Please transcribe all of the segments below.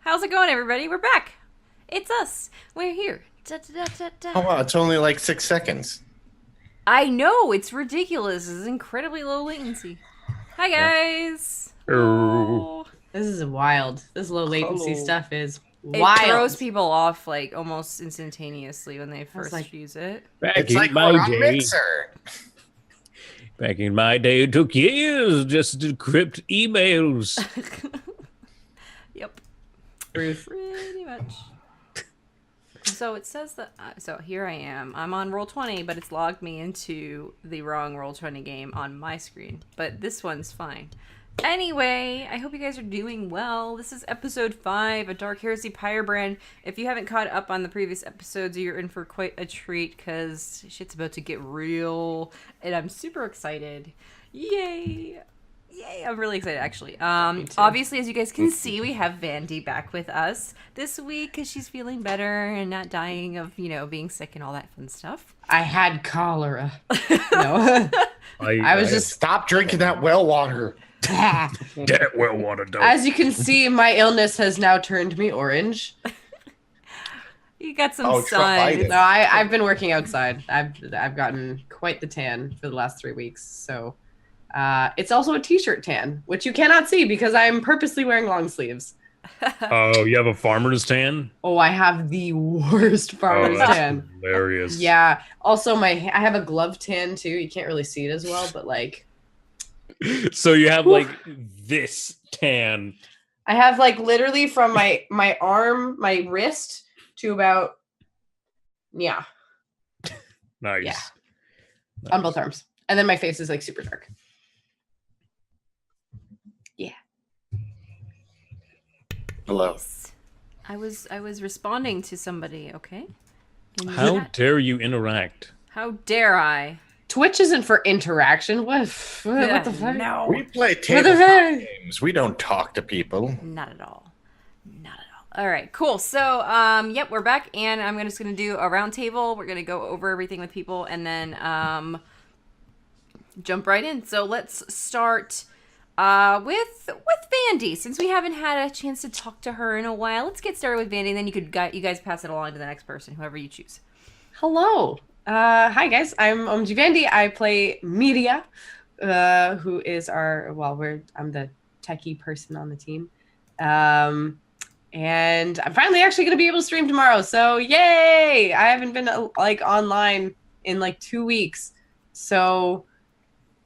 How's it going, everybody? We're back. It's us. We're here. Da, da, da, da, da. Oh wow, it's only like 6 seconds. I know, it's ridiculous. It's incredibly low latency. Hi, guys. Oh. This is wild. This low latency Hello. stuff is It wild. throws people off like almost instantaneously when they first use it. Back It's in like my we're on day, Mixer. back in my day, it took years just to decrypt emails. Yep. Ruth. Pretty much. So it says that, so here I am. I'm on Roll20, but it's logged me into the wrong Roll20 game on my screen. But this one's fine. Anyway, I hope you guys are doing well. This is episode 5, a Dark Heresy Pyrebrand. If you haven't caught up on the previous episodes, you're in for quite a treat because shit's about to get real. And I'm super excited. Yay! Yay, I'm really excited, actually. Obviously, as you guys can see, we have Vandi back with us this week because she's feeling better and not dying of, being sick and all that fun stuff. I had cholera. No. I was just Stop drinking that well water. That well water dog. As you can see, my illness has now turned me orange. You got some Oh, sun. Trump-itis. No, I've been working outside. I've gotten quite the tan for the last 3 weeks. So it's also a t-shirt tan, which you cannot see because I'm purposely wearing long sleeves. Oh, you have a farmer's tan? Oh, I have the worst farmer's that's tan. hilarious. Yeah. Also, I have a glove tan too. You can't really see it as well, but like So you have like this tan. I have like literally from my arm, my wrist to about Nice. Yeah. On both arms, and then my face is like super dark. Yeah. Hello. Yes. I was responding to somebody, okay? In How chat. dare you interact? How dare I? Twitch isn't for interaction. What the fuck? No. We play What the tabletop heck? games. We don't talk to people. Not at all. Not at all. All right, cool. So, yep, we're back, and I'm just gonna do a round table. We're gonna go over everything with people, and then jump right in. So let's start with Vandi, since we haven't had a chance to talk to her in a while. Let's get started with Vandi, and then you guys pass it along to the next person, whoever you choose. Hello. Hi guys. I'm omgVandi. I play Media, who is I'm the techie person on the team. And I'm finally actually going to be able to stream tomorrow. So yay! I haven't been like online in like 2 weeks. So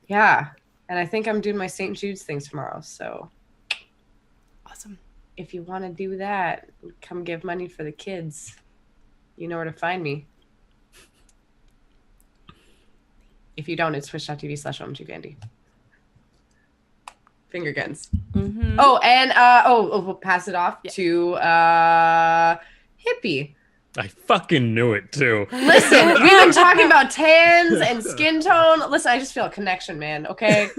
yeah. And I think I'm doing my St. Jude's things tomorrow. So Awesome. if you want to do that, come give money for the kids. You know where to find me. If you don't, it's twitch.tv/omgVandi. Finger guns. Mm-hmm. Oh, and we'll pass it off to Hippie. I fucking knew it too. Listen, we've been talking about tans and skin tone. Listen, I just feel a connection, man. Okay.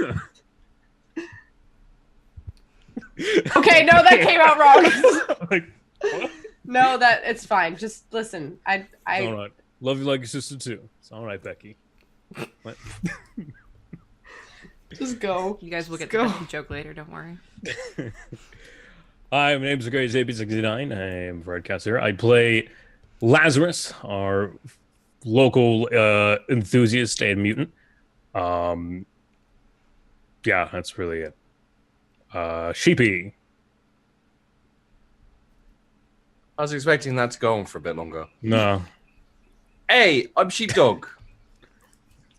Okay, no, that came out wrong. Like, what? No, that it's fine. Just listen. It's all right. Love you like your sister too. It's all right, Becky. What? Just go. You guys will get Go. the joke later. Don't worry. Hi, my name is JP69. I am broadcaster. I play Lazarus, our local enthusiast and mutant. Yeah, that's really it. Sheepy. I was expecting that to go on for a bit longer. No. Hey, I'm Sheepdog.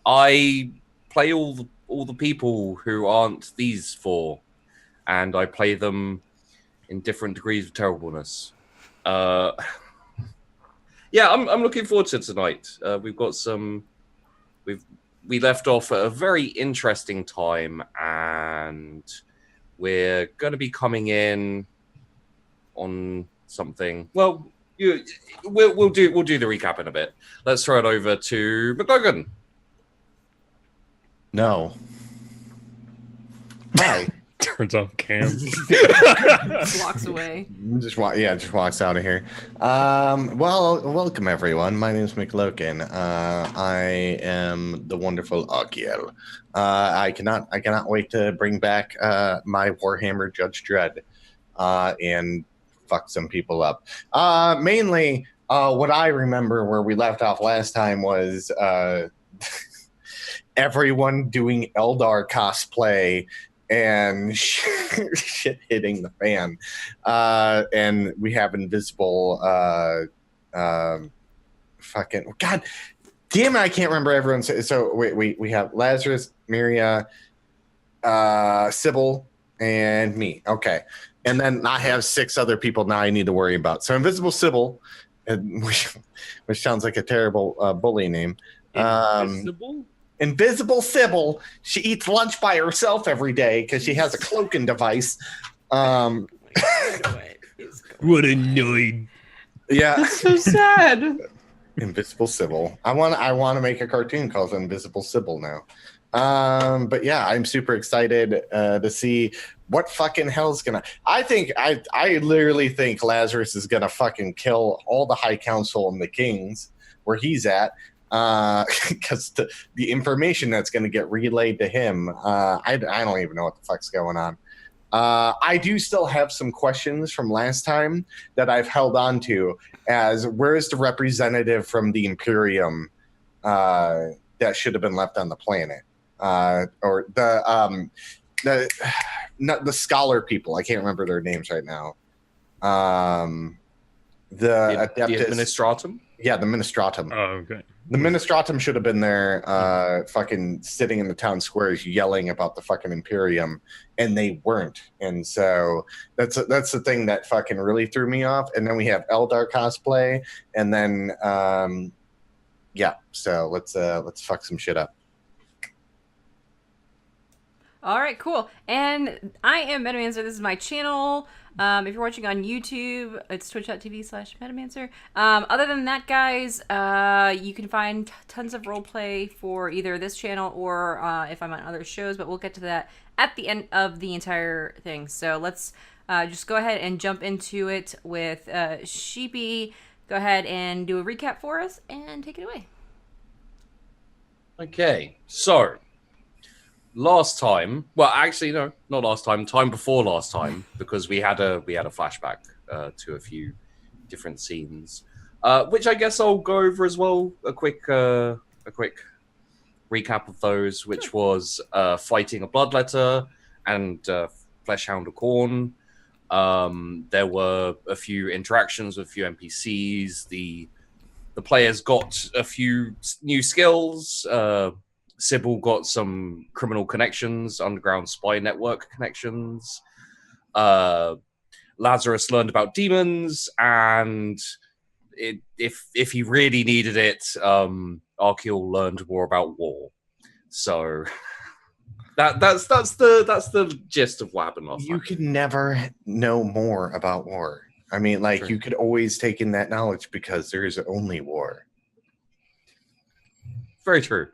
I play all the people who aren't these four, and I play them in different degrees of terribleness. Yeah, I'm looking forward to tonight. We've got we left off at a very interesting time, and we're going to be coming in on something. Well, we'll do the recap in a bit. Let's throw it over to McLoken. No. Hi. Turns off cam. Walks away. Just walks out of here. Well, welcome everyone. My name is McLoken. I am the wonderful Agiel. I cannot wait to bring back my Warhammer Judge Dredd and fuck some people up. Mainly, what I remember where we left off last time was everyone doing Eldar cosplay and shit hitting the fan. And we have invisible fucking God damn it, I can't remember everyone's. So we have Lazarus, Miria, Sybil, and me. Okay. And then I have 6 other people now I need to worry about. So invisible Sybil, which sounds like a terrible bully name. Invisible? Invisible Sybil. She eats lunch by herself every day because she has a cloaking device. What a nerd. Yeah. That's so sad. Invisible Sybil. I want to make a cartoon called Invisible Sybil now. But yeah, I'm super excited to see what fucking hell's gonna. I literally think Lazarus is gonna fucking kill all the High Council and the Kings where he's at. Because the information that's going to get relayed to him, I don't even know what the fuck's going on. I do still have some questions from last time that I've held on to, as where's the representative from the Imperium that should have been left on the planet, or the scholar people. I can't remember their names right now. The Administratum. Yeah, the Ministratum. Oh, okay. The Ministratum should have been there, fucking sitting in the town squares yelling about the fucking Imperium, and they weren't. And so that's the thing that fucking really threw me off. And then we have Eldar cosplay, and then yeah. So let's fuck some shit up. All right, cool. And I am Metamancer. This is my channel. If you're watching on YouTube, it's twitch.tv/Metamancer. Other than that, guys, you can find tons of roleplay for either this channel or if I'm on other shows, but we'll get to that at the end of the entire thing. So let's just go ahead and jump into it with Sheepy. Go ahead and do a recap for us and take it away. Okay, so last time, well, actually, no, not last time. Time before last time, because we had a flashback to a few different scenes, which I guess I'll go over as well. A quick recap of those, which was fighting a bloodletter and Fleshhound of Khorne. There were a few interactions with a few NPCs. The players got a few new skills. Sybil got some criminal connections, underground spy network connections. Lazarus learned about demons, and if he really needed it, Arkiel learned more about war. So that's the gist of what happened last time. You could never know more about war. I mean, like, you could always take in that knowledge because there is only war. Very true.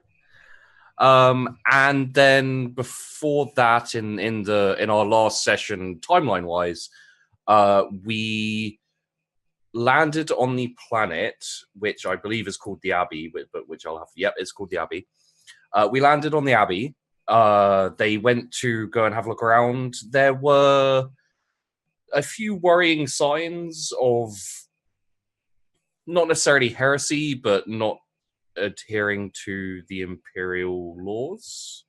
And then before that, in our last session, timeline wise, we landed on the planet, which I believe is called the Abbey, but which I'll have. Yep, it's called the Abbey. We landed on the Abbey. They went to go and have a look around. There were a few worrying signs of not necessarily heresy, but not adhering to the imperial laws,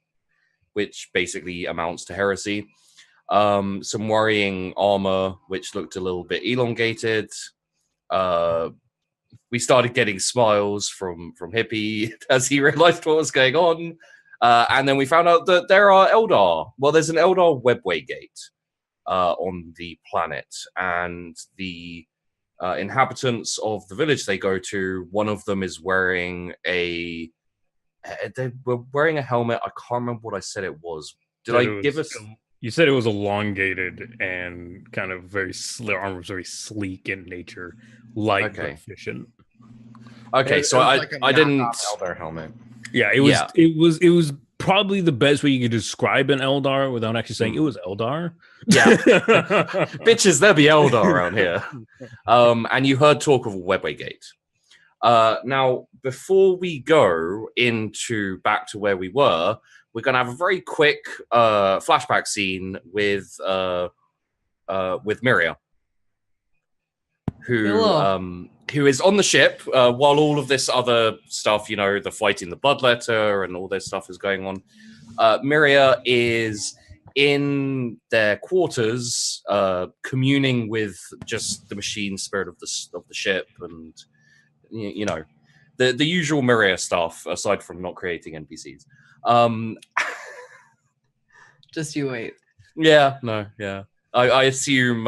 which basically amounts to heresy. Some worrying armor, which looked a little bit elongated. We started getting smiles from Hippie as he realized what was going on. And then we found out that there are Eldar. Well, there's an Eldar webway gate on the planet, and the inhabitants of the village they go to, one of them is wearing they were wearing a helmet. I can't remember what I said it was. You said it was elongated and kind of very armor was very sleek in nature, light but efficient. Okay, so I didn't Eldar helmet. Yeah, it was probably the best way you could describe an Eldar without actually saying it was Eldar. Yeah. Bitches, there be Eldar around here. And you heard talk of a webway gate. Now, before we go back to where we were, we're going to have a very quick flashback scene with Miria. who is on the ship while all of this other stuff, you know, the fighting the bloodletter and all this stuff is going on. Miria is in their quarters, communing with just the machine spirit of the ship, and you know, the usual Miria stuff, aside from not creating NPCs. Just you wait. Yeah, no, yeah. I assume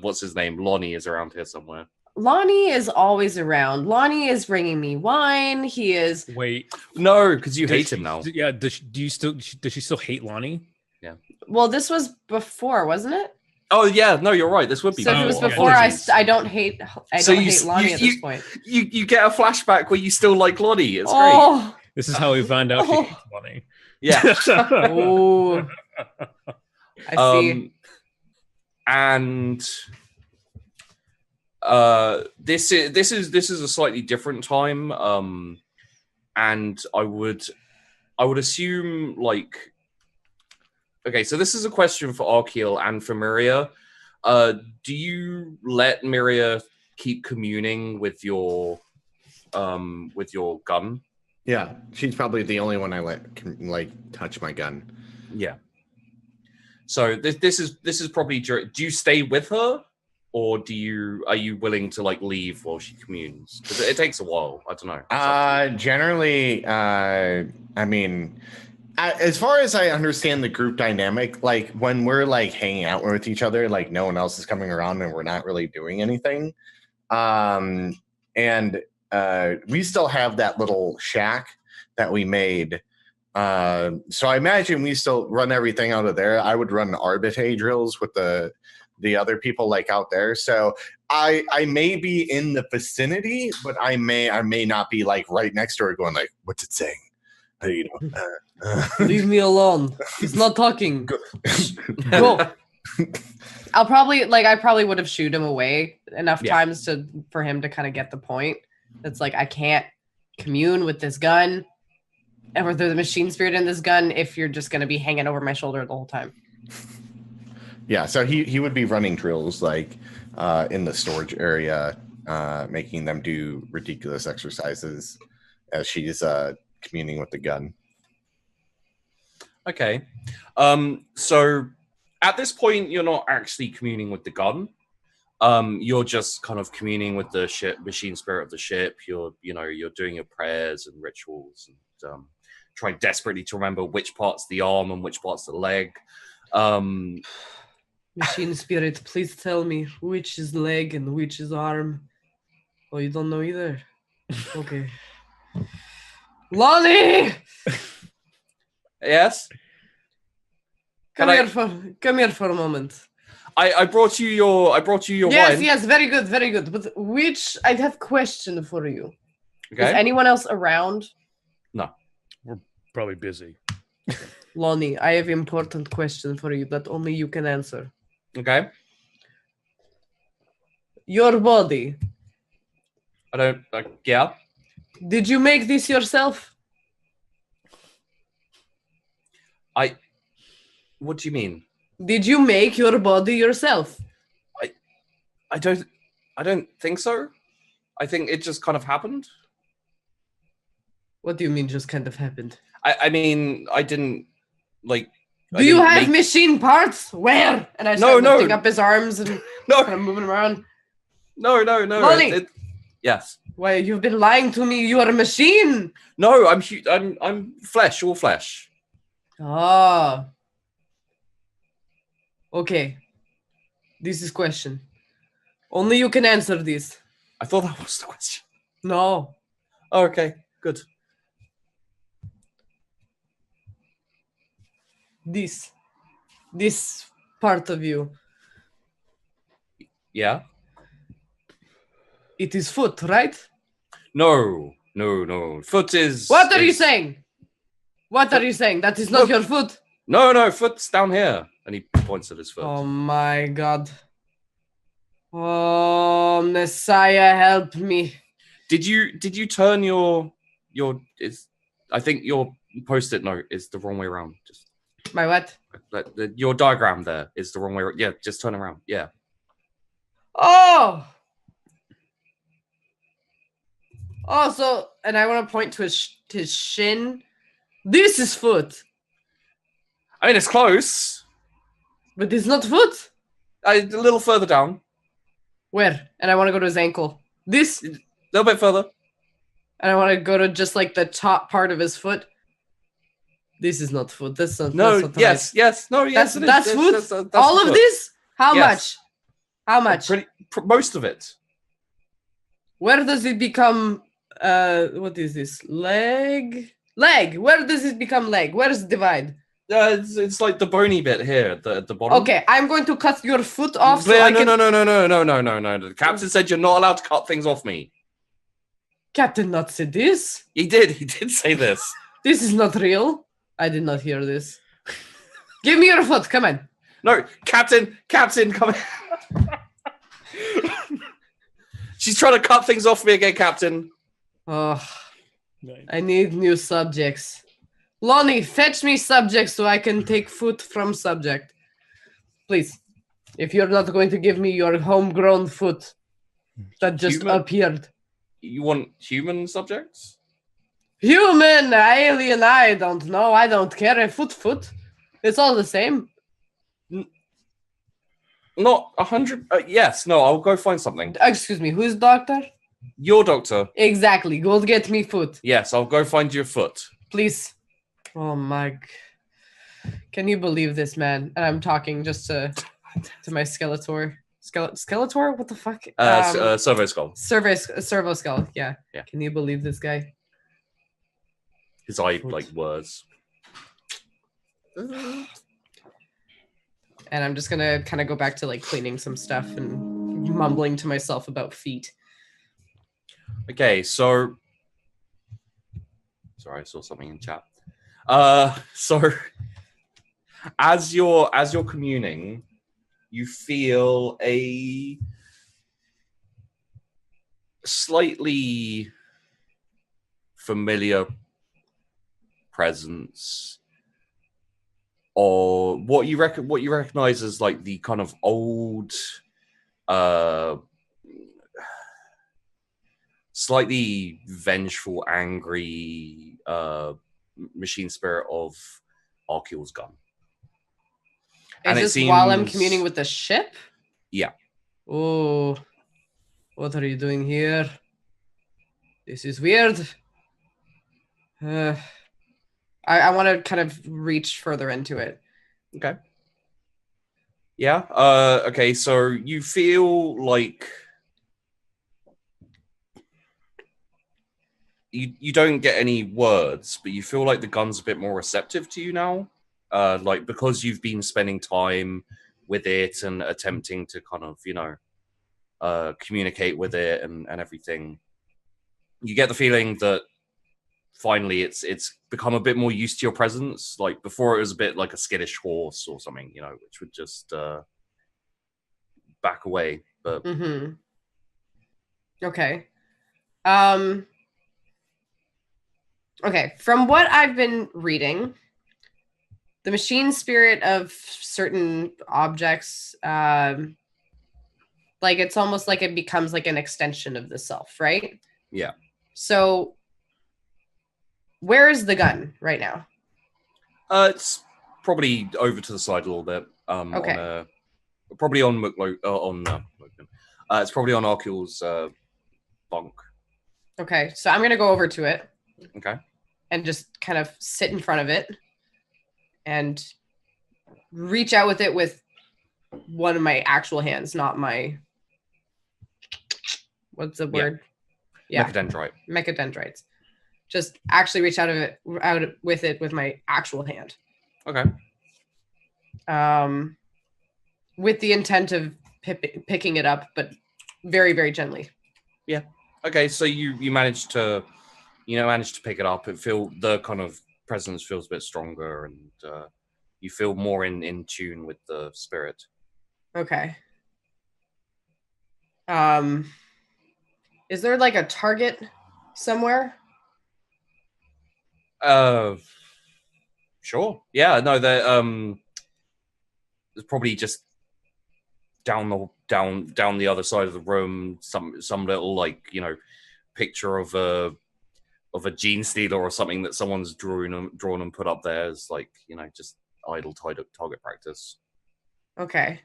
what's his name, Lonnie, is around here somewhere. Lonnie is always around. Lonnie is bringing me wine. He is. Wait, No, because you hate him now. Yeah, does she still hate Lonnie? Yeah. Well, this was before, wasn't it? Oh yeah, no, you're right. This would be. So if it was okay. before, I don't hate. I So don't you- hate Lonnie you- at this point. You get a flashback where you still like Lonnie. It's great. Oh, This is how we find out she Oh. hates Lonnie. Yeah. oh. I see. And this is a slightly different time. And I would assume, like, okay, so this is a question for Arkiel and for Miria. Do you let Miria keep communing with your gun? Yeah, she's probably the only one I let touch my gun. Yeah. So this is probably. Do you stay with her, or are you willing to like leave while she communes? Because it takes a while. I don't know. Generally, I mean, as far as I understand the group dynamic, like when we're like hanging out with each other, like no one else is coming around and we're not really doing anything. And we still have that little shack that we made. So I imagine we still run everything out of there. I would run Arbite drills with the other people like out there. So I may be in the vicinity, but I may not be like right next to her going like, what's it saying? You know, Leave me alone. He's not talking. Go. I probably would have shooed him away enough times for him to kind of get the point. It's like, I can't commune with this gun and with the machine spirit in this gun if you're just going to be hanging over my shoulder the whole time. Yeah, so he would be running drills like in the storage area, making them do ridiculous exercises as she's communing with the gun. Okay. So at this point, you're not actually communing with the gun. You're just kind of communing with the machine spirit of the ship. You're doing your prayers and rituals and trying desperately to remember which part's the arm and which part's the leg. Machine spirit, please tell me which is leg and which is arm. Oh, you don't know either? Okay. Lonnie! Yes? Come here for a moment. I brought you your Yes, wine. yes, very good, very good. But I have question for you. Okay. Is anyone else around? No. We're probably busy. Lonnie, I have important question for you that only you can answer. Okay. Your body. I don't yeah. Did you make this yourself? What do you mean? Did you make your body yourself? I don't think so. I think it just kind of happened. What do you mean just kind of happened? I mean, I didn't like. Do you have machine parts? Where? And I start lifting up his arms and kind of moving him around. No. Lonnie! Yes. Why, you've been lying to me. You are a machine. No, I'm flesh, all flesh. Ah. Okay. This is question. Only you can answer this. I thought that was the question. No. Oh, okay, good. This part of you. Yeah. It is foot, right? No. Foot is. What are you saying? What are you saying? That is not your foot. No, foot's down here. And he points at his foot. Oh my god. Oh, Messiah, help me. Did you turn your I think your post-it note is the wrong way around. Just My what? your diagram there is the wrong way. Yeah, just turn around. Yeah. Oh! Also, and I want to point to his shin. This is foot, I mean, it's close. but it's not foot. A little further down. Where? And I want to go to his ankle. This, A little bit further. and I want to go to just like the top part of his foot. This is not foot. That's not. No, that's not yes, right. yes. No, yes, it is. That's Yes, foot. that's All the of foot. this? How Yes. much? How much? Most of it. Where does it become? What is this? Leg. Leg. Where does it become leg? Where's the divide? It's like the bony bit here at the bottom. Okay, I'm going to cut your foot off. So Blair, I no, can... no, no, no, no, no, no, no, no. The captain said you're not allowed to cut things off me. Captain not said this. He did say this. This is not real. I did not hear this. Give me your foot. Come on. No, Captain, come here. She's trying to cut things off me again, Captain. Oh, Nice. I need new subjects. Lonnie, fetch me subjects so I can take foot from subject. Please. If you're not going to give me your homegrown foot that just Human? appeared. You want human subjects? Human, alien, I don't know. I don't care. A foot. It's all the same. Not 100. Yes, no. I'll go find something. Excuse me, who's doctor? Your doctor. Exactly. Go get me foot. Yes, I'll go find your foot. Please. Oh my. Can you believe this, man? And I'm talking just to my Skeletor. Skeletor? What the fuck? Servo skull. Servo skull. Yeah. Yeah. Can you believe this guy? His eye like words. And I'm just gonna kind of go back to like cleaning some stuff and mumbling to myself about feet. Okay, so sorry, I saw something in chat. So as you're communing, you feel a slightly familiar presence, or what you recognize as like the kind of old slightly vengeful, angry machine spirit of Arkeel's gun. And Is it this while I'm seems- communing with the ship? Yeah. Oh, what are you doing here? This is weird. I want to kind of reach further into it. Okay. Yeah. Okay. So you feel like you don't get any words, but you feel like the gun's a bit more receptive to you now. Like because you've been spending time with it and attempting to kind of, communicate with it and everything. You get the feeling that finally it's become a bit more used to your presence. Like before it was a bit like a skittish horse or something, which would just back away. But Mm-hmm. Okay. Okay, from what I've been reading, the machine spirit of certain objects, like it's almost like it becomes like an extension of the self, right? Yeah. So where is the gun right now? it's probably over to the side a little bit. Okay. Probably on McLoken. It's probably on Arkeel's bunk. Okay, so I'm gonna go over to it Okay. and just kind of sit in front of it and reach out with it with one of my actual hands, not my, what's the word? Yeah, Mechadendrite. mechadendrites. Just actually reach out with it with my actual hand, Okay. with the intent of picking it up, but very, very gently. Okay, so you managed to pick it up. The kind of presence feels a bit stronger, and you feel more in tune with the spirit. Okay. Is there like a target somewhere? Sure. Yeah. No. There's probably just down the other side of the room. Some little picture of a gene stealer or something that someone's drawn and put up there as like, you know, just idle target practice. Okay.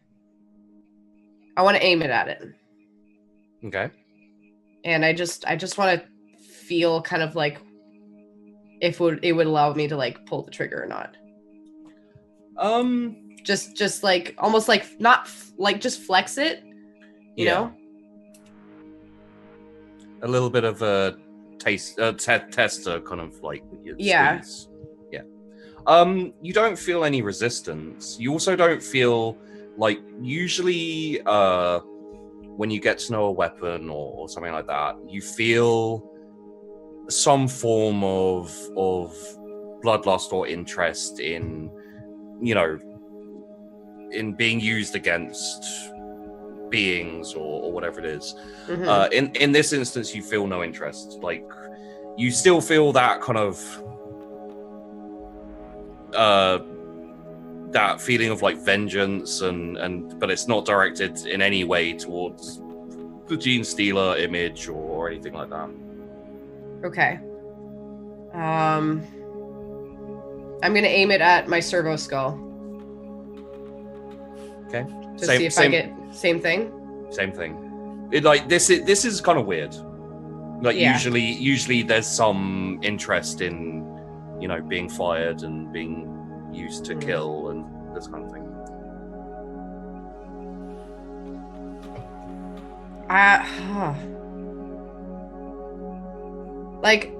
I want to aim it at it. Okay. And I just want to feel kind of like if it would allow me to like pull the trigger or not. Just like almost like not like just flex it, you know? A little bit of a tester kind of like yeah. squeeze. Yeah. You don't feel any resistance. You also don't feel like usually when you get to know a weapon or something like that, you feel some form of bloodlust or interest in, you know, in being used against beings or whatever it is. Mm-hmm. In this instance, you feel no interest. Like, you still feel that kind of that feeling of like vengeance and but it's not directed in any way towards the Gene Stealer image or anything like that. Okay. I'm gonna aim it at my servo skull. Okay. To see if I get same thing. Same thing. It like this is kind of weird. Like usually there's some interest in, you know, being fired and being used to kill and this kind of thing. Like,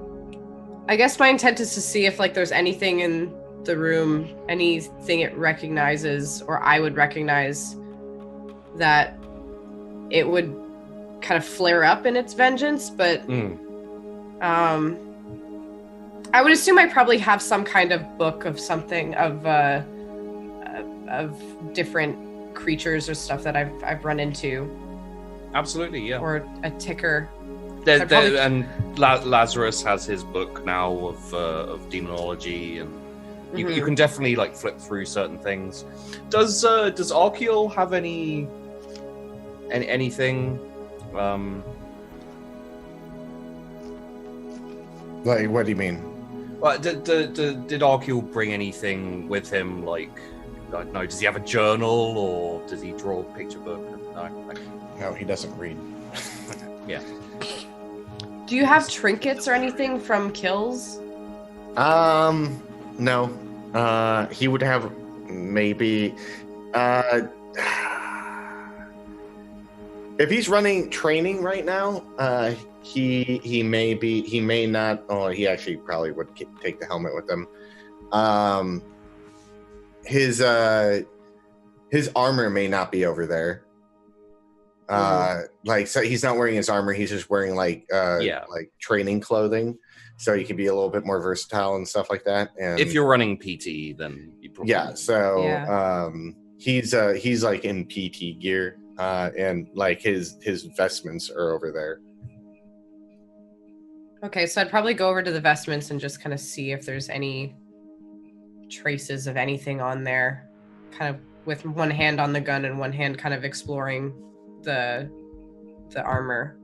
I guess my intent is to see if like there's anything in the room, anything it recognizes or I would recognize that it would kind of flare up in its vengeance, but I would assume I probably have some kind of book of something of different creatures or stuff that I've run into. Absolutely, yeah. Or a ticker. And Lazarus has his book now of demonology, and you can definitely like flip through certain things. Does Archeol have anything? Like, what do you mean? Well, did Archeol bring anything with him? Like, I don't know, does he have a journal or does he draw a picture book? No, okay. No, he doesn't read. Yeah. Do you have trinkets or anything from kills? No. He would have maybe. If he's running training right now, he may not. Oh, he actually probably would take the helmet with him. His armor may not be over there. Like, so he's not wearing his armor. He's just wearing like training clothing, so he can be a little bit more versatile and stuff like that. And if you're running PT, then you probably he's like in PT gear, and like his vestments are over there. Okay, so I'd probably go over to the vestments and just kind of see if there's any traces of anything on there, kind of with one hand on the gun and one hand kind of exploring the armor.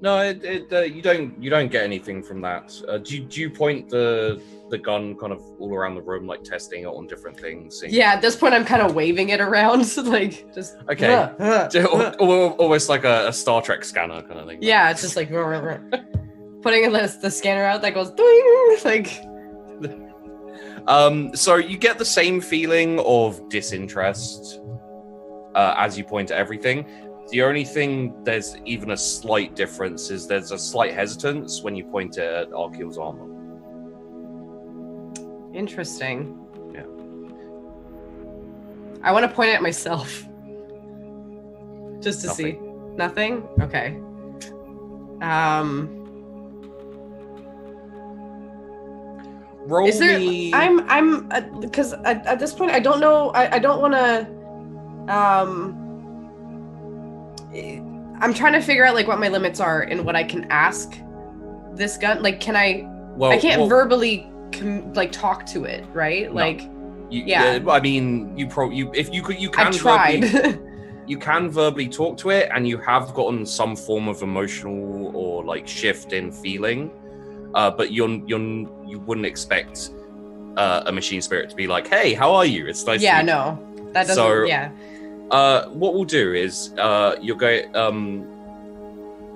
No, you don't get anything from that. Do you point the gun kind of all around the room, like testing it on different things? Yeah, at this point I'm kind of waving it around, like just okay, almost like a Star Trek scanner kind of thing. Yeah, it's just like putting the scanner out that goes ding, like. So you get the same feeling of disinterest as you point at everything. The only thing there's even a slight difference is there's a slight hesitance when you point at Archeol's armor. Interesting. Yeah. I want to point at myself. Just to see. Nothing? Okay. Roll is there me... I'm because at this point I don't know. I don't want to I'm trying to figure out like what my limits are and what I can ask this gun. Like, can I? Well, I can't verbally like talk to it, right? No. Like, I mean, you can. I tried. you can verbally talk to it, and you have gotten some form of emotional or like shift in feeling, but you wouldn't expect a machine spirit to be like, "Hey, how are you?" It's nice. Yeah, to no, that doesn't. So, yeah. What we'll do is you'll go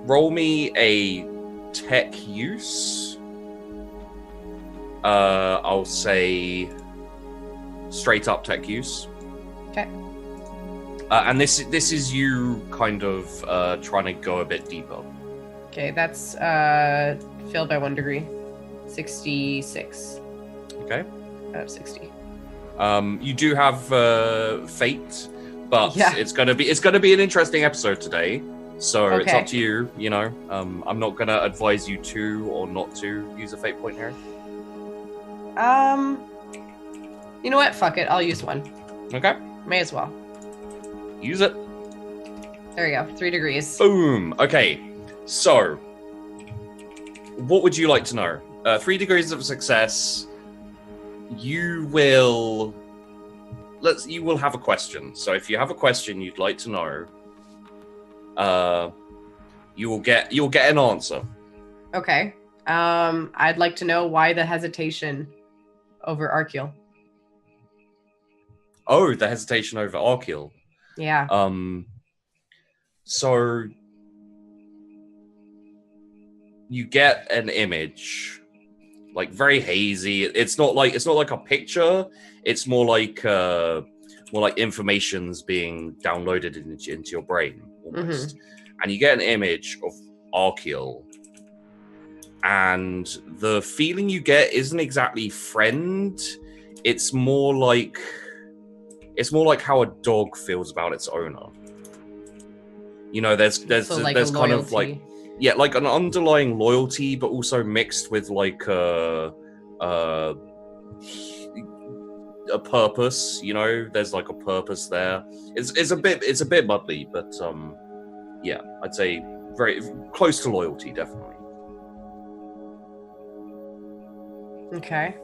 roll me a tech use. I'll say straight up tech use. Okay. And this is you kind of trying to go a bit deeper. Okay, that's failed by 1 degree. 66 Okay. out of 60. You do have fate, but Yeah. it's gonna be an interesting episode today. So it's Okay. up to you. You know, I'm not gonna advise you to or not to use a fate point here. You know what? Fuck it. I'll use one. Okay, May as well. use it. There we go. 3 degrees. Boom. Okay, so what would you like to know? 3 degrees of success. You will have a question. So if you have a question you'd like to know, you'll get an answer. Okay. I'd like to know why the hesitation over Archeal. Oh, the hesitation over Archeal. Yeah. So you get an image, like very hazy. It's not like a picture. It's more like information's being downloaded into your brain almost. And you get an image of Archeal, and the feeling you get isn't exactly friend. It's more like how a dog feels about its owner. You know, there's So like there's a kind of like loyalty. like an underlying loyalty, but also mixed with like a purpose. You know, there's like a purpose there. It's a bit muddly, but yeah, I'd say very close to loyalty, definitely. Okay.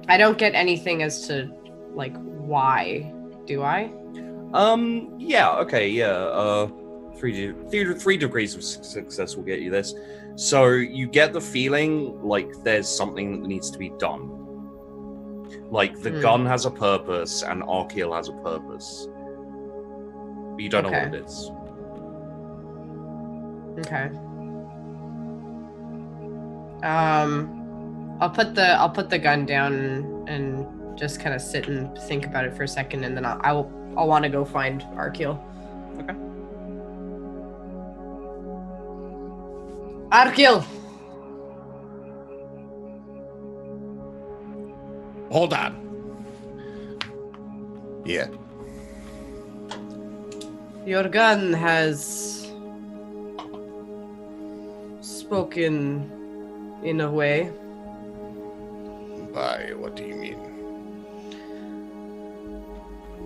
I don't get anything as to like why, do I? Yeah, okay, yeah. 3 degrees of success will get you this. So you get the feeling like there's something that needs to be done. Like the gun has a purpose and Archeal has a purpose. But you don't know what it is. Okay. I'll put the gun down and just kind of sit and think about it for a second, and then I'll want to go find Archeal. Okay. Archeal! Hold on. Yeah. Your gun has spoken in a way. By what do you mean?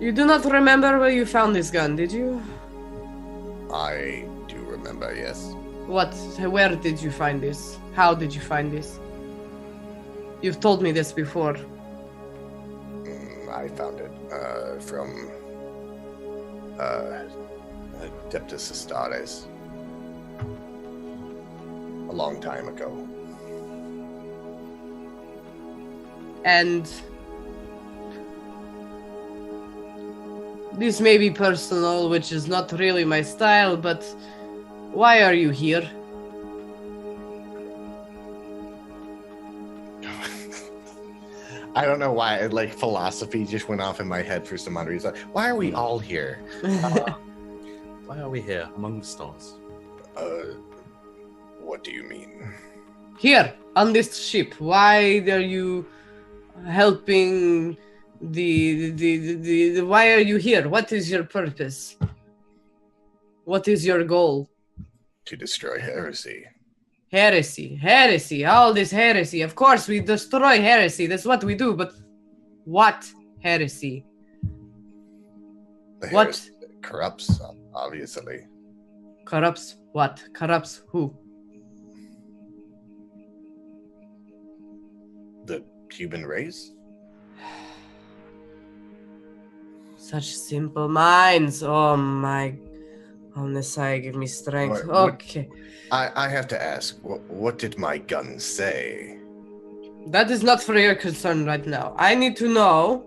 You do not remember where you found this gun, did you? I do remember, yes. Where did you find this? How did you find this? You've told me this before. I found it from Adeptus Astartes a long time ago. And this may be personal, which is not really my style, but why are you here? I don't know why, like, philosophy just went off in my head for some odd reason. Why are we all here? Why are we here among the stars? What do you mean? Here, on this ship, why are you helping why are you here? What is your purpose? What is your goal? To destroy heresy. Heresy, all this heresy. Of course, we destroy heresy. That's what we do, but what heresy? The What? heresy corrupts, obviously. Corrupts what? Corrupts who? The human race? Such simple minds. Oh my. Oh, Messiah, give me strength. What- Okay. I have to ask, what did my gun say? That is not for your concern right now. I need to know.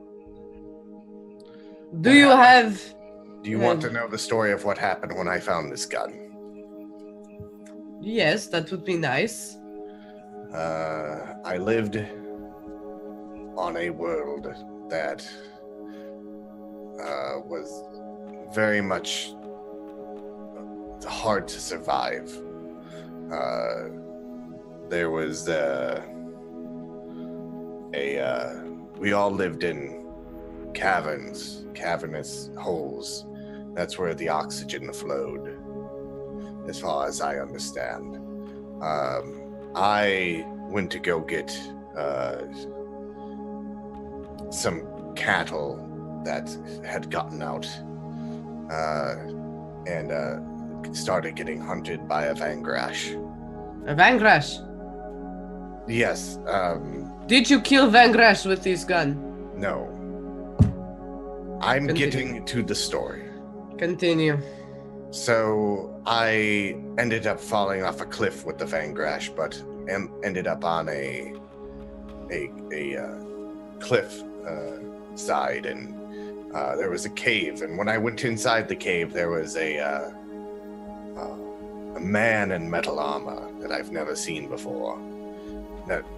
Do What you happened? have... Do you want to know the story of what happened when I found this gun? Yes, that would be nice. I lived on a world that was very much hard to survive. There was we all lived in cavernous holes. That's where the oxygen flowed, as far as I understand. I went to go get some cattle that had gotten out and started getting hunted by a Vangrash. A Vangrash. Yes, Did you kill Vangrash with this gun? no. I'm Continue. getting to the story. Continue. So I ended up falling off a cliff with the Vangrash, but ended up on a cliff side, and there was a cave. And when I went inside the cave, there was a man in metal armor that I've never seen before.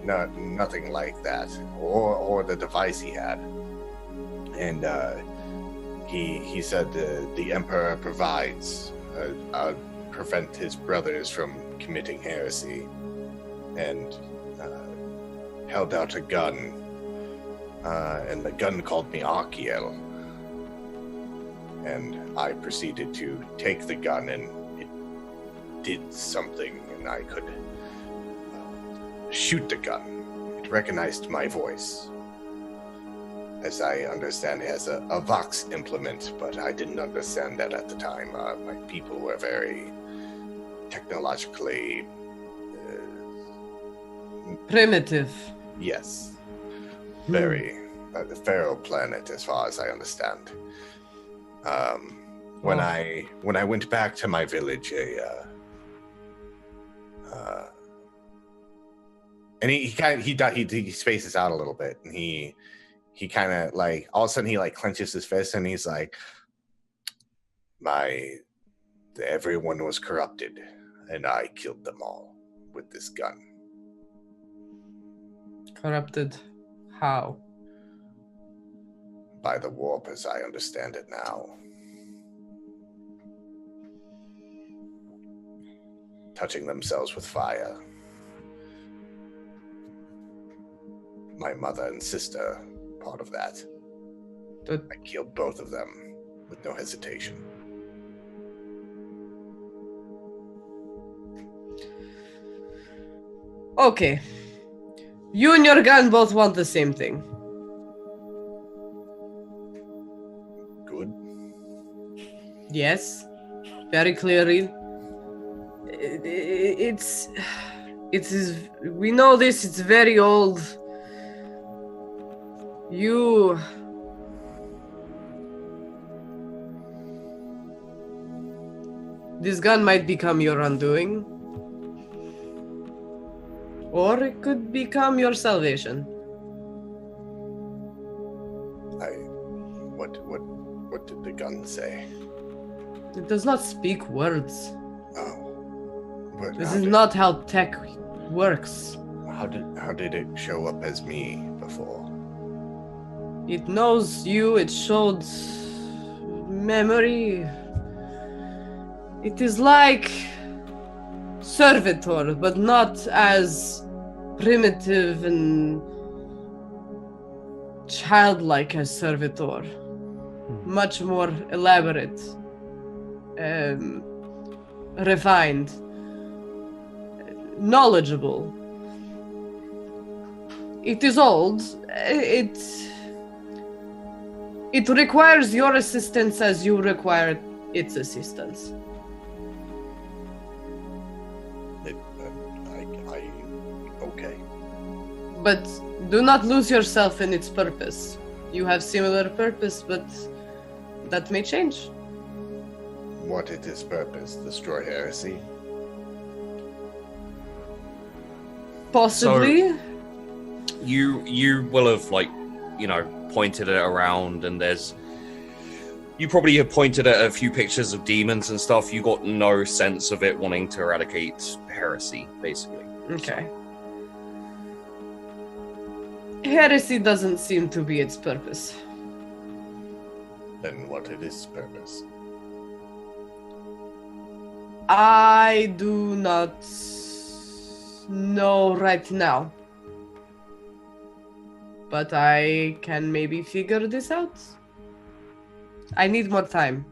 Nothing like that, or the device he had. And he said the Emperor provides. Prevent his brothers from committing heresy, and held out a gun, and the gun called me Arkiel, and I proceeded to take the gun, and it did something, and I could shoot the gun. It recognized my voice. As I understand, it has a Vox implement, but I didn't understand that at the time. My people were very technologically... Primitive. yes. Very. The Pharaoh planet, as far as I understand. When I went back to my village, and he spaces out a little bit, and he kind of like, all of a sudden he like clenches his fist, and he's like, everyone was corrupted, and I killed them all with this gun. Corrupted. How? By the warp, as I understand it now. Touching themselves with fire. My mother and sister, part of that. But I killed both of them with no hesitation. okay. You and your gun both want the same thing. Good. Yes. Very clearly. We know this, it's very old. This gun might become your undoing. Or it could become your salvation. What did the gun say? It does not speak words. Oh. But This is not how tech works. How did it show up as me before? It knows you, it showed memory. It is like servitor, but not as primitive and childlike as servitor. Much more elaborate, refined, knowledgeable. It is old. It requires your assistance as you require its assistance. Okay. But do not lose yourself in its purpose. You have similar purpose, but that may change. What is its purpose? Destroy heresy? Possibly. You will have, like, you know, pointed it around, and you probably have pointed at a few pictures of demons and stuff. You got no sense of it wanting to eradicate heresy, basically. Okay. Heresy doesn't seem to be its purpose. Then what is its purpose? I do not know right now. But I can maybe figure this out. I need more time.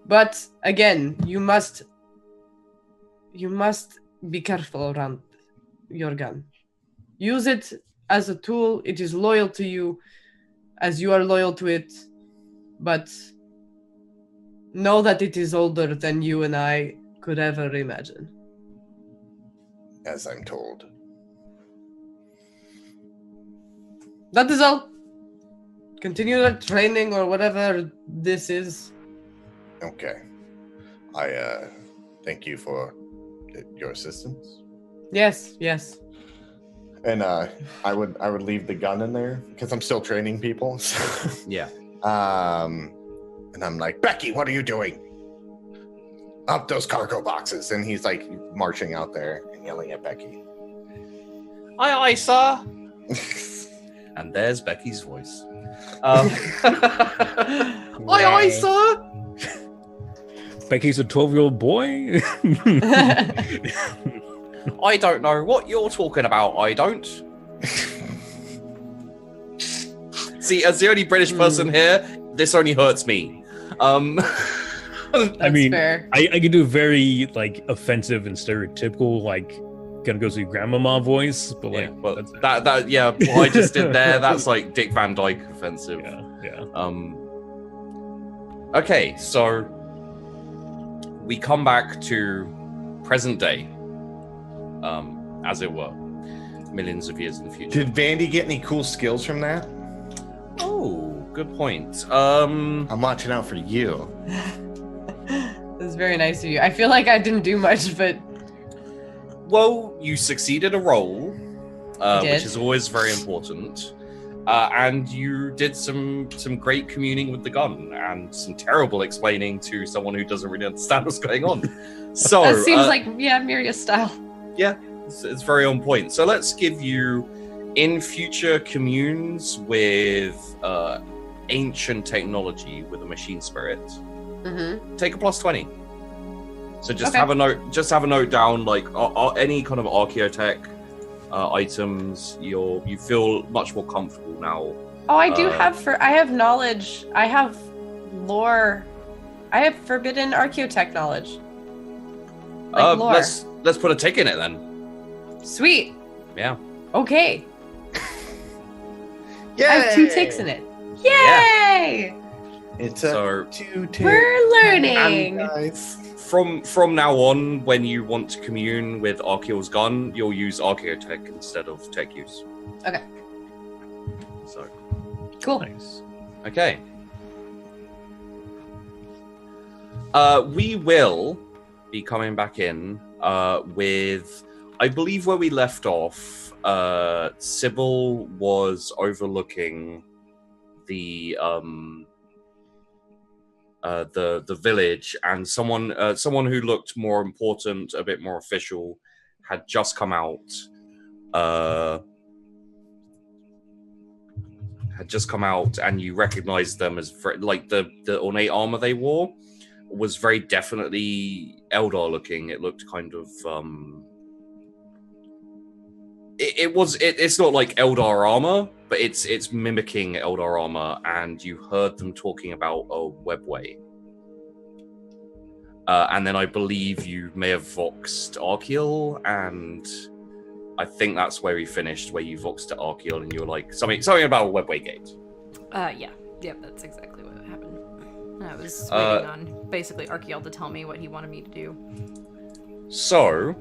But again, you must be careful around your gun. Use it as a tool. It is loyal to you as you are loyal to it. But know that it is older than you and I could ever imagine. As I'm told. That is all. Continue the training or whatever this is. Okay. I thank you for your assistance. Yes, yes. And I would leave the gun in there because I'm still training people. So. Yeah. And I'm like, Becky, what are you doing? Up those cargo boxes. And he's like marching out there and yelling at Becky. Aye, sir. And there's Becky's voice. Aye, sir. Becky's a 12-year-old boy. I don't know what you're talking about. I don't. See, as the only British person here, this only hurts me. I mean, fair. I could do very like offensive and stereotypical, like gonna go see grandmama voice, but like, Yeah, well, that's it. that what I just did there, that's like Dick Van Dyke offensive. Yeah. Okay, so we come back to present day, as it were, millions of years in the future. Did Vandy get any cool skills from that? Oh, good point. I'm watching out for you. That's very nice of you. I feel like I didn't do much, but Well, you succeeded a roll, did. which is always very important. And you did some great communing with the gun and some terrible explaining to someone who doesn't really understand what's going on. So that seems like Miria's style. yeah, it's very on point. So let's give you, in future communes with ancient technology with a machine spirit, Mm-hmm. take a +20. So just Okay. have a note down, like any kind of archaeotech items. You feel much more comfortable now. Oh, I do I have knowledge. I have lore. I have forbidden archaeotech knowledge. Like lore. Let's put a tick in it then. Sweet. Yeah. Okay. Yeah. I have 2 ticks in it. Yay! It's So 2 ticks. We're learning. Nice. from now on, when you want to commune with Archeol's gun, you'll use archaeotech instead of tech use. Okay. So Cool. Nice. okay. We will be coming back in with, I believe, where we left off. Sybil was overlooking the village, and someone who looked more important, a bit more official, had just come out. And you recognized them as like the ornate armor they wore was very definitely Eldar looking. It looked kind of it's not like Eldar armor, but it's mimicking Eldar armor, and you heard them talking about a webway. And then I believe you may have voxed Archeol, and I think that's where we finished, where you voxed to Archeol, and you were like something about a webway gate. Yeah. Yep, that's exactly what happened. I was waiting on basically Archeol to tell me what he wanted me to do. So,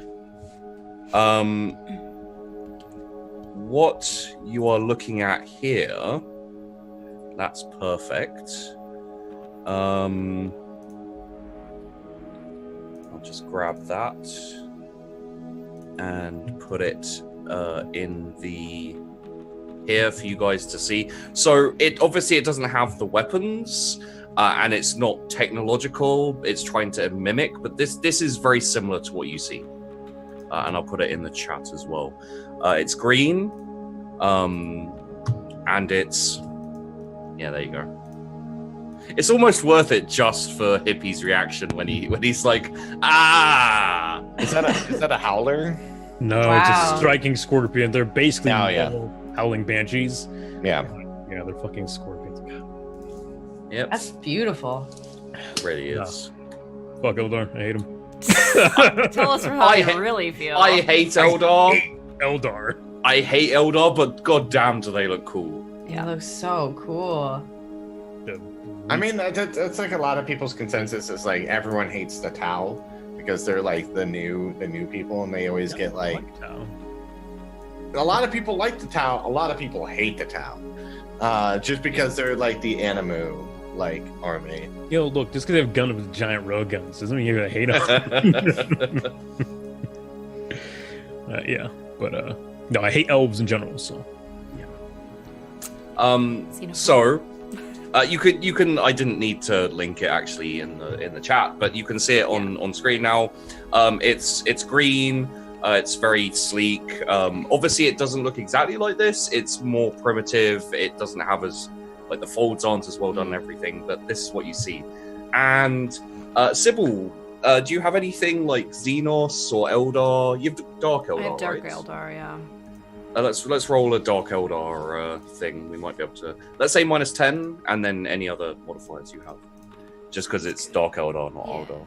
what you are looking at here, that's perfect. I'll just grab that and put it in the here for you guys to see. So it obviously it doesn't have the weapons, and it's not technological. It's trying to mimic, but this is very similar to what you see. And I'll put it in the chat as well. It's green, and it's there you go. It's almost worth it just for Hippie's reaction when he's like, ah. Is that a howler? No, Wow. it's a striking scorpion. They're basically Oh, yeah. howling banshees. Yeah. Yeah, they're fucking scorpions. Yep, That's beautiful. it really is. Fuck Eldar, I hate him. Tell us how you really feel. I hate Eldar. Eldar. I hate Eldar, but goddamn, do they look cool? Yeah. It looks so cool. I mean, that's like a lot of people's consensus is like everyone hates the Tau because they're like the new people, and they always get like a lot of people like the Tau, a lot of people hate the Tau, just because they're like the Animu like army. Yo, look, just because they have gun with giant road guns doesn't mean you're gonna hate them. Yeah, but no, I hate elves in general. So So you can I didn't need to link it actually in the chat, but you can see it on screen now. It's green, it's very sleek. Obviously it doesn't look exactly like this, it's more primitive, it doesn't have as like the folds aren't as well done and everything, but this is what you see. And Sybil, do you have anything like Xenos or Eldar? You have Dark Eldar, I have Dark right? Eldar, yeah. Let's roll a Dark Eldar thing. We might be able to, let's say -10, and then any other modifiers you have. Just because it's Dark Eldar, not Eldar.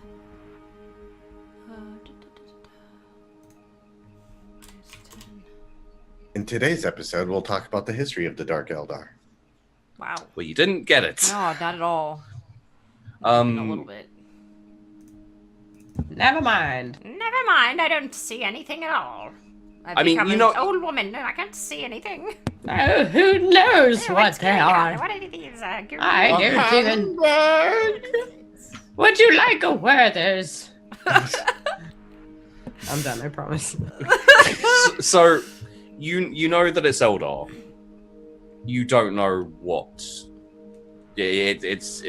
In today's episode, we'll talk about the history of the Dark Eldar. Wow. Well, you didn't get it. No, not at all. A little bit. Never mind. Never mind, I don't see anything at all. I mean, become you an know- old woman and I can't see anything. Oh, who knows what What's they going on? are? What are these? I don't even. Hummingbird! Would you like a Werther's? I'm done, I promise. So you know that it's Eldar. You don't know what. Yeah, it's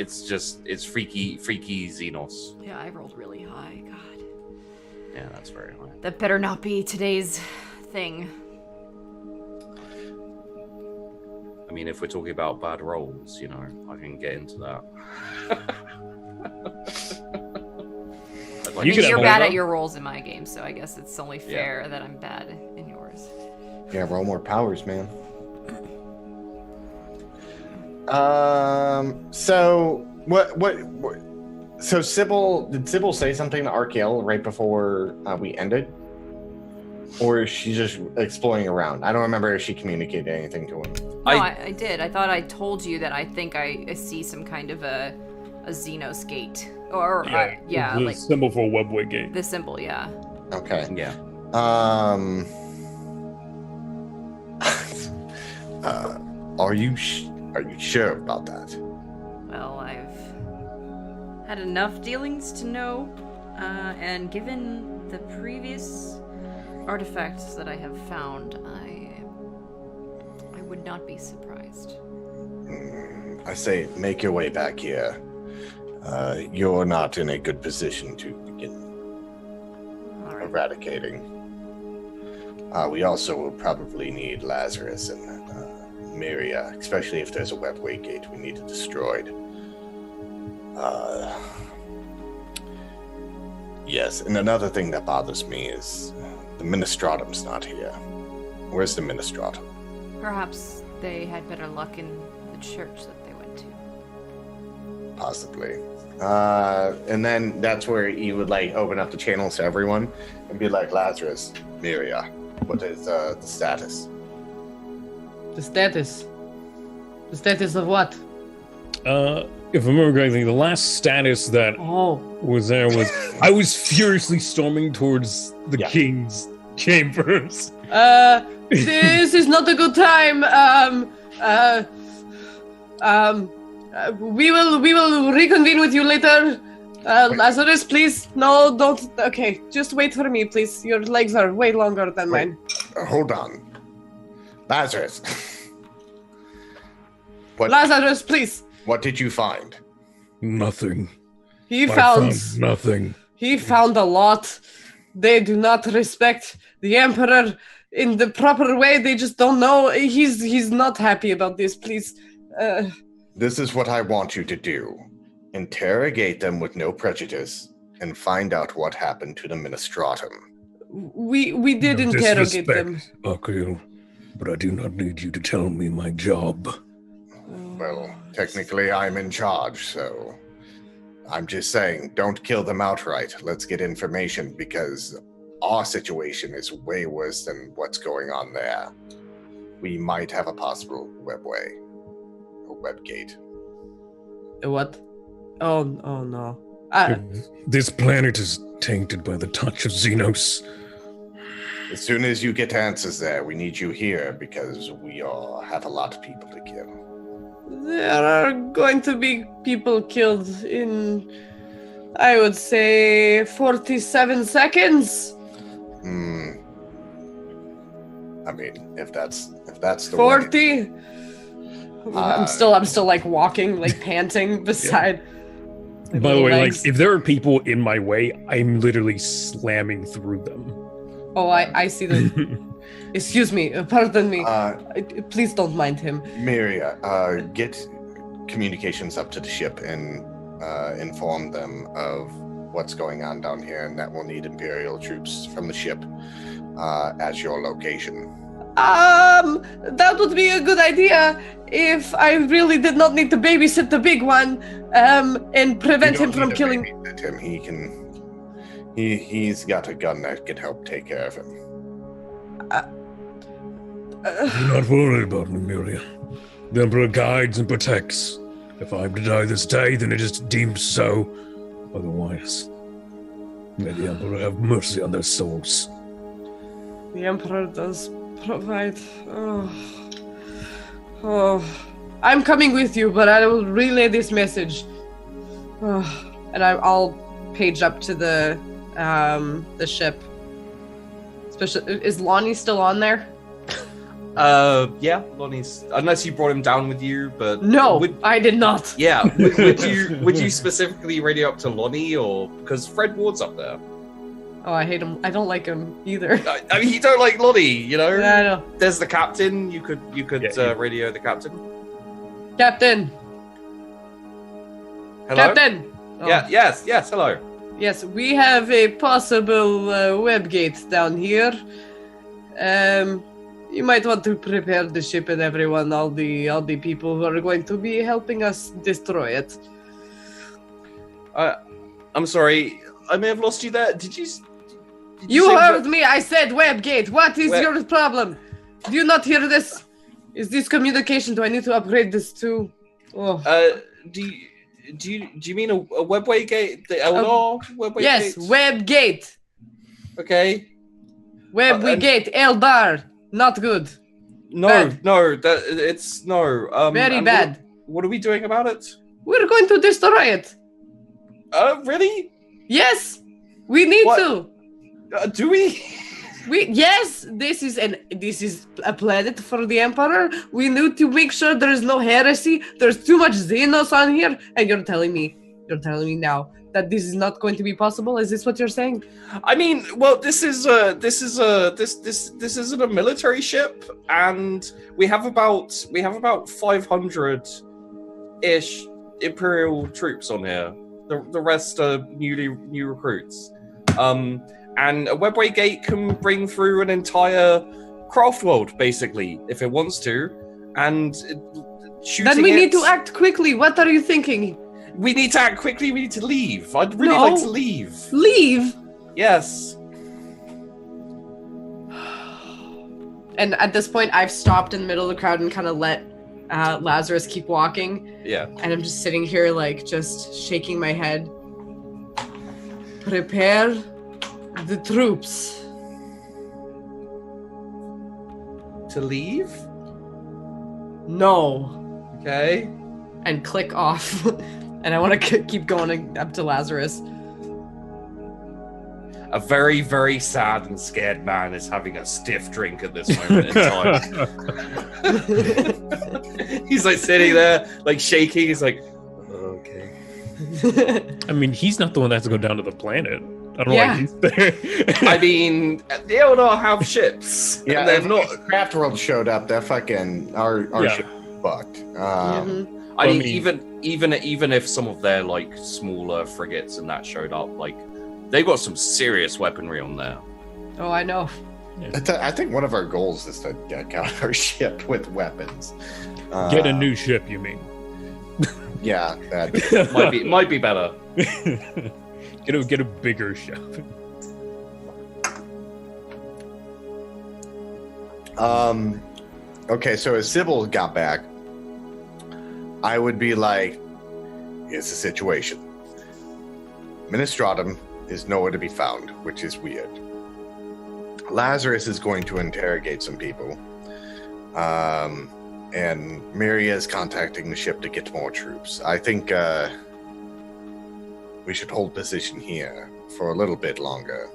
freaky Xenos. Yeah, I rolled really high. God. Yeah, that's very high. That better not be today's thing. I mean, if we're talking about bad rolls, you know, I can get into that. I'd like You to- could You're have bad Eldar. at your rolls in my game, so I guess it's only fair that I'm bad in yours. Yeah, roll more powers, man. So what so did Sybil say something to Arkiel right before we ended? Or is she just exploring around? I don't remember if she communicated anything to him. No, I did. I thought I told you that I think I see some kind of a Xenos gate. Or, the like symbol for Webway Gate. the symbol, yeah. Okay. Yeah. Are you sure about that? Well, I've had enough dealings to know, and given the previous artifacts that I have found, I would not be surprised. I say, make your way back here. You're not in a good position to begin All right. eradicating. We also will probably need Lazarus and Miria, especially if there's a webway gate we need it destroyed. Yes, and another thing that bothers me is the Ministratum's not here. Where's the Ministratum? Perhaps they had better luck in the church that they went to. Possibly. And then that's where you would like open up the channels to everyone and be like, Lazarus, Miria, what is the status? The status. The status of what? If I remember correctly, the last status that Oh. was there was I was furiously storming towards the Yeah. king's chambers. This is not a good time. We will reconvene with you later. Lazarus, please. No, don't. Okay, just wait for me, please. Your legs are way longer than mine. Hold on. Lazarus. Lazarus, please. What did you find? Nothing. He I found nothing. He found a lot. They do not respect the Emperor in the proper way. They just don't know. He's not happy about this. Please. This is what I want you to do. Interrogate them with no prejudice and find out what happened to the Ministratum. We did No interrogate them. Akil, but I do not need you to tell me my job. Well, technically I'm in charge, so I'm just saying, don't kill them outright. Let's get information because our situation is way worse than what's going on there. We might have a possible webway. A webgate. What? Oh no. This planet is tainted by the touch of Xenos. As soon as you get answers there, we need you here because we all have a lot of people to kill. There are going to be people killed in, I would say, 47 seconds. I mean, if that's the 40. way. I'm still like walking, like panting beside. my By the way, legs. like if there are people in my way, I'm literally slamming through them. Oh, I see them. Excuse me, pardon me. Please don't mind him. Miria, get communications up to the ship and inform them of what's going on down here, and that we'll need Imperial troops from the ship as your location. That would be a good idea if I really did not need to babysit the big one, and prevent him from killing. Babysit him. He can. He's got a gun that could help take care of him. Do not worry about me, Miria. The Emperor guides and protects. If I am to die this day, then it is deemed so. Otherwise, may the Emperor have mercy on their souls. The Emperor does provide. Oh, I'm coming with you, but I will relay this message. And I'll page up to the ship. Especially, is Lonnie still on there? Yeah, Lonnie's. Unless you brought him down with you, but No, I did not. Yeah, would you specifically radio up to Lonnie, or because Fred Ward's up there? Oh, I hate him. I don't like him either. I mean, you don't like Lonnie, you know. I know. There's the captain. You could radio the captain. Captain. Hello. Captain. Oh. Yeah. Yes. Hello. Yes, we have a possible web gate down here. You might want to prepare the ship and everyone, all the people who are going to be helping us destroy it. I'm sorry. I may have lost you there. Did you You say heard me. I said web gate. What is your problem? Do you not hear this? Is this communication? Do I need to upgrade this too? Oh. Do you mean a webway gate? The Eldar webway yes, gate? web gate. Okay. Web gate. Eldar. Not good. No, Bad. no, it's no. Very bad. What are we doing about it? We're going to destroy it. Really? Yes, we need to. Do we? Yes, this is a planet for the Emperor. We need to make sure there is no heresy. There's too much Xenos on here, and you're telling me now that this is not going to be possible. Is this what you're saying? I mean, well, this isn't a military ship, and we have about 500-ish Imperial troops on here. The rest are new recruits. And a webway gate can bring through an entire craft world, basically, if it wants to. And shooting Then we need to act quickly. What are you thinking? We need to act quickly. We need to leave. I'd really like to leave. Leave? Yes. And at this point, I've stopped in the middle of the crowd and kind of let Lazarus keep walking. Yeah. And I'm just sitting here, like, just shaking my head. Prepare the troops. To leave? No. Okay. and click off. And I want to keep going up to Lazarus. A very, very sad and scared man is having a stiff drink at this moment in time. He's like sitting there, like shaking. He's like, okay. I mean, he's not the one that has to go down to the planet. I don't know Yeah. why he's there. I mean, they all don't have ships. Yeah, and they're if not. Craft World showed up. That fucking our Yeah. ship fucked. I mean, mean- even if some of their like smaller frigates and that showed up, like they got some serious weaponry on there. Oh, I know. I think one of our goals is to deck out our ship with weapons. Get a new ship, you mean? Yeah, that. Might be better. Get a bigger ship. Okay, so as Sybil got back, I would be like, here's the situation. Ministratum is nowhere to be found, which is weird. Lazarus is going to interrogate some people. And Miria is contacting the ship to get more troops. I think we should hold position here for a little bit longer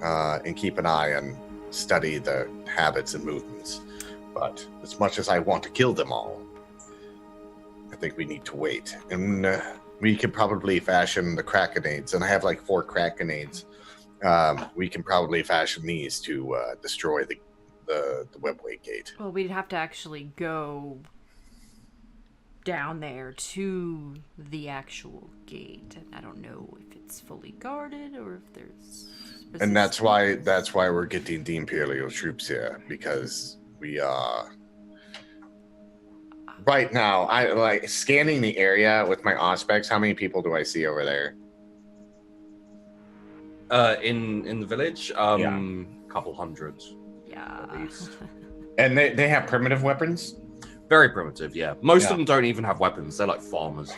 and keep an eye and study the habits and movements. But as much as I want to kill them all, I think we need to wait. And we can probably fashion the Krakenades, and I have like 4 Krakenades. We can probably fashion these to destroy the webway gate. Well, we'd have to actually go down there to the actual gate. And I don't know if it's fully guarded or if there's. And that's why we're getting the Imperial troops here, because we are. Right now, I like scanning the area with my auspex. How many people do I see over there? In the village, Yeah. couple hundred. Yeah. At least. And they have primitive weapons? Very primitive, yeah. Most Yeah. of them don't even have weapons. They're like farmers.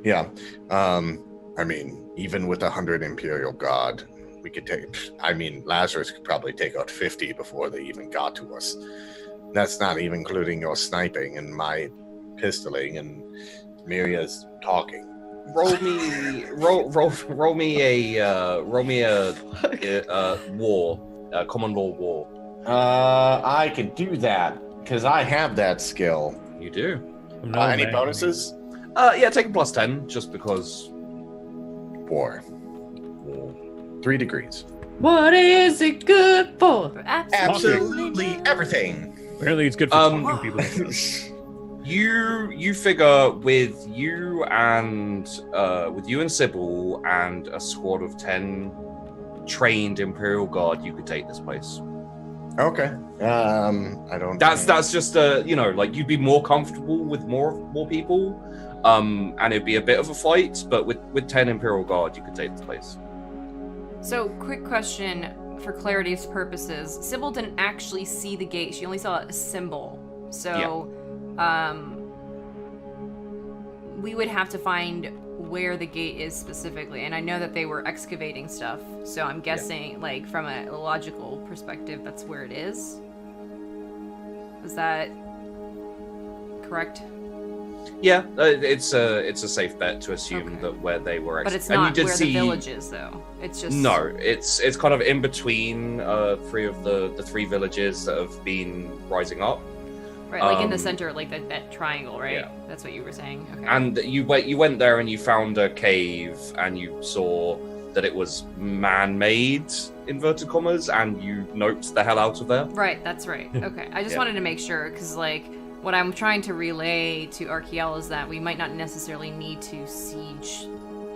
Yeah. I mean, even with 100 Imperial Guard, we could take. I mean, Lazarus could probably take out 50 before they even got to us. That's not even including your sniping and my pistoling and Miria's talking. Roll me a war, common law war. I could do that because I have that skill. You do. No, Any man. bonuses? Yeah, take a +10 just because. War. 3 degrees. What is it good for? Absolutely everything. Apparently, it's good for talking people. You figure with you and Sybil and a squad of 10 trained Imperial Guard, you could take this place. Okay. I don't. That's just like you'd be more comfortable with more people, and it'd be a bit of a fight. But with 10 Imperial Guard, you could take this place. So, quick question for clarity's purposes. Sybil didn't actually see the gate. She only saw a symbol. So, we would have to find where the gate is specifically. And I know that they were excavating stuff. So I'm guessing, like, from a logical perspective, that's where it is. Is that correct? Yeah, it's a safe bet to assume Okay. that where they were. But it's and you not did where see... the village is, though. It's just... No, it's kind of in between 3 of the 3 villages that have been rising up. Right, like in the Um, center, like that triangle, right? yeah. That's what you were saying. Okay. And you went there and you found a cave and you saw that it was man-made, inverted commas, and you noped the hell out of there. Right, that's right. Okay. I just Yeah. wanted to make sure, because, like, what I'm trying to relay to Arkiel is that we might not necessarily need to siege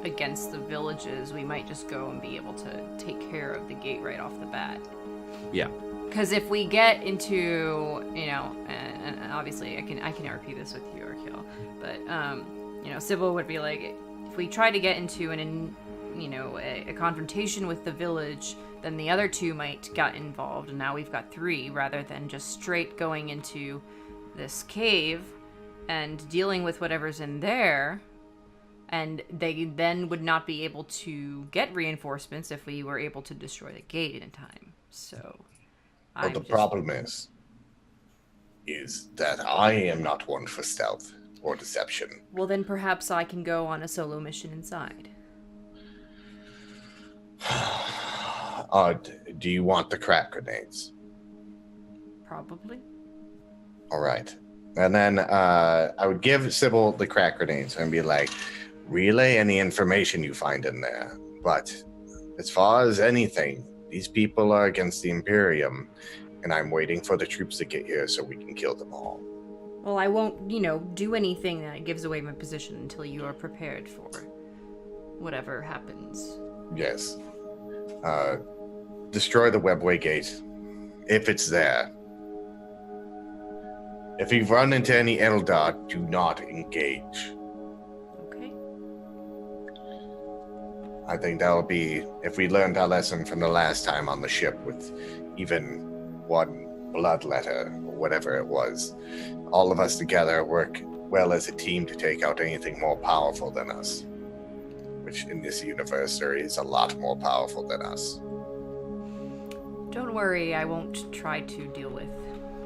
against the villages. We might just go and be able to take care of the gate right off the bat. Yeah. Because if we get into, and obviously I can RP this with you, Arkiel, but, Sybil would be like, if we try to get into a confrontation with the village, then the other 2 might get involved, and now we've got 3, rather than just straight going into this cave and dealing with whatever's in there, and they then would not be able to get reinforcements if we were able to destroy the gate in time. So, But I'm the just- problem is that I am not one for stealth or deception. Well, then perhaps I can go on a solo mission inside. Do you want the crack grenades? Probably. All right. And then I would give Sybil the crack grenades and be like, relay any information you find in there. But as far as anything, these people are against the Imperium, and I'm waiting for the troops to get here so we can kill them all. Well, I won't, do anything that gives away my position until you are prepared for whatever happens. Yes. Destroy the webway gate, if it's there. If you run into any Eldar, do not engage. Okay. I think that'll be, if we learned our lesson from the last time on the ship with even one blood letter, or whatever it was, all of us together work well as a team to take out anything more powerful than us. Which in this universe, there is a lot more powerful than us. Don't worry, I won't try to deal with.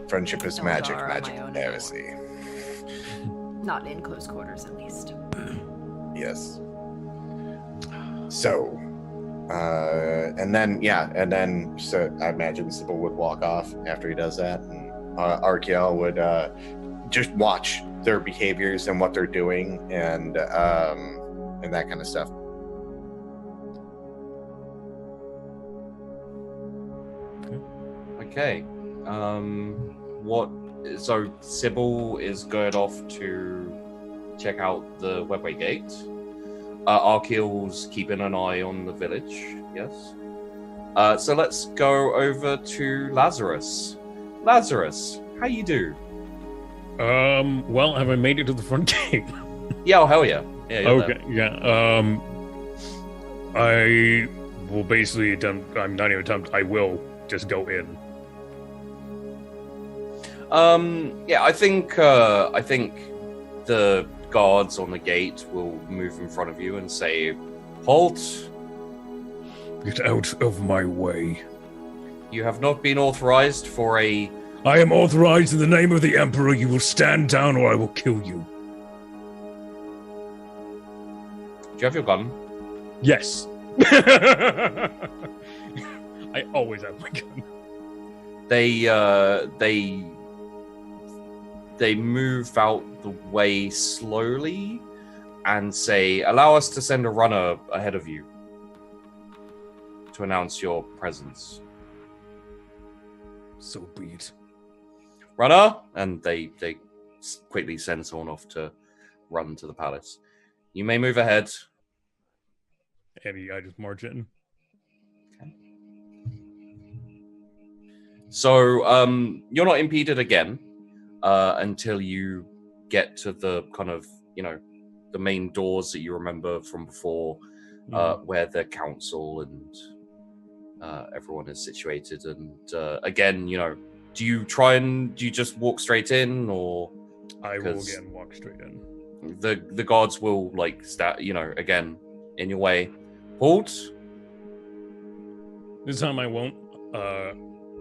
Friendship is Eldar magic, on magic my own is heresy. Not in close quarters, at least. Yes. So, and then so I imagine Sybil would walk off after he does that, and Arkiel would just watch their behaviors and what they're doing, and that kind of stuff. Okay. So Sybil is going off to check out the webway gate. Arkiel's keeping an eye on the village. Yes. So let's go over to Lazarus. Lazarus, how you do? Well, have I made it to the front gate? Yeah, oh hell yeah. Yeah, you're Okay, there. yeah. I will basically attempt. I'm not even attempt. I will just go in. Yeah, I think the guards on the gate will move in front of you and say, "Halt! Get out of my way. You have not been authorized for a." I am authorized in the name of the Emperor. You will stand down, or I will kill you. Do you have your gun? Yes. I always have my gun. They move out the way slowly and say, "Allow us to send a runner ahead of you to announce your presence." So be it. Runner, and they quickly send someone off to run to the palace. You may move ahead. And I just march in. So you're not impeded again until you get to the kind of, the main doors that you remember from before, where the council and everyone is situated. And again, do you just walk straight in, or I will again walk straight in. the guards will again in your way. Halt. This time I won't.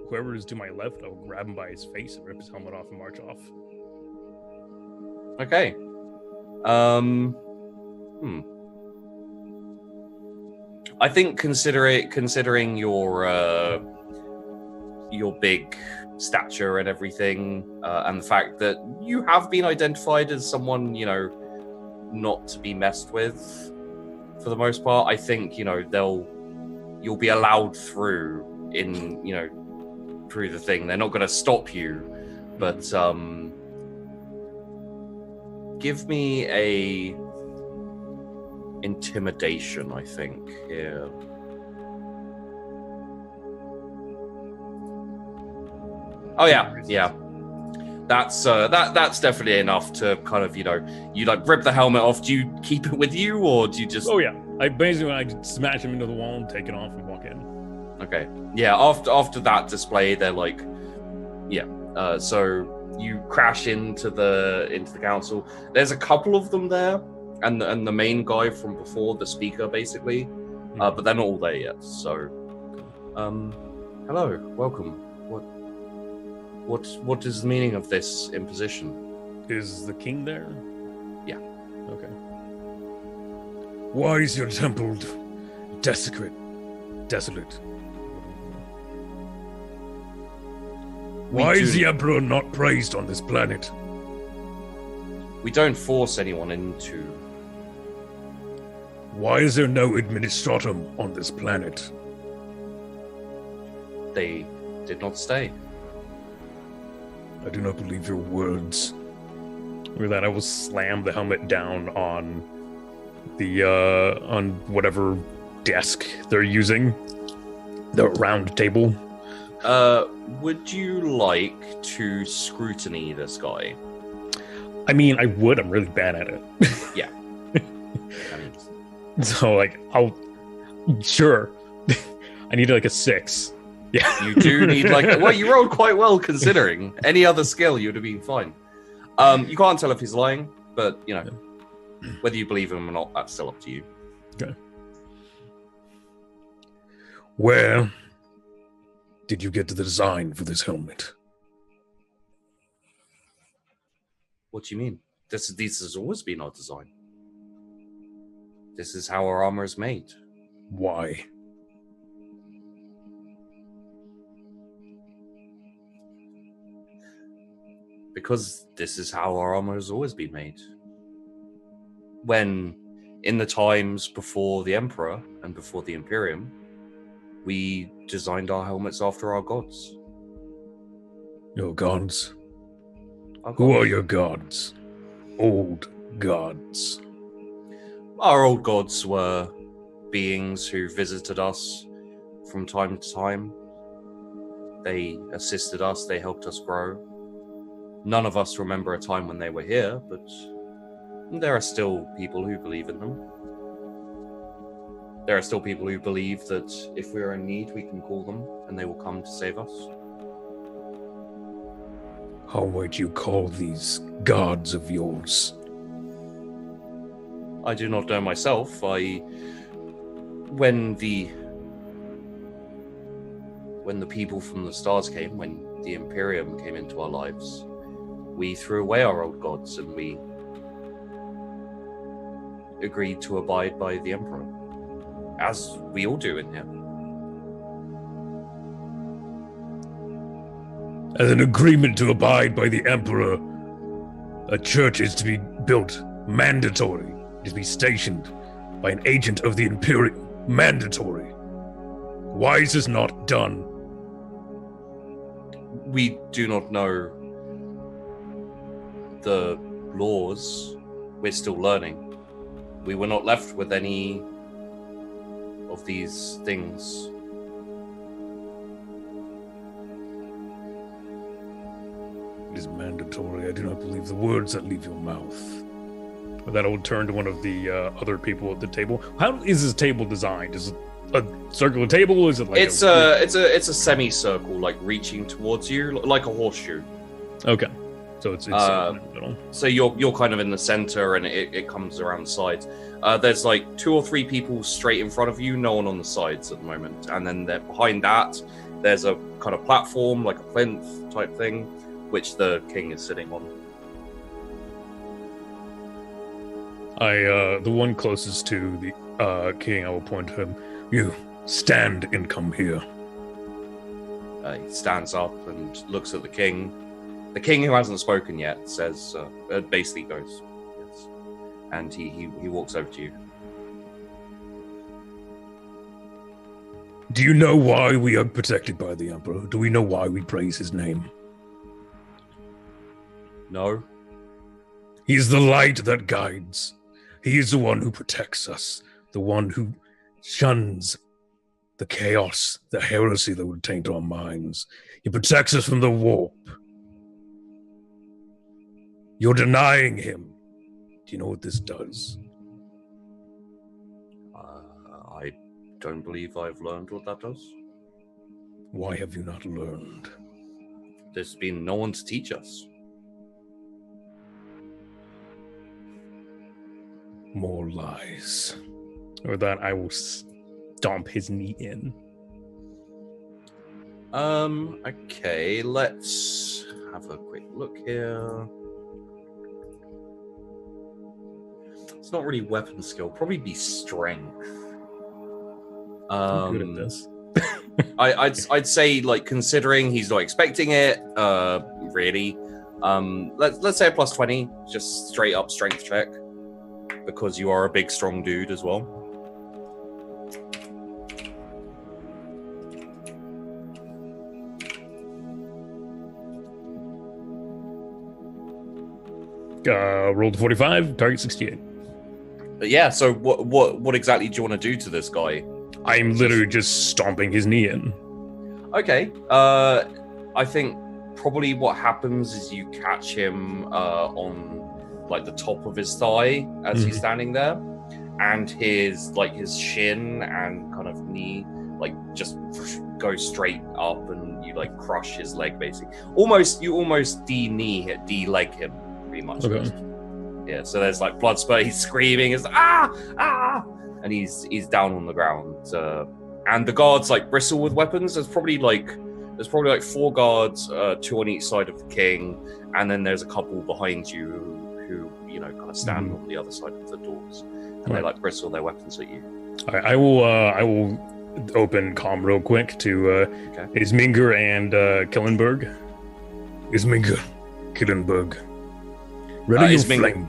Whoever is to my left, I will grab him by his face and rip his helmet off and march off. Okay. I think considering your big stature and everything, and the fact that you have been identified as someone, not to be messed with for the most part, I think, you'll be allowed through through the thing. They're not going to stop you, but give me a intimidation, I think. Yeah. Oh yeah. That's definitely enough to kind of, you like rip the helmet off. Do you keep it with you, or do you just? Oh yeah, I just smash him into the wall and take it off and walk in. Okay. Yeah. After that display, they're like, yeah. So you crash into the council. There's a couple of them there, and the main guy from before, the speaker, basically, but they're not all there yet. So, hello, welcome. What is the meaning of this imposition? Is the king there? Okay. Why is your temple desolate? Why is the Emperor not praised on this planet? We don't force anyone into. Why is there no administratum on this planet? They did not stay. I do not believe your words. With that, I will slam the helmet down on the on whatever desk they're using, the round table. Would you like to scrutiny this guy? I mean, I would. I'm really bad at it. Yeah. So, like, I'll sure. I need like a 6. Yeah, You do need well, you rolled quite well considering. Any other skill, you'd have been fine. You can't tell if he's lying, but you know, whether you believe him or not, that's still up to you. Okay. Where did you get the design for this helmet? What do you mean? This has always been our design. This is how our armor is made. Why? Because this is how our armor has always been made. When, in the times before the Emperor and before the Imperium, we designed our helmets after our gods. Your gods? Our Who are gods. your gods? Old gods. Our old gods were beings who visited us from time to time. They assisted us, they helped us grow. None of us remember a time when they were here, but there are still people who believe in them. There are still people who believe that if we're in need, we can call them and they will come to save us. How might you call these gods of yours? I do not know myself. When the people from the stars came, when the Imperium came into our lives, we threw away our old gods and we agreed to abide by the Emperor, as we all do in here. As an agreement to abide by the Emperor, a church is to be built mandatory. It is to be stationed by an agent of the Imperium. Mandatory. Why is this not done? We do not know the laws. We're still learning. We were not left with any of these things. It is mandatory. I do not believe the words that leave your mouth. With that, I will turn to one of the other people at the table. How is this table designed? Is it a circular table? Is it like It's a semicircle, like reaching towards you, like a horseshoe. Okay, so it's in the middle. So you're kind of in the center, and it comes around the sides. There's like 2 or 3 people straight in front of you, no one on the sides at the moment. And then behind that, there's a kind of platform, like a plinth type thing, which the king is sitting on. The one closest to the king, I will point to him. You stand and come here. He stands up and looks at the king. The king, who hasn't spoken yet, says, basically goes, yes. And he walks over to you. Do you know why we are protected by the Emperor? Do we know why we praise his name? No? He is the light that guides. He is the one who protects us, the one who shuns the chaos, the heresy that would taint our minds. He protects us from the warp. You're denying him. Do you know what this does? I don't believe I've learned what that does. Why have you not learned? There's been no one to teach us. More lies. Or that I will stomp his knee in. Okay, let's have a quick look here. It's not really weapon skill. Probably be strength. I'm good at this. I'd say, like, considering he's not expecting it, really. Let's say a plus 20, just straight up strength check, because you are a big strong dude as well. Rolled 45, target 68. But yeah, so what exactly do you want to do to this guy? I'm literally just stomping his knee in. Okay. I think probably what happens is you catch him on like the top of his thigh as he's standing there, and his shin and kind of knee like just go straight up, and you like crush his leg basically. You almost de-leg him pretty much. Okay. Yeah. So there's like blood spurt. He's screaming. It's like, ah, and he's down on the ground. And the guards like bristle with weapons. There's probably like 4 guards, 2 on each side of the king, and then there's a couple behind you who kind of stand on the other side of the doors, and they like bristle their weapons at you. All right, I will open comm real quick to Isminger and Killenberg. Isminger, Killenberg. Ready your flame.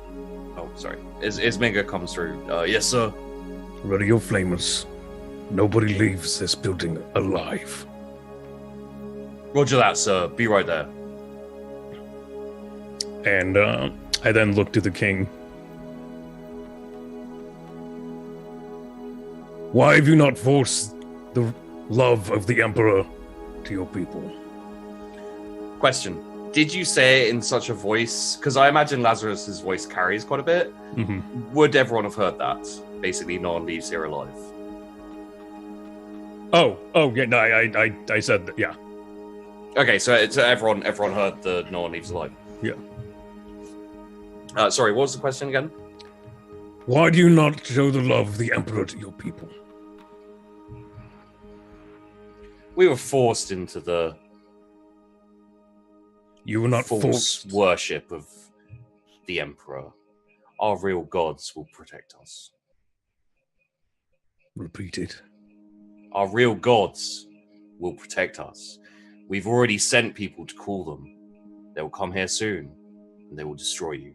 Oh, sorry. Isminger comes through. Yes, sir. Ready your flamers. Nobody leaves this building alive. Roger that, sir. Be right there. And I then look to the king. Why have you not forced the love of the Emperor to your people? Question. Did you say it in such a voice? Because I imagine Lazarus's voice carries quite a bit. Mm-hmm. Would everyone have heard that? Basically, no one leaves here alive. Oh, yeah, no, I said that, yeah. Okay, so everyone heard the no one leaves alive. Yeah. Sorry, what was the question again? Why do you not show the love of the Emperor to your people? We were forced into the You were not false worship of the Emperor. Our real gods will protect us. Repeat it. Our real gods will protect us. We've already sent people to call them. They will come here soon, and they will destroy you.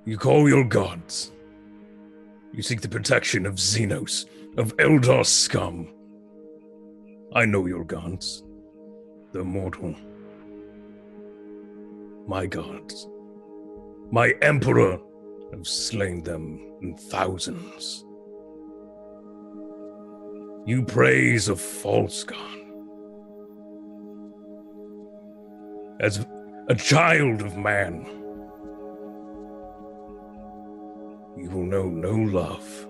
You call your gods. You seek the protection of Xenos, of Eldar scum. I know your gods. They're mortal. My gods, my Emperor, have slain them in thousands. You praise a false god. As a child of man, you will know no love.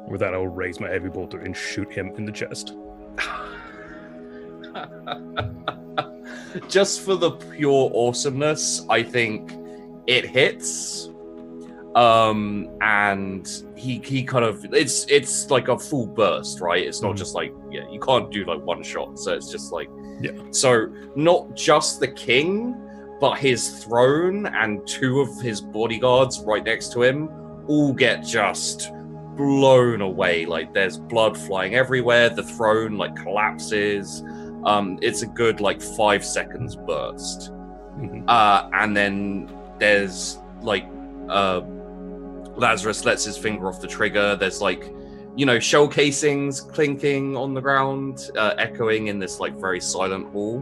With that, I will raise my heavy bolter and shoot him in the chest. Just for the pure awesomeness, I think it hits. And he kind of it's like a full burst, right? It's not just like, yeah, you can't do like one shot, so it's just like, yeah. So not just the king, but his throne and 2 of his bodyguards right next to him all get just blown away. Like there's blood flying everywhere. The throne like collapses. It's a good like 5 seconds burst. And then there's like Lazarus lets his finger off the trigger. There's like, shell casings clinking on the ground, echoing in this like very silent hall.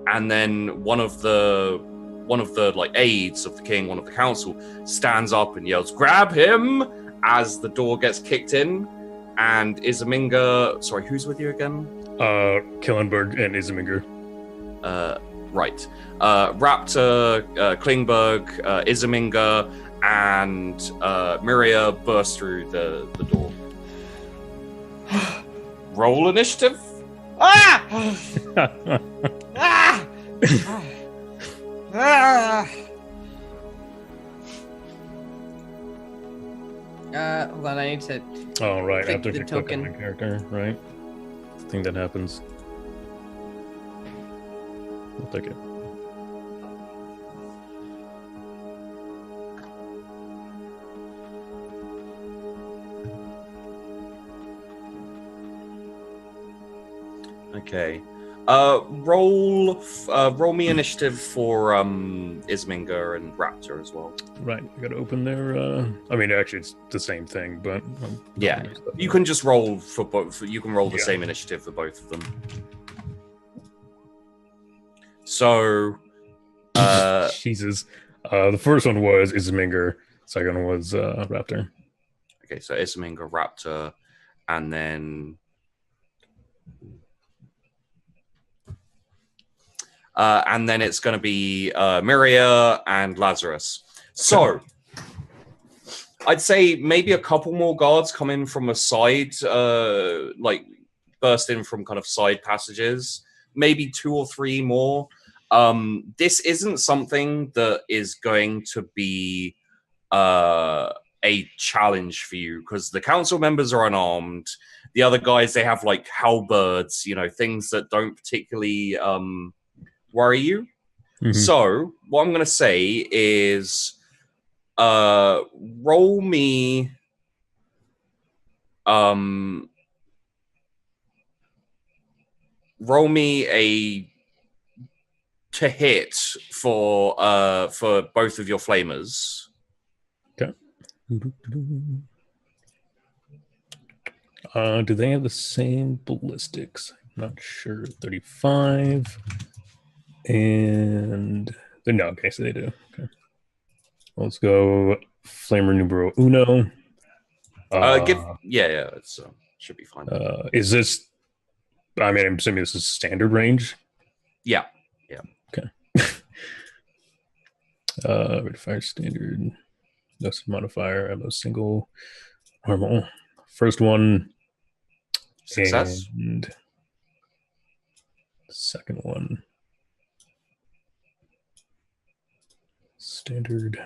And then one of the like aides of the king, one of the council, stands up and yells, "Grab him!" as the door gets kicked in. And Isminger, sorry, who's with you again? Killenberg and Isminger. Right. Raptor, Klingberg, Isminger, and Miria burst through the door. Roll initiative. Ah! Ah! Ah! Hold on, I need to. Oh, right. Click After the you click on token. the character, right? thing that happens. I'll take it. Okay. Roll me initiative for Isminga and Raptor as well. Right, I gotta open their. I mean, actually, it's the same thing, but Yeah, you can just roll for both. You can roll the same initiative for both of them. So, Jesus. The first one was Isminger. Second one was Raptor. Okay, so Isminga, Raptor, and then. And then it's going to be Miria and Lazarus. So, I'd say maybe a couple more guards come in from a side, like burst in from kind of side passages. Maybe 2 or 3 more. This isn't something that is going to be a challenge for you because the council members are unarmed. The other guys, they have like halberds, things that don't particularly worry you. Mm-hmm. So what I'm going to say is roll me a to hit for both of your flamers. Okay. Do they have the same ballistics? I'm not sure. 35. And no, okay, so they do. Okay. Let's go Flamer Numero Uno. It's should be fine. Is this, I mean, I'm assuming this is standard range? Yeah. Okay. Rate of fire standard. No modifier. I have a single normal. First one. Success. And second one. Standard.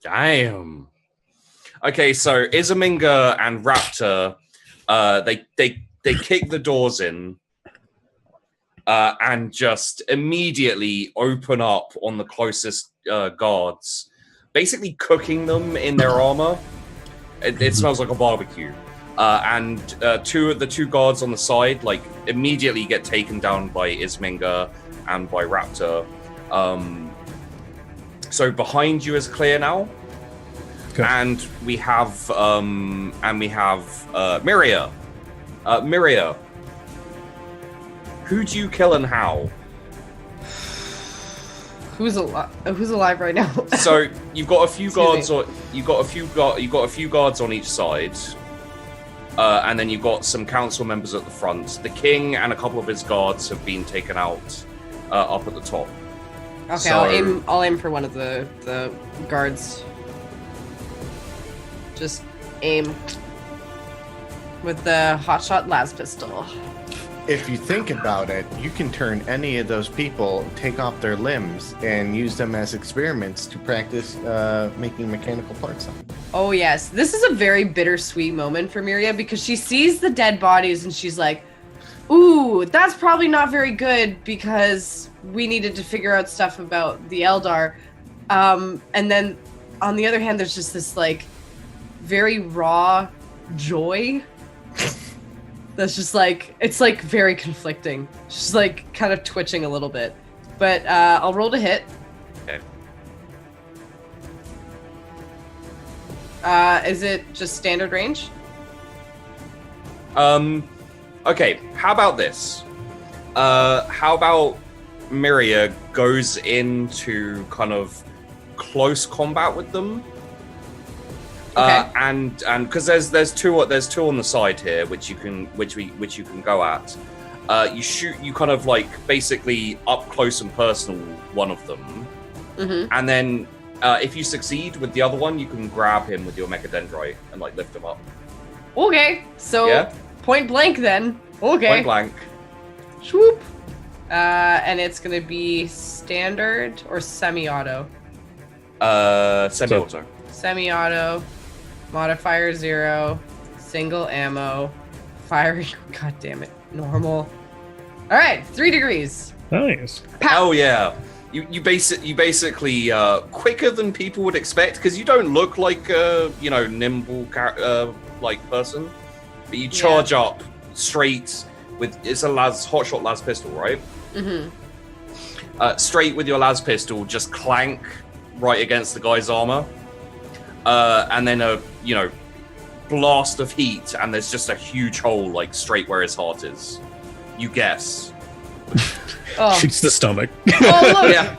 Damn. Okay, so Isminga and Raptor, they kick the doors in and just immediately open up on the closest guards, basically cooking them in their armor. It smells like a barbecue. And the two guards on the side, like, immediately get taken down by Isminga and by Raptor. So behind you is clear now. Okay. And we have Miria. Miria, who do you kill and how? Who's alive right now? So you've got a few guards, or you got a few guards on each side, and then you've got some council members at the front. The king and a couple of his guards have been taken out up at the top. Okay, so, I'll aim for one of the guards. Just aim with the hotshot las pistol. If you think about it, you can turn any of those people, take off their limbs, and use them as experiments to practice making mechanical parts on. Oh yes, this is a very bittersweet moment for Miria because she sees the dead bodies and she's like, ooh, that's probably not very good because we needed to figure out stuff about the Eldar. And then on the other hand, there's just this like very raw joy that's just like, it's like very conflicting. She's like kind of twitching a little bit. But I'll roll to hit. Okay. Is it just standard range? Okay, how about this? How about Miria goes into kind of close combat with them? Okay. And because there's two on the side here which you can go at. You kind of like basically up close and personal one of them, and then if you succeed with the other one, you can grab him with your Mechadendrite and like lift him up. Okay, so point blank then. Okay. Point blank. Swoop. And it's gonna be standard or semi-auto. Semi-auto. Semi-auto. Modifier 0. Single ammo. Firing. God damn it. Normal. All right, 3 degrees. Nice. Oh yeah. You basically quicker than people would expect because you don't look like a nimble like person, but you charge up straight with it's a hotshot las pistol, right? Mm-hmm. Straight with your las pistol, just clank right against the guy's armor, and then a blast of heat, and there's just a huge hole like straight where his heart is. You guess. Oh. Shoots the stomach. Oh, look! Yeah.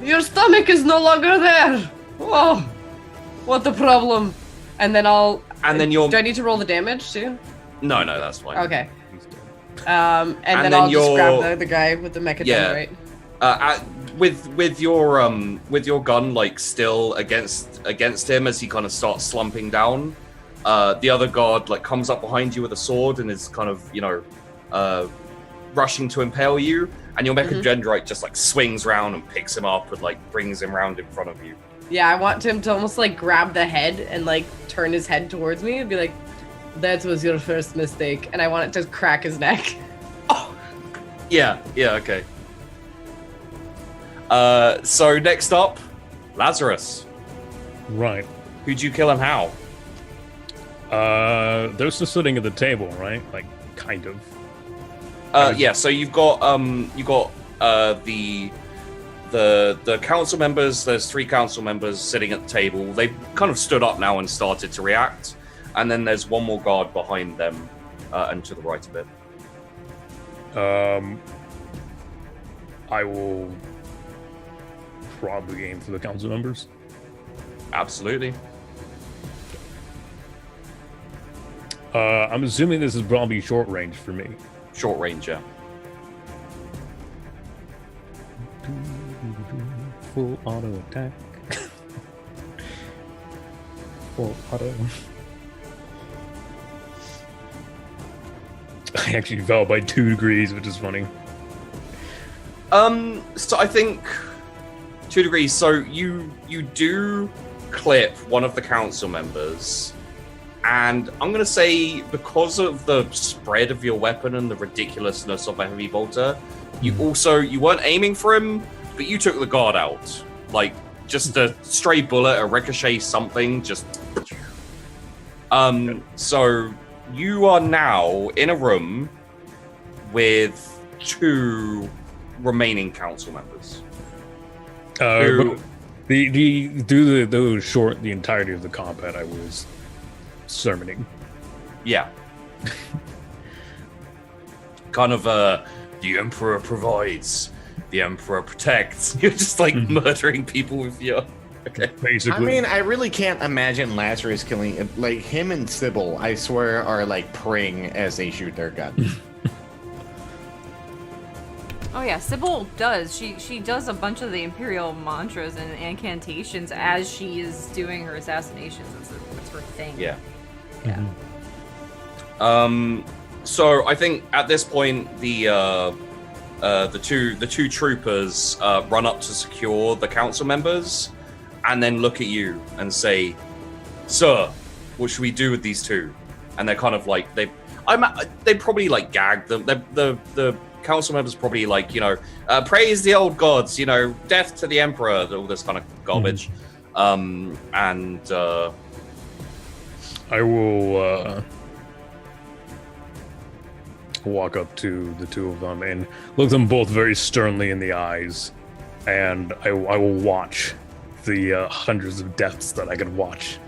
Your stomach is no longer there! Oh, what the problem? And then you'll... Do I need to roll the damage too? No, that's fine. Okay. And then I'll just grab the guy with the mecha gun, right? With your gun like still against him as he kind of starts slumping down, the other guard like comes up behind you with a sword and is kind of rushing to impale you, and your mecha dendrite just like swings around and picks him up and like brings him round in front of you. Yeah, I want him to almost like grab the head and like turn his head towards me and be like, "That was your first mistake," and I want it to crack his neck. Oh, yeah, okay. So next up, Lazarus. Right. Who'd you kill and how? They're still sitting at the table, right? Like, kind of. Yeah. So you've got the council members. There's 3 council members sitting at the table. They've kind of stood up now and started to react. And then there's one more guard behind them, and to the right a bit. I will probably aim for the council members. Absolutely. I'm assuming this is probably short range for me. Short range, yeah. Full auto attack. Full auto. I actually fell by 2 degrees, which is funny. So I think 2 degrees. So you do clip one of the council members, and I'm gonna say because of the spread of your weapon and the ridiculousness of a heavy bolter, you weren't aiming for him, but you took the guard out. Like just a stray bullet, a ricochet, something. Just so you are now in a room with 2 remaining council members. The entirety of the combat I was sermoning. Yeah. Kind of the Emperor provides, the Emperor protects. You're just like murdering people with your... Okay. Basically. I mean, I really can't imagine Lazarus killing... Like, him and Sybil, I swear, are like praying as they shoot their gun. Oh yeah, Sybil does. She does a bunch of the Imperial mantras and incantations as she is doing her assassinations. That's her thing. Yeah. Yeah. So I think at this point the two troopers run up to secure the council members, and then look at you and say, "Sir, what should we do with these 2?" And they're kind of like they probably like gag them. The council members probably like praise the old gods, death to the Emperor, all this kind of garbage. And I will walk up to the 2 of them and look them both very sternly in the eyes, and I will watch the hundreds of deaths that I can watch.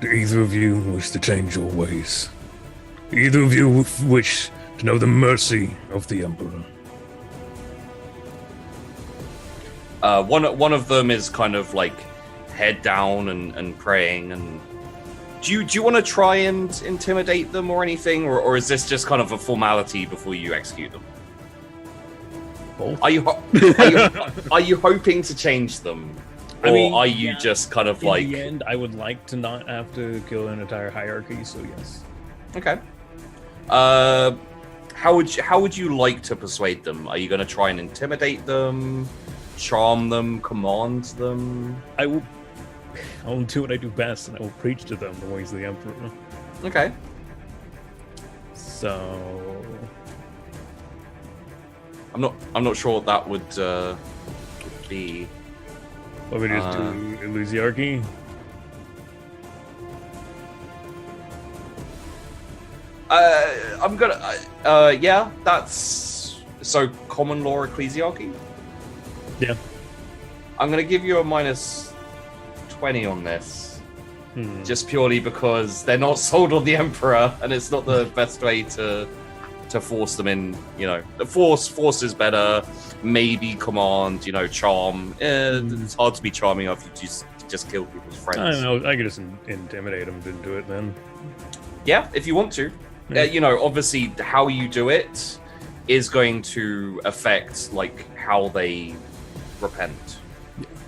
Do either of you wish to change your ways? Do either of you wish to know the mercy of the Emperor? One of them is kind of like head down and praying. And do you want to try and intimidate them or anything, or is this just kind of a formality before you execute them? Both. Are you hoping to change them, or are you just kind of like? In the end, I would like to not have to kill an entire hierarchy. So yes. Okay. How would you like to persuade them? Are you going to try and intimidate them? charm them, command them? I will do what I do best, and I will preach to them the ways of the Emperor. Okay. So I'm not sure what that would be. what we just do Illusiarchy? I'm gonna. Yeah, that's so common law ecclesiarchy. Yeah. I'm gonna give you a minus 20 on this, just purely because they're not sold on the Emperor, and it's not the best way to force them in. You know, the force is better. Maybe command. You know, charm. It's hard to be charming if you just kill people's friends. I don't know. I could just intimidate them to do it then. Yeah, if you want to. You know, obviously, how you do it is going to affect like how they repent.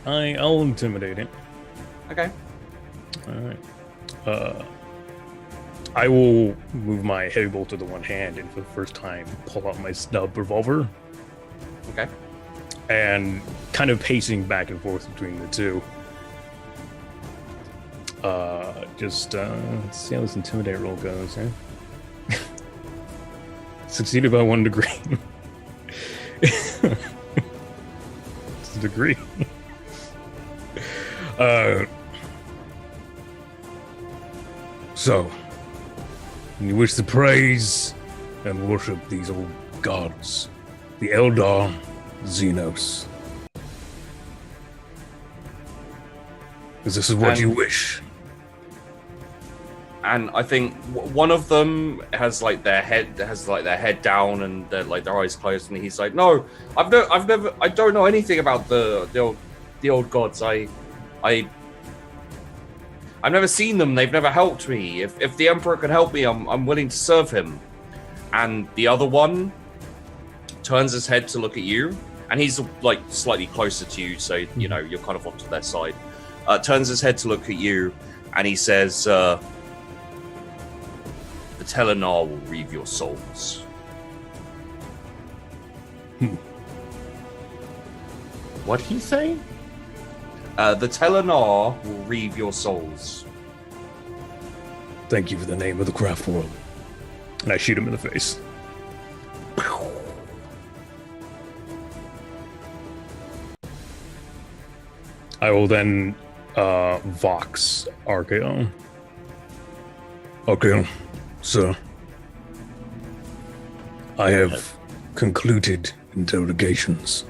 I'll intimidate it. Okay. All right. I will move my heavy bolt to the one hand and for the first time pull out my stub revolver. Okay. And kind of pacing back and forth between the two. Let's see how this intimidate roll goes, huh? Succeeded by 1 degree. It's a degree. So, you wish to praise and worship these old gods, the Eldar, Xenos. Because this is what you wish. And I think one of them has like their head down and their eyes closed, and he's like, "No, I don't know anything about the old gods. I've never seen them. They've never helped me. If the Emperor can help me, I'm willing to serve him." And the other one turns his head to look at you, and he's like slightly closer to you, so you know you're kind of off to their side. Turns his head to look at you, and he says, "The Telenar will reave your souls." What'd he say? The Telenar will reave your souls. Thank you for the name of the craft world. And I shoot him in the face. I will then Vox Archaeon. Okay, sir. I have concluded interrogations.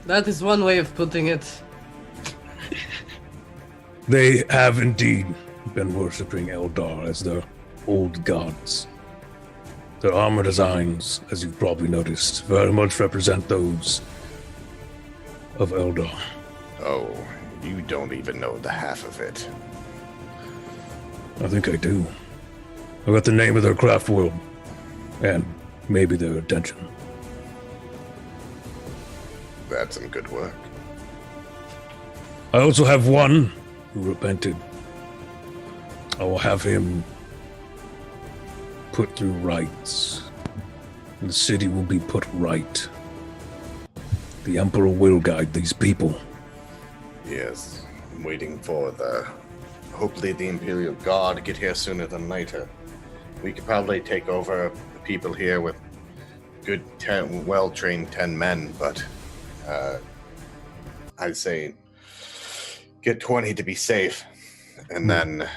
That is one way of putting it. They have indeed been worshipping Eldar as their old gods. Their armor designs, as you've probably noticed, very much represent those of Eldar. Oh, you don't even know the half of it. I think I do. I got the name of their craft world, and maybe their attention. That's some good work. I also have one who repented. I will have him put through rites. The city will be put right. The Emperor will guide these people. Yes, I'm waiting for hopefully the Imperial Guard to get here sooner than later. We could probably take over the people here with good, well-trained 10 men, but I'd say get 20 to be safe, and then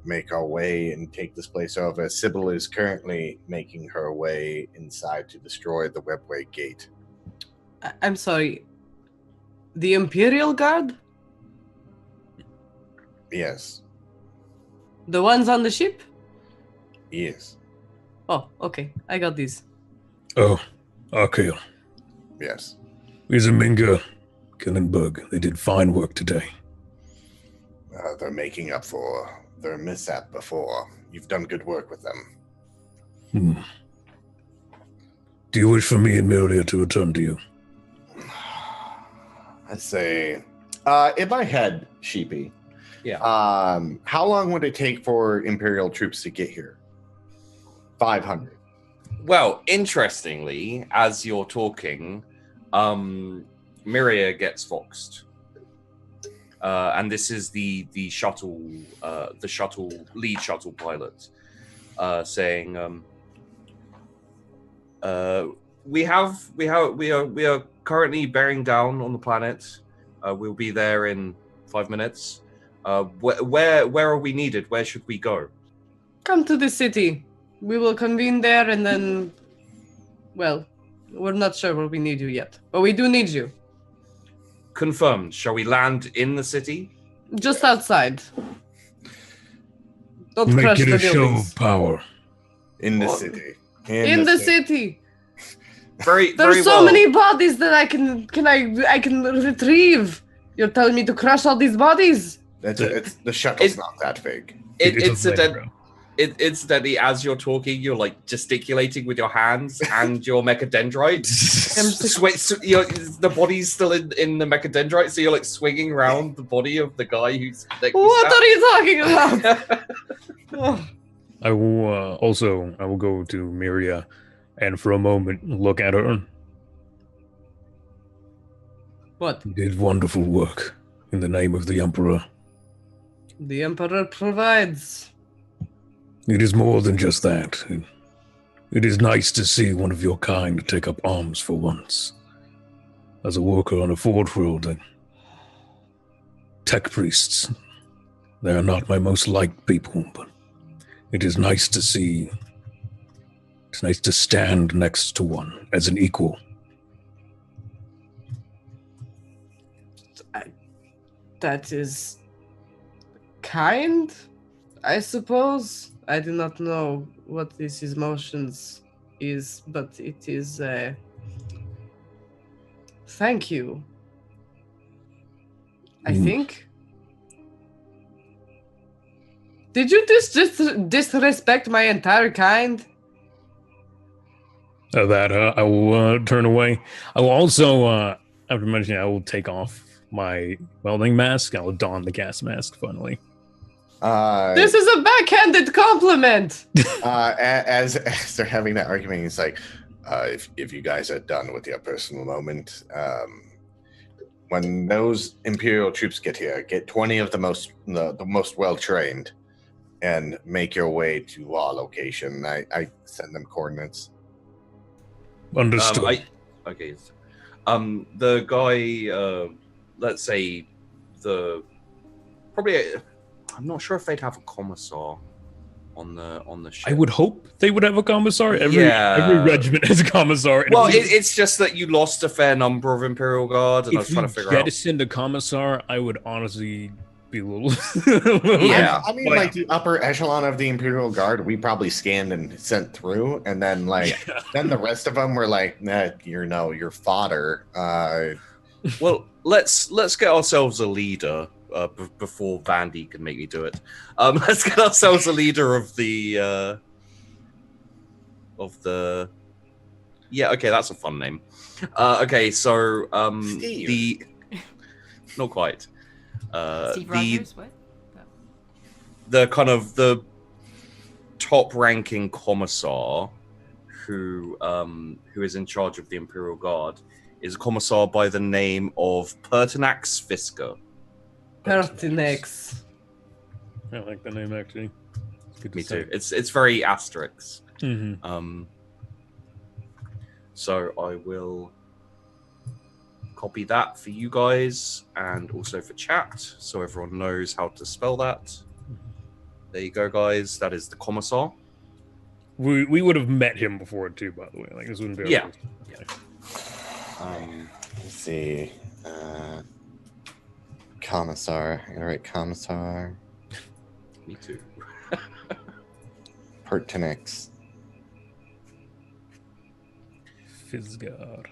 make our way and take this place over. Sybil is currently making her way inside to destroy the Webway Gate. I'm sorry. The Imperial Guard? Yes. The ones on the ship? Yes. Oh, okay. I got these. Oh, Archaeon. Yes. Izaminga, Killenberg, they did fine work today. They're making up for their mishap before. You've done good work with them. Do you wish for me and Myria to return to you? I say, in my head, Sheepy. Yeah. How long would it take for Imperial troops to get here? 500. Well, interestingly, as you're talking, Miria gets voxed. And this is the shuttle lead shuttle pilot saying, we are currently bearing down on the planet. We'll be there in 5 minutes. Where are we needed? Where should we go? Come to the city. We will convene there and then, well, we're not sure where we need you yet, but we do need you. Confirmed. Shall we land in the city? Just outside. Don't Make crush it the a show buildings. of power. In the city. In the city. Very There's so well. many bodies that I can retrieve. You're telling me to crush all these bodies? The shuttle's not that big. Incidentally, as you're talking, you're like gesticulating with your hands and your mechadendrite. The body's still in the mechadendrite, so you're like swinging around the body of the guy who's. What are you talking about? I will go to Miria and for a moment look at her. What? You did wonderful work in the name of the Emperor. The Emperor provides. It is more than just that. It is nice to see one of your kind take up arms for once. As a worker on a forge world, tech priests, they are not my most liked people, but it is nice to see. It's nice to stand next to one as an equal. That is kind, I suppose. I do not know what this emotions is, but it is thank you. I think. Did you just disrespect my entire kind? I will turn away. I will also, after mentioning, I will take off my welding mask. I will don the gas mask finally. This is a backhanded compliment. As they're having that argument, he's like, if you guys are done with your personal moment, when those Imperial troops get here, get 20 of the most well trained, and make your way to our location. I send them coordinates. Understood. Okay. The guy, let's say probably. I'm not sure if they'd have a commissar on the ship. I would hope they would have a commissar. Every regiment has a commissar. Well, it's just that you lost a fair number of Imperial Guard, and I was trying to figure out. If we jettisoned a commissar, I would honestly be a little. Yeah. I mean, like the upper echelon of the Imperial Guard, we probably scanned and sent through, and then then the rest of them were like, nah, you're fodder. Well, let's get ourselves a leader. Before Vandy can make me do it, let's get ourselves a leader of the. Yeah, okay, that's a fun name. Okay, so Steve. not quite. Steve Rogers? What? The kind of the top-ranking commissar who is in charge of the Imperial Guard is a commissar by the name of Pertinax Fisker. Pertinax. I like the name actually. Me too. It's very asterisk. Mm-hmm. So I will copy that for you guys and also for chat, so everyone knows how to spell that. There you go, guys. That is the commissar. We would have met him before too, by the way. Like this wouldn't be. Yeah. Let's see. Commissar. All right, commissar. Me too. Pertinax. Fisker.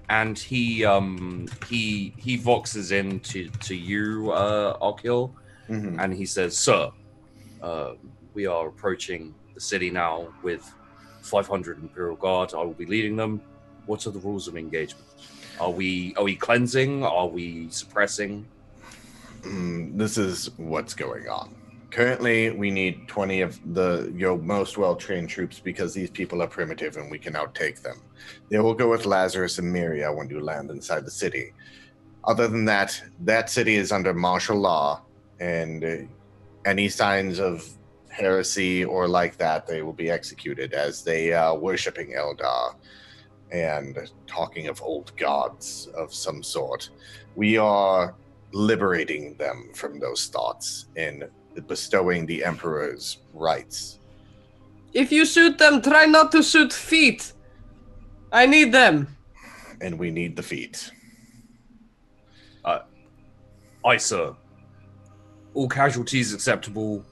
And he voxes in to you, Arkil, and he says, "Sir, we are approaching the city now with 500 Imperial Guard. I will be leading them. What are the rules of engagement? Are we cleansing? Are we suppressing?" This is what's going on. Currently, we need 20 of your most well-trained troops because these people are primitive and we can outtake them. They will go with Lazarus and Miria when you land inside the city. Other than that, that city is under martial law, and any signs of heresy or like that, they will be executed as they are worshipping Eldar and talking of old gods of some sort. We are liberating them from those thoughts and bestowing the Emperor's rights. If you shoot them, try not to shoot feet. I need them. And we need the feet. Aye, sir. All casualties acceptable.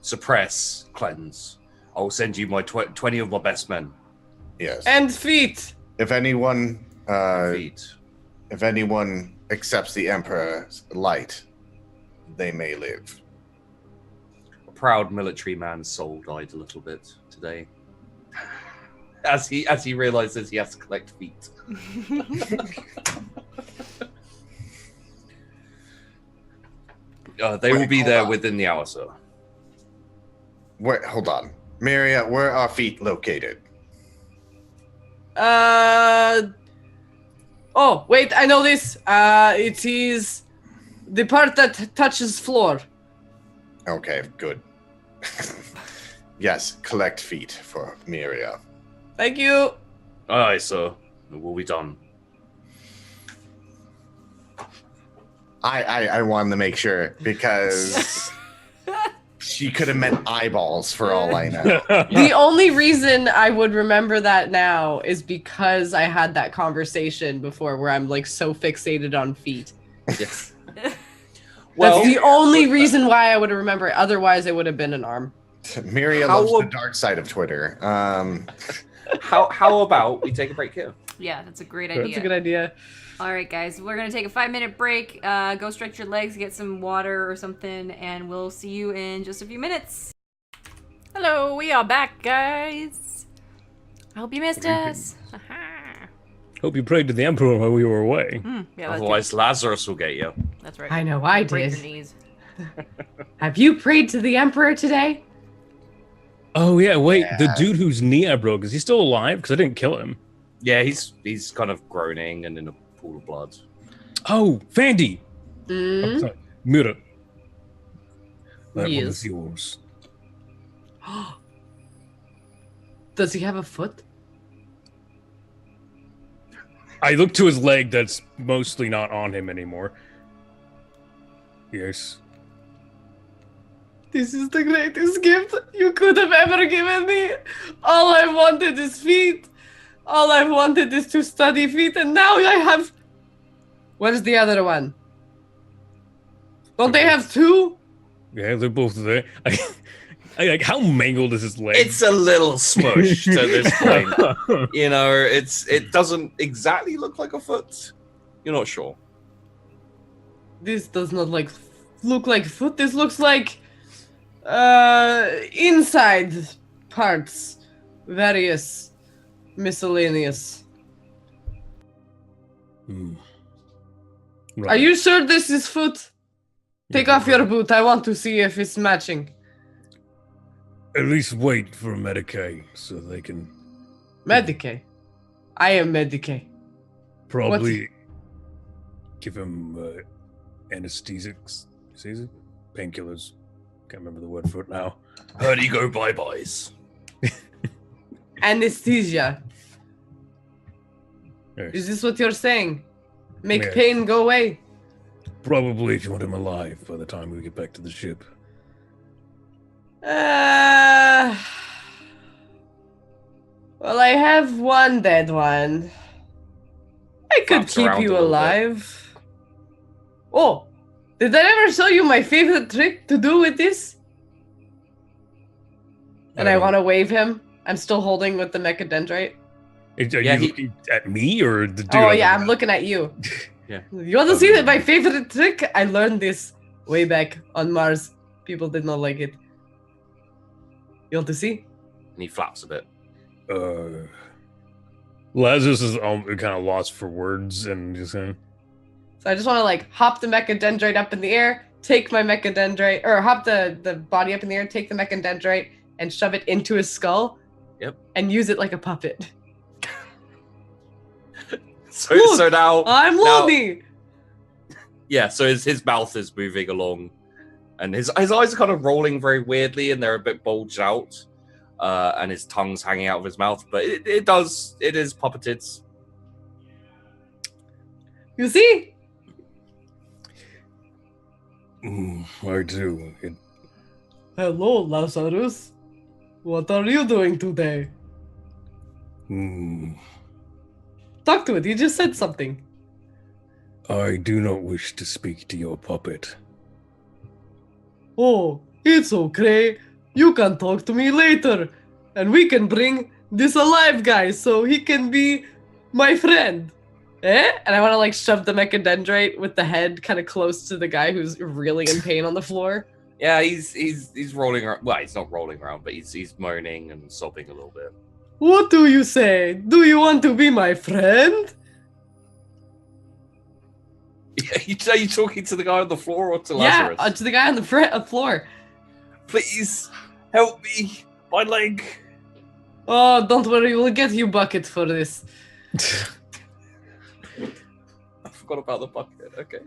Suppress, cleanse. I'll send you my 20 of my best men. Yes. And feet. If anyone Feet. if anyone accepts the Emperor's light, they may live. A proud military man's soul died a little bit today. As he realizes he has to collect feet. They will be there within the hour, sir. Wait, hold on. Miria, where are feet located? Oh, wait, I know this. It is the part that touches floor. Okay, good. Yes, collect feet for Miria. Thank you. Aye, sir. It will be done. I wanted to make sure because she could have meant eyeballs for all I know. The only reason I would remember that now is because I had that conversation before where I'm like so fixated on feet. Yes. That's the only reason why I would remember it. Otherwise, it would have been an arm. Miria loves the dark side of Twitter. How about we take a break here? Yeah, that's a great idea. That's a good idea. All right, guys, we're going to take a 5-minute break. Go stretch your legs, get some water or something, and we'll see you in just a few minutes. Hello, we are back, guys. I hope you missed us. Hope you prayed to the Emperor while we were away. Yeah, that's Otherwise, Lazarus will get you. That's right. I know I Break did. your knees. Have you prayed to the Emperor today? Oh yeah, wait, the dude whose knee I broke, is he still alive? Because I didn't kill him. Yeah, he's kind of groaning and in a pool of blood. Oh, Vandy! Mm? Oh, sorry. Mira. That one Yes. is yours. Does he have a foot? I look to his leg that's mostly not on him anymore. Yes. This is the greatest gift you could have ever given me. All I wanted is feet. All I've wanted is to study feet, and now I have... Where's the other one? Don't they have two? Yeah, they're both there. I like, how mangled is his leg? It's a little smushed at this point. You know, it doesn't exactly look like a foot. You're not sure. This does not look like foot. This looks like inside parts, various miscellaneous. Right. Are you sure this is foot? Take off your boot. I want to see if it's matching. At least wait for Medicaid so they can Medicaid. I am Medicaid. probably give him anesthesics, painkillers. Can't remember the word for it now. Heard he go bye-byes. Anesthesia. Yes. Is this what you're saying? Make Yes. pain go away. Probably if you want him alive by the time we get back to the ship. Well, I have one dead one. I could Flaps keep around a you little bit. alive. Oh, did I ever show you my favorite trick to do with this? And I want to wave him. I'm still holding with the mechadendrite. Are Yeah, you looking at me or the dude? Oh on yeah, the- I'm looking at you. Yeah. You want to see that my favorite trick? I learned this way back on Mars. People did not like it. You want to see? And he flaps a bit. Lazarus is kind of lost for words and just saying, So I just want to hop the mechadendrite up in the air, take my mechadendrite, or hop the body up in the air, take the mechadendrite, and shove it into his skull. Yep. And use it like a puppet. So Look, so now I'm Lonnie. yeah, so his mouth is moving along, and his eyes are kind of rolling very weirdly, and they're a bit bulged out, and his tongue's hanging out of his mouth. But it is puppeted. You see? I do. Hello, Lazarus. What are you doing today? Talk to it. You just said something. I do not wish to speak to your puppet. Oh, it's okay. You can talk to me later. And we can bring this alive guy so he can be my friend. Eh? And I want to like shove the mechadendrite with the head kind of close to the guy who's really in pain on the floor. Yeah, he's rolling around. Well, he's not rolling around, but he's moaning and sobbing a little bit. What do you say? Do you want to be my friend? Yeah, are you talking to the guy on the floor or to Lazarus? Yeah, to the guy on the floor. Please help me. My leg. Oh, don't worry. We'll get you bucket for this. I forgot about the bucket. Okay.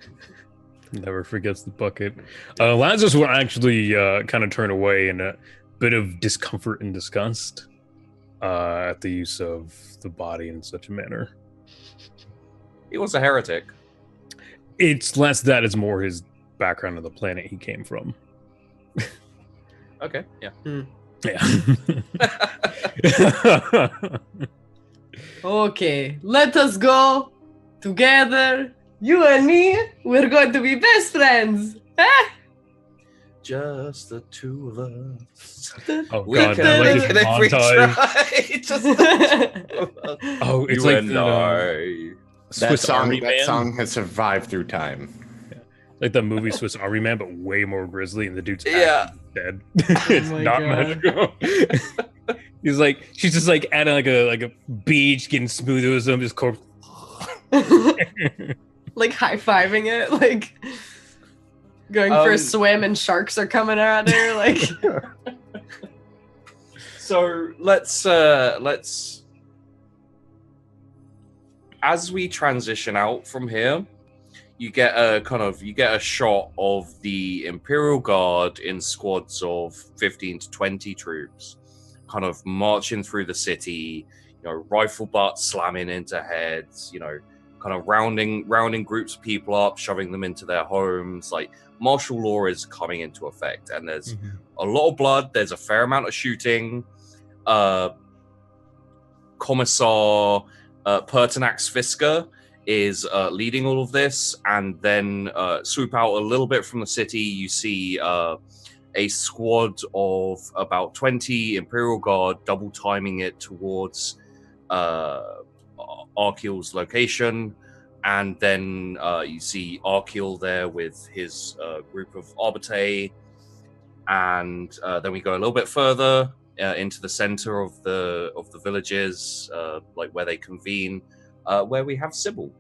Never forgets the bucket. Lazarus will actually kind of turn away in a bit of discomfort and disgust at the use of the body in such a manner. He was a heretic. It's less that, it's more his background of the planet he came from. Okay, yeah. Yeah. Okay, let us go together. You and me, we're going to be best friends. Eh? Just the two of us. Oh We god, can that like make this it every montage. try. Just the two of us. Oh, it's You like and the I. Swiss Army that Man. song has survived through time. Like the movie Swiss Army Man, but way more grisly, and the dude's Yeah. dead. It's my not God. magical. He's like, she's just like at like a beach, getting smooth with him, just corpse. Like high-fiving it, like going for a swim and sharks are coming at her, like So let's as we transition out from here, you get a shot of the Imperial Guard in squads of 15 to 20 troops, kind of marching through the city, rifle butts slamming into heads, kind of rounding groups of people up, shoving them into their homes. Like martial law is coming into effect, and there's a lot of blood. There's a fair amount of shooting. Commissar Pertinax Fisker is leading all of this, and then swoop out a little bit from the city. You see a squad of about 20 Imperial Guard double timing it towards Arkeel's location, and then you see Arkeel there with his group of Arbite, and then we go a little bit further into the center of the villages, like where they convene, where we have Sybil,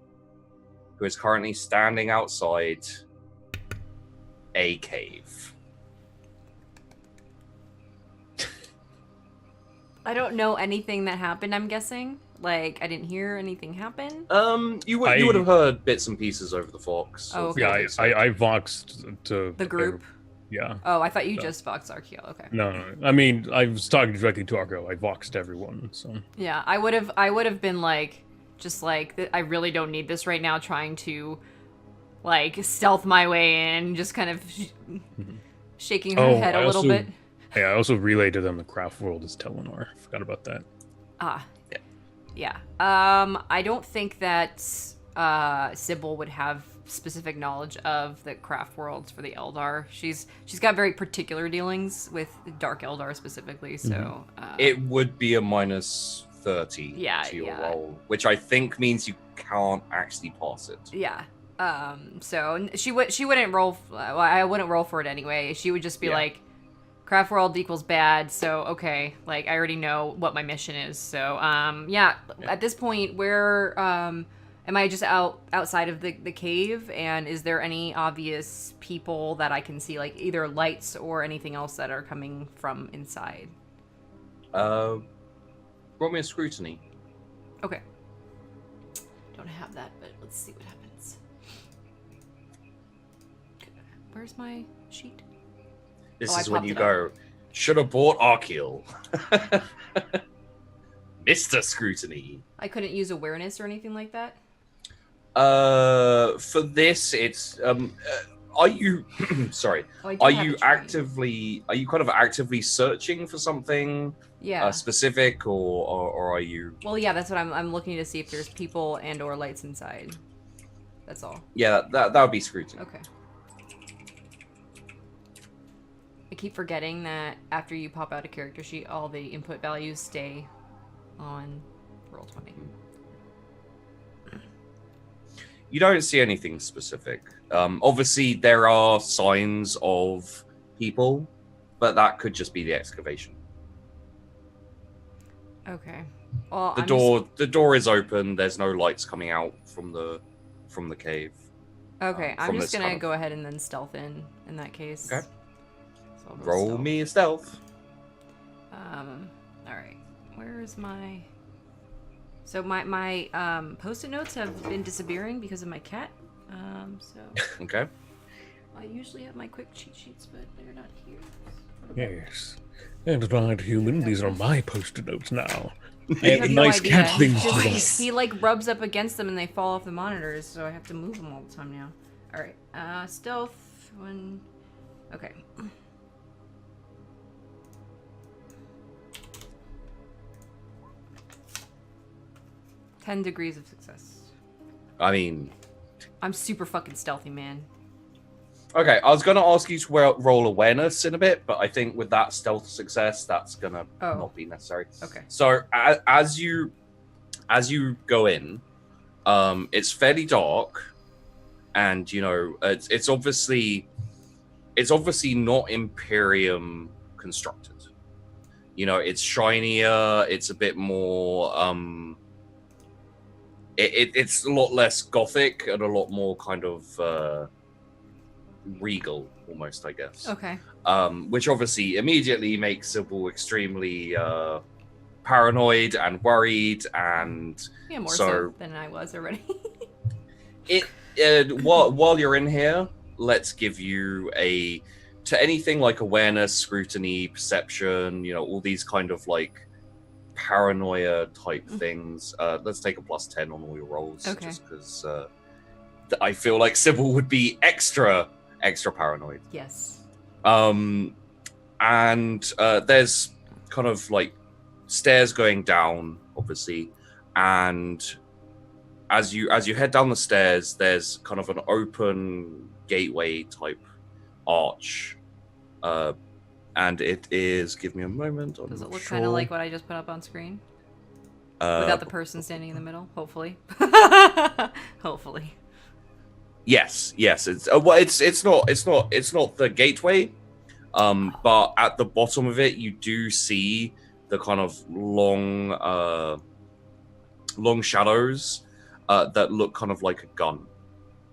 who is currently standing outside a cave. I don't know anything that happened, I'm guessing. Like, I didn't hear anything happen. You would have heard bits and pieces over the Fox. Oh, okay. Yeah, I voxed to The group? Yeah. Oh, I thought you just voxed Arkeel. Okay. No. I mean, I was talking directly to Argo. I voxed everyone. So. Yeah, I would have been like, just like, I really don't need this right now. Trying to, like, stealth my way in, just kind of shaking her head a little bit. Yeah, I also relayed to them the craft world is Telenar. I forgot about that. Yeah. I don't think that Sybil would have specific knowledge of the craft worlds for the Eldar. She's got very particular dealings with Dark Eldar specifically, so it would be a minus 30 to your roll, which I think means you can't actually pass it. Yeah. So she wouldn't roll. Well, I wouldn't roll for it anyway. She would just be like, craft world equals bad, so okay, like I already know what my mission is. So at this point we're Am I just outside of the cave? And is there any obvious people that I can see, like either lights or anything else that are coming from inside? Roll me a scrutiny. Okay. Don't have that, but let's see what happens. Where's my sheet? This I is when popped you it go, should have bought Archeal. Mr. Scrutiny. I couldn't use awareness or anything like that? For this, it's are you sorry? Oh, I do Are have you a train. are you kind of actively searching for something Yeah. specific, or are you? Well, yeah, that's what I'm looking to see if there's people and or lights inside. That's all. Yeah, that would be scrutiny. Okay. I keep forgetting that after you pop out a character sheet, all the input values stay on Roll20. You don't see anything specific. Obviously, there are signs of people, but that could just be the excavation. Okay. Well, The door is open. There's no lights coming out from the cave. Okay, I'm from just this gonna kind of- go ahead and then stealth in that case. Okay. So I'll go Roll stealth. me a stealth. All right. Where is my? So my post-it notes have been disappearing because of my cat. So Okay. I usually have my quick cheat sheets, but they're not here. Yes. And right, human, these are my post-it notes now. I You have have a no nice idea. cat He thing just- to them. He like rubs up against them and they fall off the monitors, so I have to move them all the time now. All right. Stealth one. Okay. Ten degrees of success. I mean, I'm super fucking stealthy, man. okay. I was gonna ask you to roll awareness in a bit, but I think with that stealth success, that's gonna Oh. not be necessary. Okay. So as you go in, it's fairly dark, and you know it's obviously not Imperium constructed. You know, it's shinier. It's a bit more. It's a lot less gothic and a lot more kind of regal, almost, I guess. Okay. Which obviously immediately makes Sybil extremely paranoid and worried, and Yeah, more So- so than I was already. while you're in here, let's give you to anything like awareness, scrutiny, perception, you know, all these kind of like paranoia type things. Let's take a +10 on all your rolls, Okay. just because I feel like Sybil would be extra paranoid. Yes. And there's kind of like stairs going down, obviously, and as you head down the stairs, there's kind of an open gateway type arch, and it is. Give me a moment. I'm Does it not look sure. kind of like what I just put up on screen? Without the person standing in the middle, hopefully. Hopefully. Yes. It's well, it's not the gateway, but at the bottom of it, you do see the kind of long shadows that look kind of like a gun.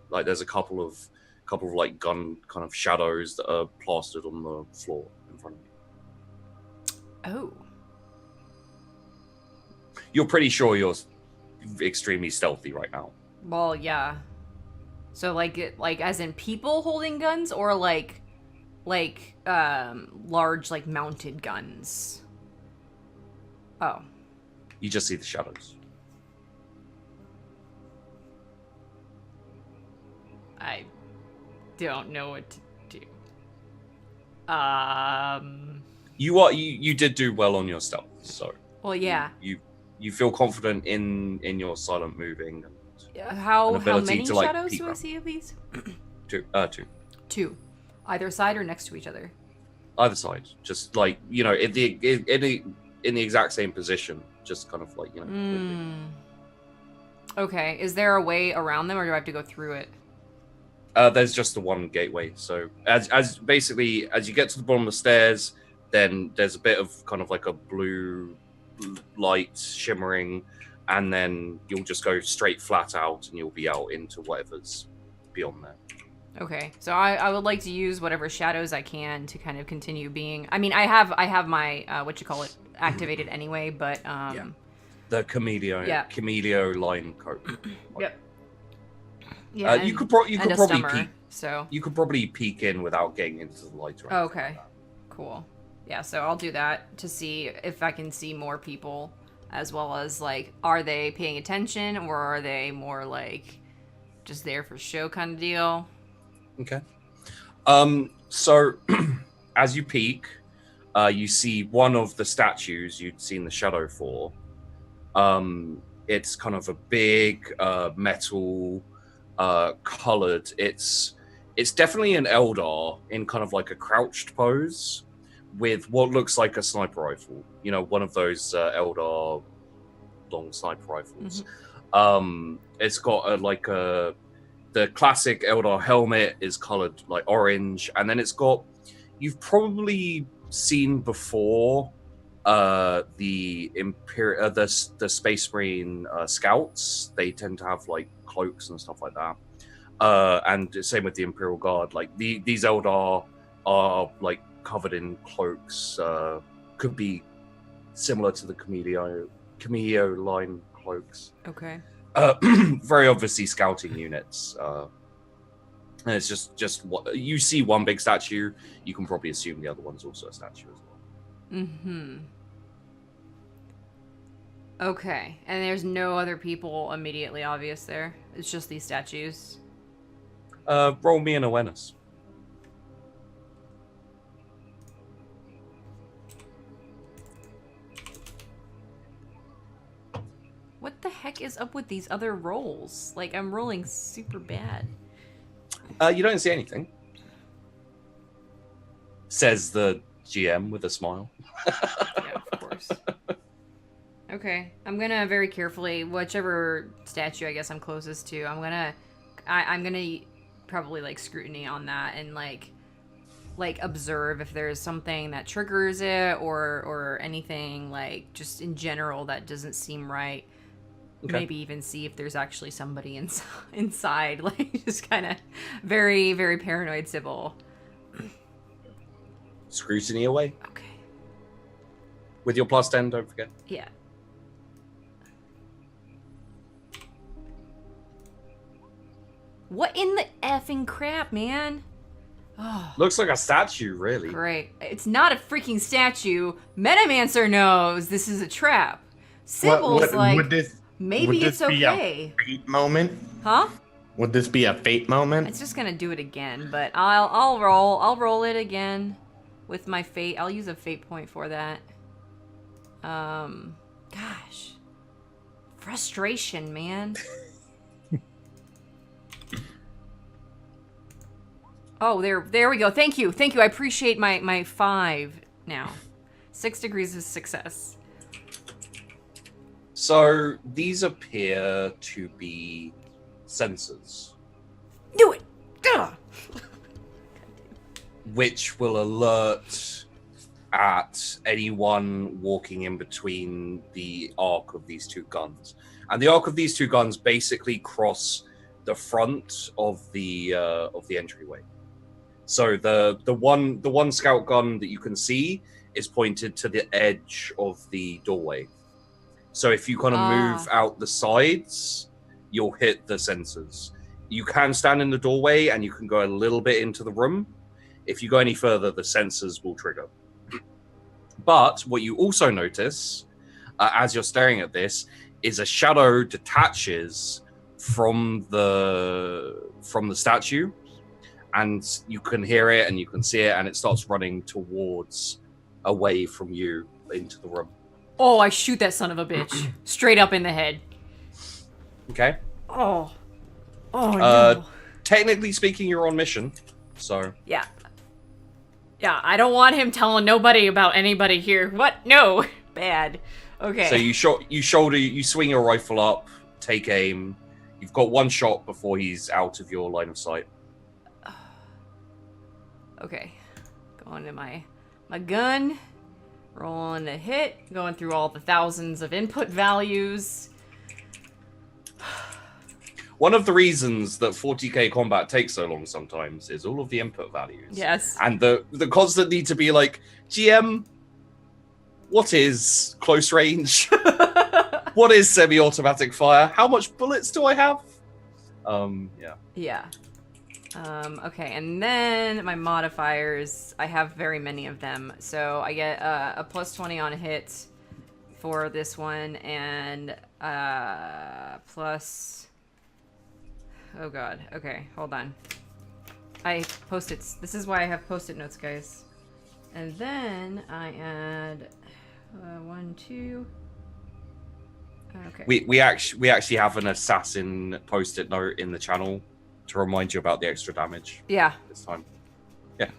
Like there's a couple of like gun kind of shadows that are plastered on the floor in front of you. Oh. You're pretty sure you're extremely stealthy right now. Well, yeah. So like as in people holding guns or like large like mounted guns. Oh. You just see the shadows. I don't know what to do. You did do well on your stealth, so Well, yeah. you feel confident in your silent moving. How ability many to, like, shadows peek do I around. see of these? Two. Two. Either side or next to each other? Either side, just like, you know, in the exact same position, just kind of like, you know. Mm. Okay. Is there a way around them or do I have to go through it? There's just the one gateway. So as basically as you get to the bottom of the stairs, then there's a bit of kind of like a blue light shimmering, and then you'll just go straight flat out, and you'll be out into whatever's beyond there. Okay, so I would like to use whatever shadows I can to kind of continue being. I mean, I have my activated anyway, but The Cameleo line coat. Yep. Yeah, you could probably peek. So You could probably peek in without getting into the light. Or anything okay, like that. cool. Yeah, so I'll do that to see if I can see more people, as well as like, are they paying attention or are they more like just there for show kind of deal? Okay. So as you peek, you see one of the statues you'd seen the shadow for. It's kind of a big metal colored. It's definitely an Eldar in kind of like a crouched pose with what looks like a sniper rifle. You know, one of those Eldar long sniper rifles. It's got the classic Eldar helmet is colored like orange, and then it's got, you've probably seen before the Space Marine scouts. They tend to have like cloaks and stuff like that, and same with the Imperial Guard. Like these Eldar are like covered in cloaks. Could be similar to the Cameleo line cloaks. Okay. Very obviously scouting units. And it's just what you see, one big statue. You can probably assume the other one's also a statue as well. Mm-hmm. Okay, and there's no other people immediately obvious there. It's just these statues. Roll me an awareness. What the heck is up with these other rolls? Like, I'm rolling super bad. You don't see anything. Says the GM with a smile. Yeah, of course. Okay, I'm gonna very carefully, whichever statue I guess I'm closest to, I'm gonna probably like scrutiny on that and like observe if there's something that triggers it or anything like just in general that doesn't seem right. Okay. Maybe even see if there's actually somebody inside, like just kind of very, very paranoid Sybil. Scrutiny away. Okay. With your +10, don't forget. Yeah. What in the effing crap, man? Oh. Looks like a statue, really. Great. It's not a freaking statue. Metamancer knows this is a trap. Sybil's like... Maybe it's okay. Be a fate moment? Huh? Would this be a fate moment? It's just gonna do it again, but I'll roll it again with my fate. I'll use a fate point for that. Gosh. Frustration, man. Oh, there we go. Thank you. I appreciate my 5 now. 6 degrees of success. So these appear to be sensors. Do it! Ugh. Which will alert at anyone walking in between the arc of these two guns. And the arc of these two guns basically cross the front of the entryway. So the one scout gun that you can see is pointed to the edge of the doorway. So if you kind of move out the sides, you'll hit the sensors. You can stand in the doorway and you can go a little bit into the room. If you go any further, the sensors will trigger. But what you also notice, as you're staring at this, is a shadow detaches from the statue, and you can hear it and you can see it, and it starts running away from you into the room. Oh, I shoot that son of a bitch. Straight up in the head. Okay. Oh. Oh, no. Technically speaking, you're on mission, so... Yeah. Yeah, I don't want him telling nobody about anybody here. What? No. Bad. Okay. So you swing your rifle up, take aim. You've got one shot before he's out of your line of sight. Okay. Going to my gun. Rolling a hit. Going through all the thousands of input values. one of the reasons that 40k combat takes so long sometimes is all of the input values. Yes. And the constant need to be like, GM, what is close range? What is semi-automatic fire? How much bullets do I have? Yeah. Yeah. Okay, and then my modifiers, I have very many of them. So I get a plus 20 on hit for this one, and plus... Oh god, okay, hold on. I post-its. This is why I have post-it notes, guys. And then I add 1, 2... Okay. We actually have an assassin post-it note in the channel to remind you about the extra damage. Yeah. This time. Yeah.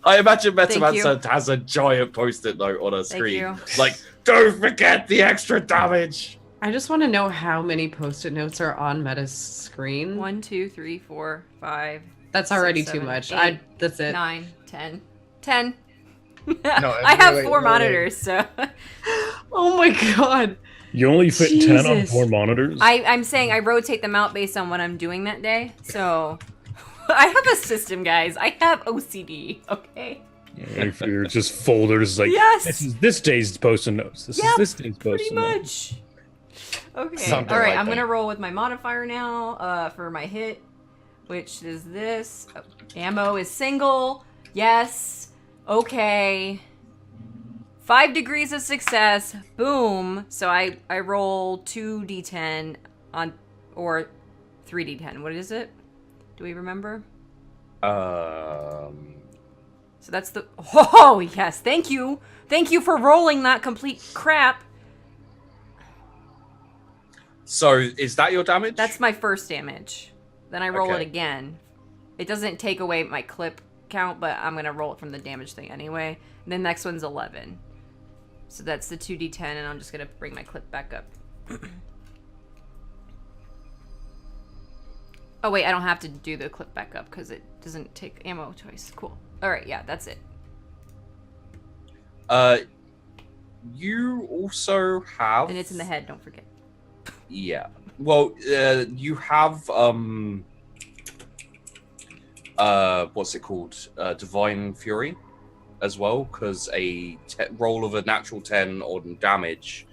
I imagine Thank you. Metamancer has a giant post-it note on her screen. you. Like, don't forget the extra damage. I just want to know how many post-it notes are on Meta's screen. 1, 2, 3, 4, 5. That's already 6, too 7, much. 8, That's it. 9, 10. 10. No, I have really, 4 really. monitors, so... Oh my god. You only fit 10 on Jesus. 4 monitors? I'm saying I rotate them out based on what I'm doing that day, so... I have a system, guys. I have OCD, okay? If you're just folders like, Yes! this is this day's post-it notes. This Yep, is this day's Pretty post-it notes. much. Okay, Something alright, like I'm that. gonna roll with my modifier now for my hit, which is this. Oh, ammo is single. Yes. Okay. 5 degrees of success. Boom. So I roll 2d10 on, or 3d10. What is it? Do we remember? Um, So that's the... Oh, yes. Thank you. Thank you for rolling that complete crap. so is that your damage? That's my first damage. Then I roll it Okay. again. It doesn't take away my clip count, but I'm going to roll it from the damage thing anyway. And then next one's 11. So that's the 2d10, and I'm just going to bring my clip back up. Oh, wait, I don't have to do the clip back up because it doesn't take ammo twice. Cool. All right, yeah, that's it. You also have... And it's in the head, don't forget. Yeah. Well, you have what's it called? Divine Fury as well, because a roll of a natural 10 on damage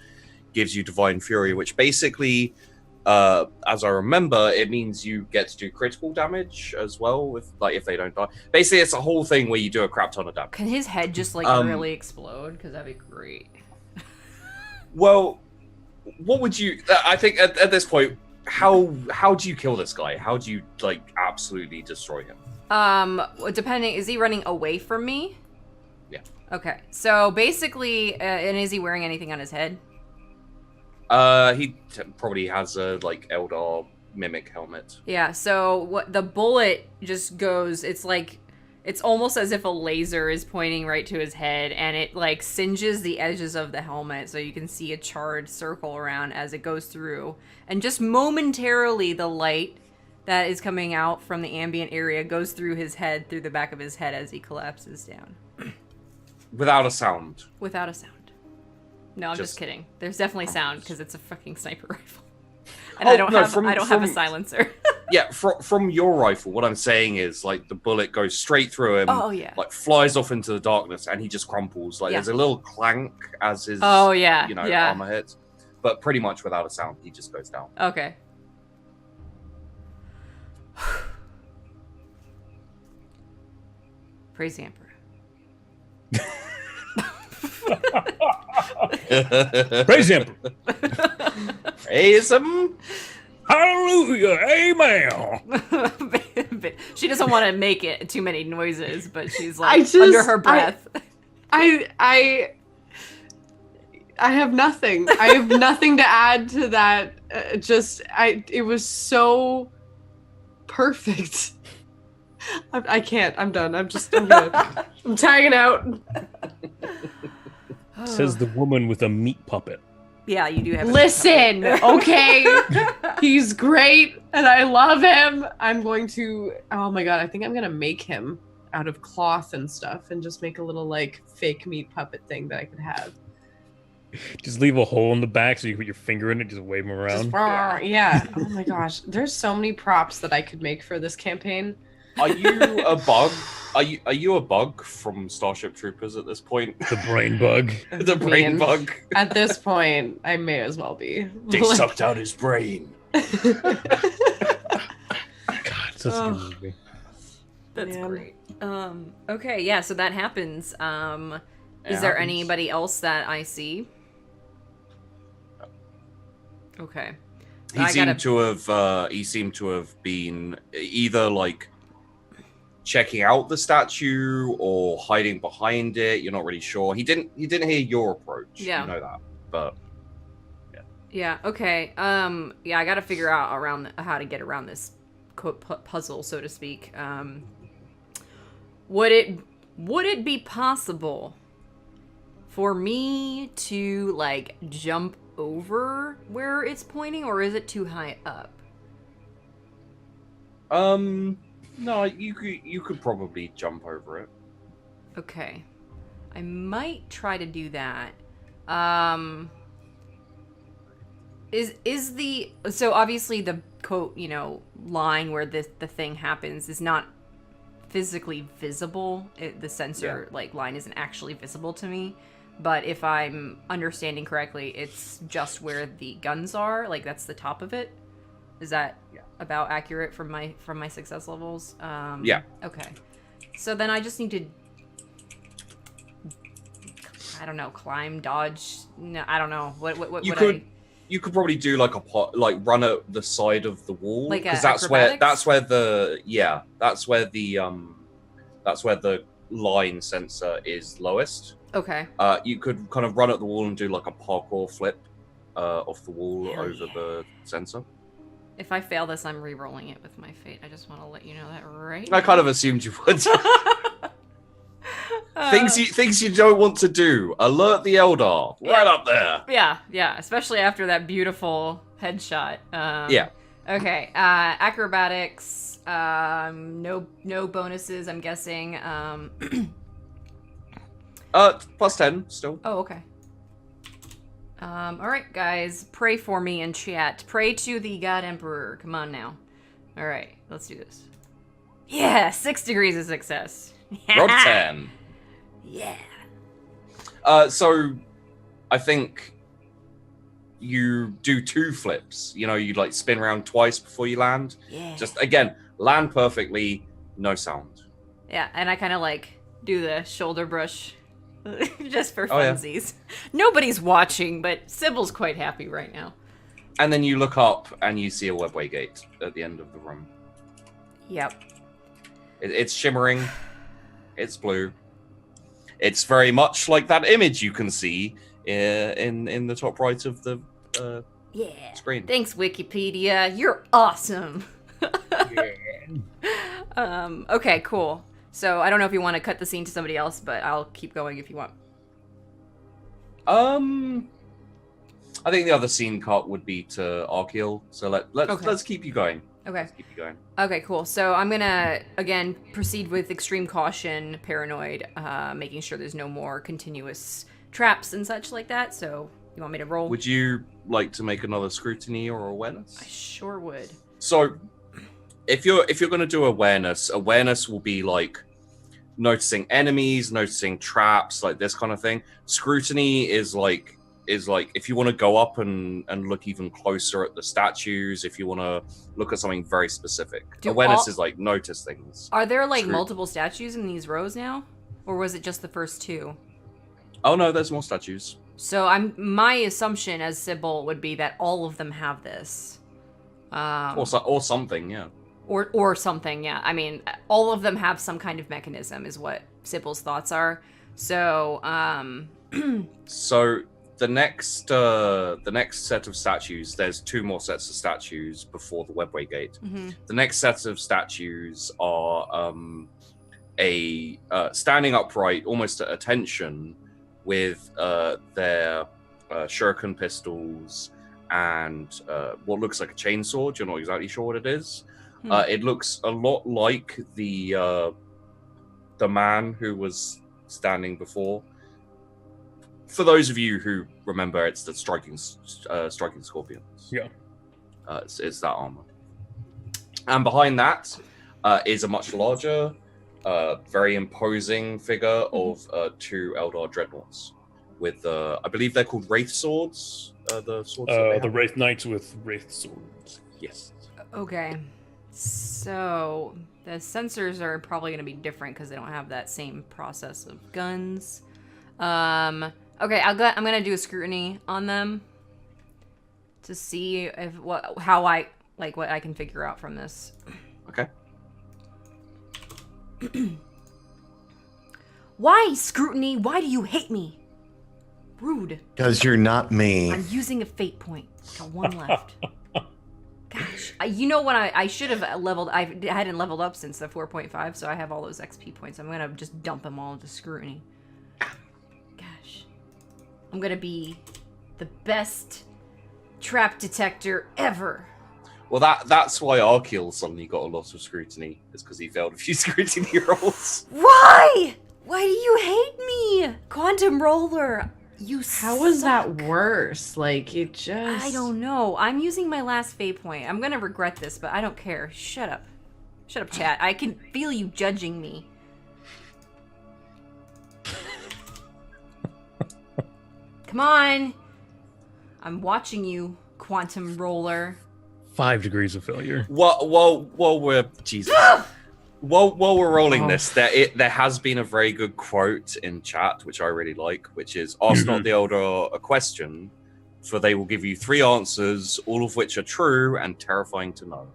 gives you Divine Fury, which basically, as I remember, it means you get to do critical damage as well, with if they don't die. Basically, it's a whole thing where you do a crap ton of damage. Can his head just, like, really explode? Because that'd be great. Well, what would you... I think at this point, how do you kill this guy? How do you, absolutely destroy him? Depending... Is he running away from me? Yeah. Okay. So, basically... and is he wearing anything on his head? He probably has a, Eldar mimic helmet. Yeah, so what the bullet just goes... It's like... It's almost as if a laser is pointing right to his head, and it, singes the edges of the helmet, so you can see a charred circle around as it goes through. And just momentarily, the light that is coming out from the ambient area goes through his head, through the back of his head as he collapses down. Without a sound. Without a sound. No, I'm just kidding. There's definitely sound, because it's a fucking sniper rifle. And I don't have a silencer. Yeah, from your rifle, what I'm saying is, the bullet goes straight through him, Oh, yeah. flies off into the darkness, and he just crumples. Yeah. There's a little clank as his, Oh, yeah, yeah. armor hits. But pretty much without a sound, he just goes down. Okay. Praise the Emperor. Praise him! Praise him! Hallelujah! Amen! She doesn't want to make it too many noises, but she's I under her breath. I have nothing. I have nothing to add to that. It was so perfect. I can't. I'm done. I'm tagging out. Says the woman with a meat puppet. Yeah, you do have. Listen, okay? He's great, and I love him. I'm going to. Oh my god! I think I'm gonna make him out of cloth and stuff, and just make a little fake meat puppet thing that I could have. Just leave a hole in the back so you can put your finger in it, just wave them Just, around. yeah. Oh my gosh. There's so many props that I could make for this campaign. Are you a bug? Are you a bug from Starship Troopers at this point? The brain bug. The brain Man, bug. At this point, I may as well be. They sucked out his brain. God, such a good movie. That's Man. great. Okay, yeah, so that happens. Is there happens. anybody else that I see? Okay. He I seemed gotta- to have been either like checking out the statue or hiding behind it. You're not really sure. He didn't hear your approach. Yeah. You know that. But Yeah, okay. Yeah, I gotta figure out how to get around this puzzle, so to speak. Would it be possible for me to, like, jump over where it's pointing, or is it too high up? no, you could probably jump over it. Okay. I might try to do that. So obviously the quote, line where the thing happens is not physically visible. The sensor line isn't actually visible to me. But if I'm understanding correctly, it's just where the guns are. Like, that's the top of it. Is that about accurate from my success levels? Yeah. Okay. So then I just need to, I don't know, climb, dodge. No, I don't know. What You could probably do like run at the side of the wall, Like because acrobatics? that's where the line sensor is lowest. Okay. You could kind of run at the wall and do like a parkour flip off the wall Hell over yeah. the sensor. If I fail this, I'm re-rolling it with my fate. I just want to let you know that right I kind of assumed you would. now. Things you don't want to do. Alert the Eldar. Right up there. Yeah, especially after that beautiful headshot. Yeah. Okay, acrobatics, no bonuses, I'm guessing. +10 still. Oh, okay. Alright, guys, pray for me in chat. Pray to the God Emperor. Come on now. Alright, let's do this. Yeah, 6 degrees of success. Rod 10. Yeah. So I think you do 2 flips. You like spin around twice before you land. Yeah. Just again, land perfectly, no sound. Yeah, and I kind of do the shoulder brush just for Oh, yeah. funsies. Nobody's watching, but Sybil's quite happy right now. And then you look up and you see a webway gate at the end of the room. Yep. It's shimmering. It's blue. It's very much like that image you can see in the top right of the Yeah. screen. Thanks, Wikipedia. You're awesome. Okay, cool. So I don't know if you want to cut the scene to somebody else, but I'll keep going if you want. I think the other scene cut would be to Arkiel. So let's keep you going. Okay. Let's keep you going. Okay, cool. So I'm gonna, again, proceed with extreme caution, paranoid, making sure there's no more continuous traps and such like that. So you want me to roll? Would you like to make another scrutiny or awareness? I sure would. So if you're going to do awareness will be like noticing enemies, noticing traps, like this kind of thing. Scrutiny is like if you want to go up and look even closer at the statues, if you want to look at something very specific. Awareness is like notice things. Are there Scrut- multiple statues in these rows now? Or was it just the first 2? Oh no, there's more statues. So my assumption as Sybil would be that all of them have this. Or something, yeah. Or something, yeah. I mean, all of them have some kind of mechanism is what Sybil's thoughts are. So, So the next set of statues, there's 2 more sets of statues before the webway gate. mhm. The next set of statues are a standing upright, almost at attention, with their shuriken pistols and what looks like a chainsaw. You're not exactly sure what it is. It looks a lot like the man who was standing before. for those of you who remember, it's the striking scorpions. Yeah. It's that armor. And behind that is a much larger, very imposing figure of 2 Eldar dreadnoughts with, I believe they're called Wraith swords. The swords. The Wraith Knights with Wraith swords. Yes. Okay. So the sensors are probably going to be different because they don't have that same process of guns. Okay, I'm going to do a scrutiny on them to see if what I can figure out from this. Okay. Why, scrutiny? Why do you hate me? Rude. Because you're not me. I'm using a fate point. Got 1 left. Gosh, you know what? I should have leveled. I hadn't leveled up since the 4.5, so I have all those XP points. I'm gonna just dump them all into scrutiny. Gosh, I'm gonna be the best trap detector ever. Well, that's why Arkiel suddenly got a lot of scrutiny. Is because he failed a few scrutiny rolls. Why? Why do you hate me, Quantum Roller? You How was suck. that worse? Like, it just... I don't know. I'm using my last fate point. I'm gonna regret this, but I don't care. Shut up. Shut up, chat. I can feel you judging me. Come on. I'm watching you, Quantum Roller. 5 degrees of failure. While we're Jesus. While we're rolling this, there has been a very good quote in chat, which I really like, which is, ask not the Eldar a question, for they will give you 3 answers, all of which are true and terrifying to know.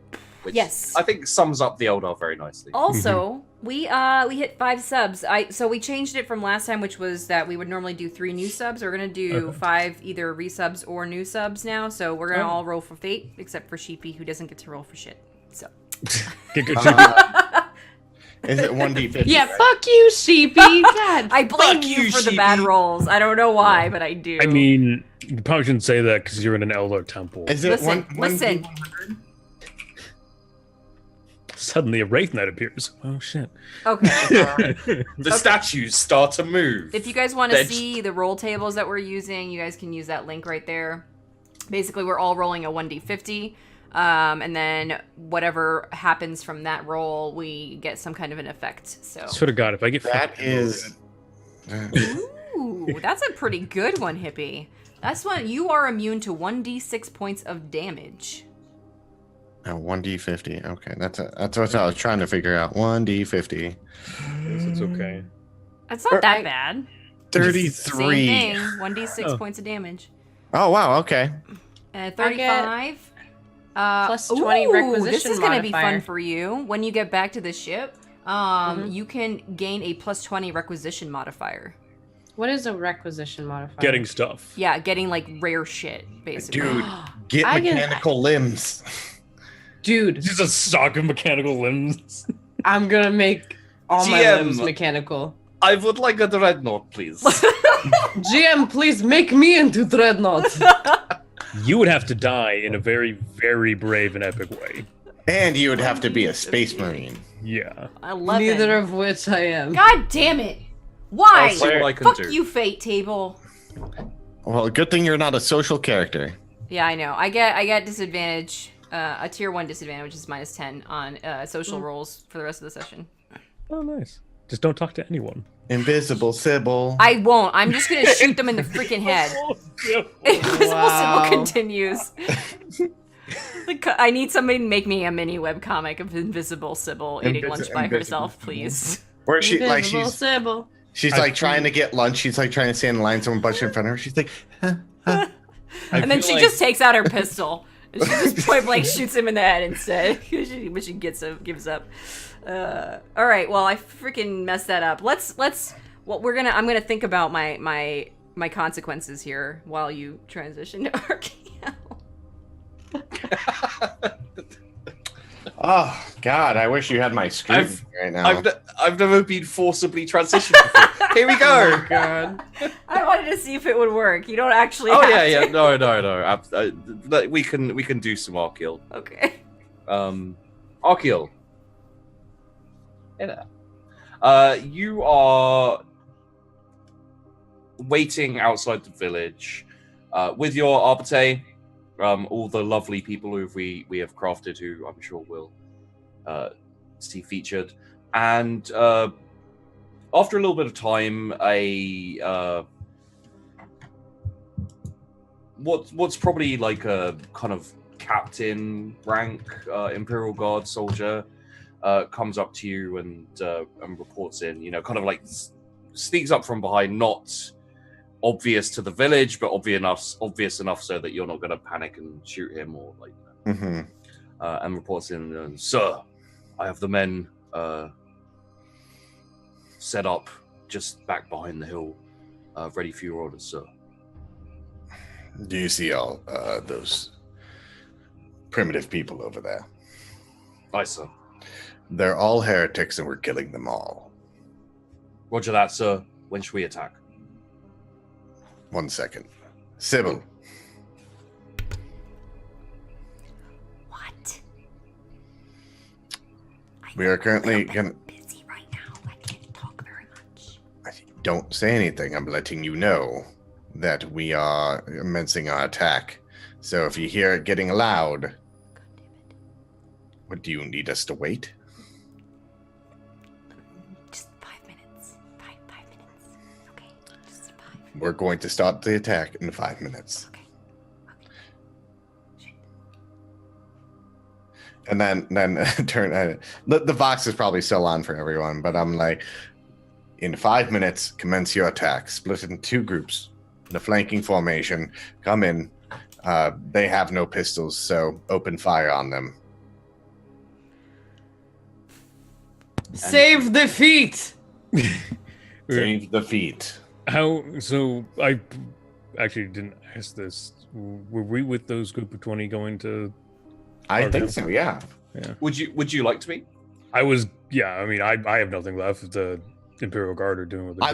Which Yes. I think sums up the Eldar very nicely. Also, we hit 5 subs. So we changed it from last time, which was that we would normally do 3 new subs. We're gonna do 5 either resubs or new subs now. So we're gonna all roll for fate, except for Sheepy, who doesn't get to roll for shit. So. Get good. Is it 1d50? Yeah, right? fuck you, Sheepy. God. I blame Fuck you you, for the bad Sheepy. rolls. I don't know why, but I do. I mean, you probably shouldn't say that because you're in an Eldar temple. Is it Listen, 1d100? listen. Suddenly a Wraith Knight appears. Oh, shit. Okay. The statues start to move. If you guys want to They're see the roll tables that we're using, you guys can use that link right there. Basically, we're all rolling a 1d50. And then whatever happens from that roll, we get some kind of an effect. So. Swear to God, if I get That fucking is... Ooh, that's a pretty good one, Hippie. That's one. You are immune to 1d6 points of damage. Oh, 1d50. Okay, that's what I was trying to figure out. 1d50. it's okay. That's not that bad. 33. Same thing. 1d6 points of damage. Oh, wow, okay. 35. Plus 20 ooh, requisition This is going to be fun modifier. for you. When you get back to the ship, you can gain a plus 20 requisition modifier. What is a requisition modifier? Getting stuff. Yeah, getting like rare shit, basically. Dude, get I get- mechanical limbs. Dude, Just a stock of mechanical limbs. I'm gonna make all my GM. limbs mechanical. I would like a dreadnought, please. GM, please make me into Dreadnought. You would have to die in a very, very brave and epic way. And you would have to be a space marine. Yeah. 11. Neither of which I am. God damn it. Why? I'll see what I can Fuck do. you, Fate Table. Well, good thing you're not a social character. Yeah, I know. I get disadvantage, a tier 1 disadvantage, which is minus 10 on social rolls for the rest of the session. Oh, nice. Just don't talk to anyone. Invisible Sybil. I won't. I'm just gonna shoot them in the freaking head. Invisible Wow. Sybil continues. I need somebody to make me a mini webcomic of Invisible Sybil eating lunch by herself, please. Where she like Invisible she's Sybil. like trying to get lunch. She's like trying to stand in line. Someone butts in front of her. She's like, And then she just takes out her pistol. And she just point blank shoots him in the head instead. When she gives up. All right. Well, I freaking messed that up. I'm gonna think about my consequences here while you transition to Archaeal. oh God, I wish you had my screen right now. I've never been forcibly transitioned before. Here we go. Oh God. I wanted to see if it would work. You don't actually. Oh have yeah, to. no. We can do some Arkiel. Okay. Arkiel. You are waiting outside the village with your Arbite, all the lovely people who we have crafted, who I'm sure will see featured. And after a little bit of time, what's probably like a kind of captain rank Imperial Guard soldier comes up to you and reports in, kind of like sneaks up from behind, not obvious to the village, but obvious enough so that you're not going to panic and shoot him or like that. Mm-hmm. And reports in, sir, I have the men set up just back behind the hill, ready for your orders, sir. Do you see all those primitive people over there? Aye, sir. They're all heretics and we're killing them all. Roger that, sir. When should we attack? 1 second. Sybil. What? We are currently gonna... busy right now. I can't talk very much. Don't say anything. I'm letting you know that we are commencing our attack. So if you hear it getting loud, what do you need us to wait? Just 5 minutes. Five minutes. Okay. Just 5. We're going to start the attack in 5 minutes. Okay. Shit. And then turn. The Vox is probably still on for everyone, but I'm like, in 5 minutes, commence your attack. Split it in 2 groups. The flanking formation, come in. They have no pistols, so open fire on them. Save the feet. Save the feet. So I actually didn't ask this. Were we with those group of 20 going to? I think so. Yeah. Yeah. Would you like to be? I was. Yeah. I mean, I have nothing left. The Imperial Guard are doing what they're I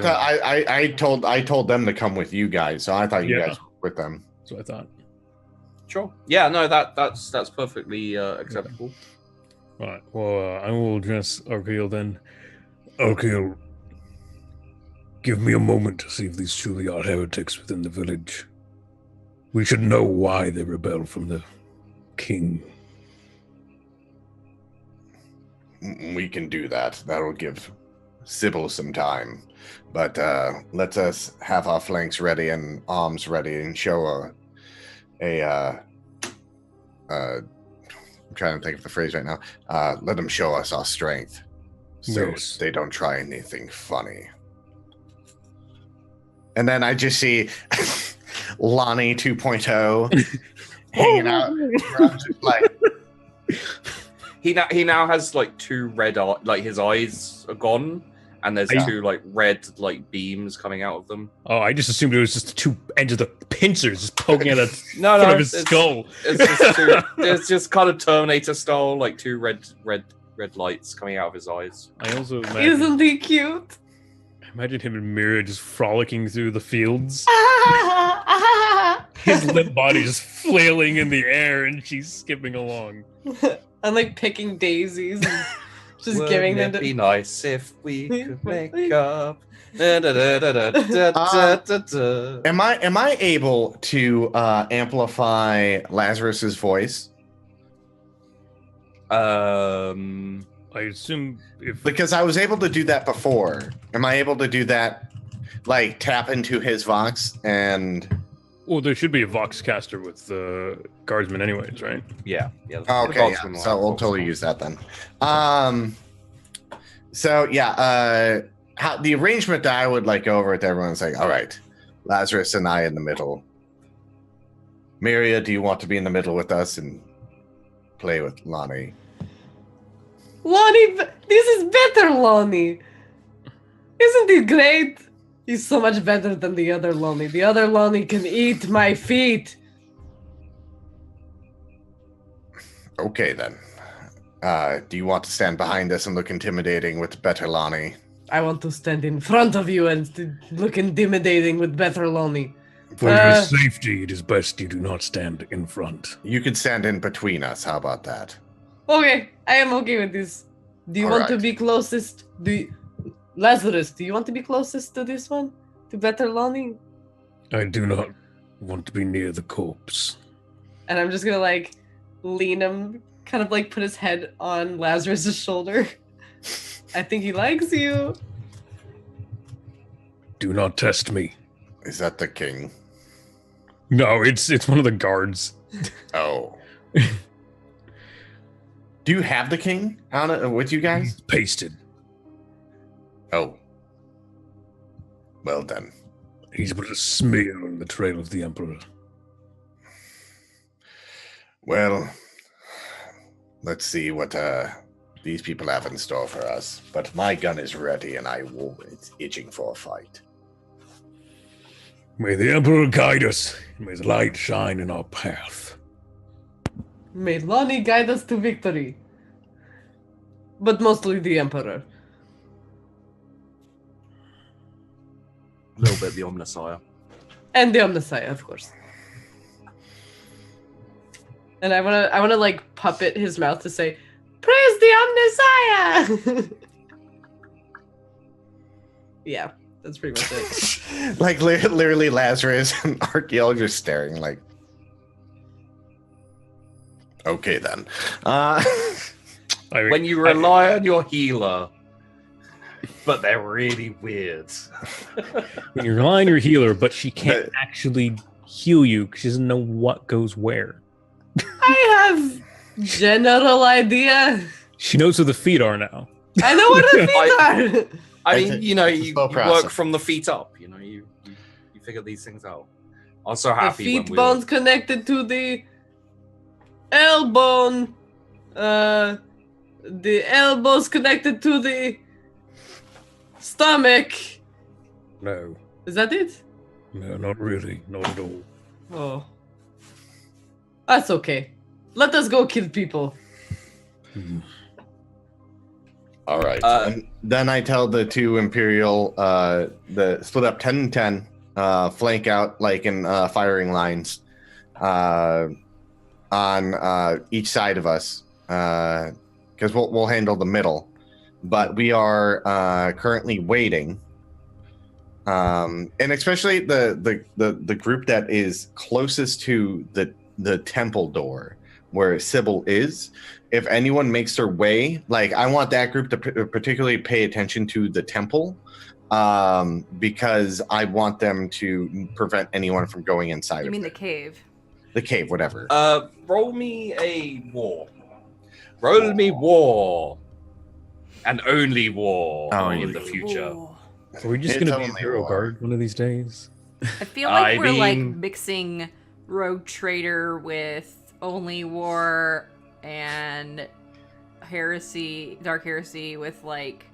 doing. thought I told them to come with you guys, so I thought you guys were with them. That's what I thought. Sure. Yeah. No. That's perfectly acceptable. All right. Well, I will address Arkael then. Arkael, give me a moment to see if these truly are heretics within the village. We should know why they rebelled from the king. We can do that. That'll give Sybil some time. But let us have our flanks ready and arms ready and show I'm trying to think of the phrase right now. Let them show us our strength, so they don't try anything funny. And then I just see Lonnie 2.0 hanging out. I'm just like, he now has like 2 red eyes, like his eyes are gone, and there's 2 like red like beams coming out of them. Oh, I just assumed it was just the 2 ends of the pincers just poking at the no, front of his skull. It's just kind of Terminator style, like 2 red lights coming out of his eyes. I also Isn't he cute? imagine him and Mira just frolicking through the fields. His limp body just flailing in the air, and she's skipping along. I'm like picking daisies and just Wouldn't giving them it to... be nice if we could make up? am I able to amplify Lazarus's voice? I assume Because I was able to do that before. Am I able to do that, like tap into his Vox and? Well, there should be a Vox caster with the guardsman, anyways, right? Yeah. Okay, yeah. So we'll totally use that then. So yeah, how the arrangement that I would like go over with everyone's like, all right, Lazarus and I in the middle. Miria, do you want to be in the middle with us and play with Lonnie? Lonnie, this is better, Lonnie. Isn't it great? He's so much better than the other Lonnie. The other Lonnie can eat my feet. Okay, then. Do you want to stand behind us and look intimidating with better Lonnie? I want to stand in front of you and look intimidating with better Lonnie. For your safety, it is best you do not stand in front. You could stand in between us. How about that? Okay, I am okay with this. Do you All want to right. be closest? Lazarus, do you want to be closest to this one? To better Lonnie. I do not want to be near the corpse. And I'm just gonna like lean him, kind of like put his head on Lazarus's shoulder. I think he likes you. Do not test me. Is that the king? No, it's one of the guards. Oh. Do you have the king on it with you guys? He's pasted. Oh. Well done. He's but a smear on the trail of the Emperor. Well, let's see what these people have in store for us. But my gun is ready, and it's itching for a fight. May the Emperor guide us. May the light shine in our path. May Lonnie guide us to victory. But mostly the Emperor. A little bit the Omnissiah. And the Omnissiah, of course. And I wanna like puppet his mouth to say, "Praise the Omnissiah!" Yeah, that's pretty much it. Like literally Lazarus and Archaeol just staring like, okay then. When you rely on your healer, but they're really weird. When you rely on your healer, but she can't actually heal you because she doesn't know what goes where. I have general idea. She knows where the feet are now. I know where the feet are. I mean, you know, you work process. from the feet up. You know, you figure these things out. I'm so The happy feet when we bones connected to the elbow. The elbows connected to the stomach. No, Is that it? no, not really. Not at all. Oh. That's okay. Let us go kill people. All right. And then I tell the two Imperial, the split up 10 and 10, flank out like in firing lines on each side of us, because we'll handle the middle. But we are currently waiting, and especially the group that is closest to the temple door where Sybil is. If anyone makes their way, like I want that group to particularly pay attention to the temple, because I want them to prevent anyone from going inside. You mean of the cave? the cave, whatever. roll me a war. Roll me war. And only war in the future. Ooh. Are we just It's going to be only Imperial war. Guard one of these days? I feel like I we're like mean- mixing Rogue Trader with Only War and Heresy, Dark Heresy with like.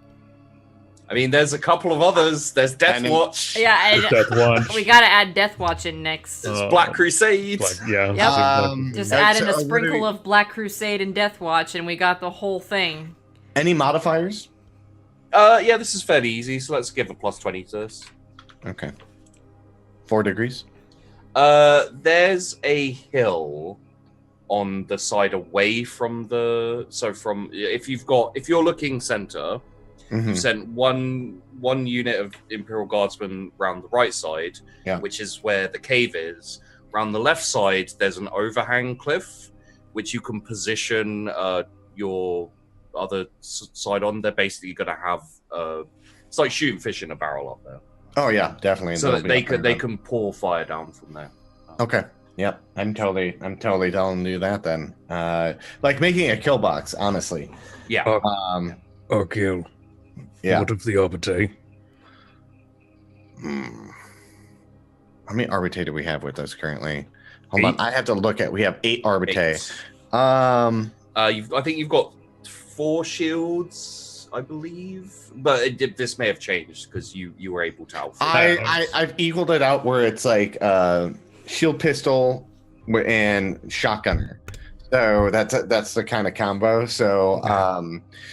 I mean, there's a couple of others. There's Death And then- Watch. Yeah, and Death Watch. we gotta add Death Watch in next. There's Black Crusade. Yeah. Yep. Just add in a what do sprinkle we- of Black Crusade and Death Watch, and we got the whole thing. Any modifiers? Yeah, this is fairly easy, so let's give a plus 20 to this. Okay. 4 degrees. There's a hill on the side away from the. So from if you're looking center, Mhm. you sent one unit of Imperial Guardsmen round the right side, Yeah. which is where the cave is. Round the left side, there's an overhang cliff, which you can position your other side on. They're basically going to have it's like shooting fish in a barrel up there, Oh yeah, definitely. so They'll that be they up there, they but- can pour fire down from there. Okay. Yep. I'm totally telling them to do that then. Like making a kill box, honestly. Yeah. Archaeol, Yeah. what of the Arbiter? How many Arbiter do we have with us currently? Hold 8. on. I have to look at. We have 8 Arbiter. 8. Um. I think you've got 4 shields, I believe, but this may have changed because you were able to outfit. I've equaled it out where it's like shield pistol and shotgunner. So that's the kind of combo. So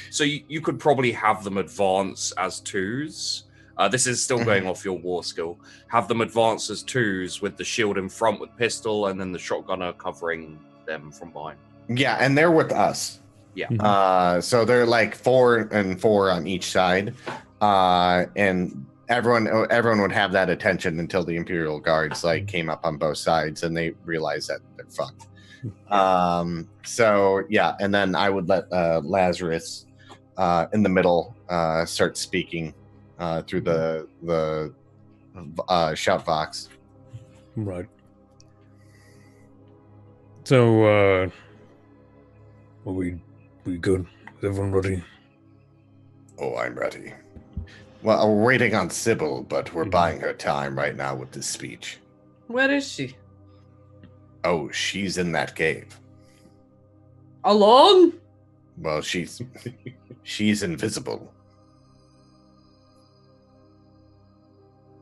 So you could probably have them advance as 2s. This is still going off your war skill. Have them advance as 2s with the shield in front with pistol, and then the shotgunner covering them from behind. yeah, and they're with us. Yeah. So they're like 4 and 4 on each side. And everyone would have that attention until the Imperial Guards like came up on both sides and they realized that they're fucked. So yeah, and then I would let Lazarus in the middle start speaking through the shout box. Right. So, are we good? Is everyone ready? Oh, I'm ready. Well, we're waiting on Sybil, but we're buying her time right now with this speech. Where is she? Oh, she's in that cave. Alone? Well, she's invisible.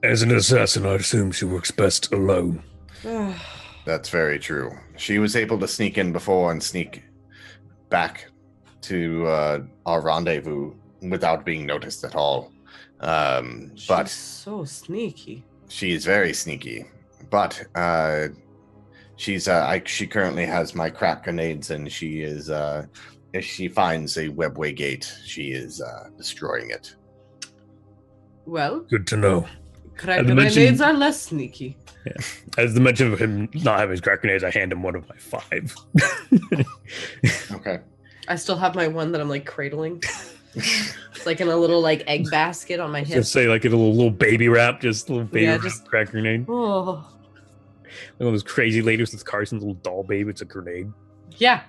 As an assassin, I assume she works best alone. That's very true. She was able to sneak in before and sneak back to our rendezvous without being noticed at all. But She's so sneaky. she's very sneaky. But she currently has my crack grenades, and she is if she finds a webway gate, she is destroying it. Well, Good to know. crack As grenades mentioned- are less sneaky. As the mention of him not having his crack grenades, I hand him one of my 5. Okay. I still have my one that I'm like cradling. It's like in a little like egg basket on my hip. Just say like a little baby wrap, just a little baby Yeah, wrap just- crack grenade. Oh, Like one of those crazy ladies with Carson's little doll baby. It's a grenade. yeah,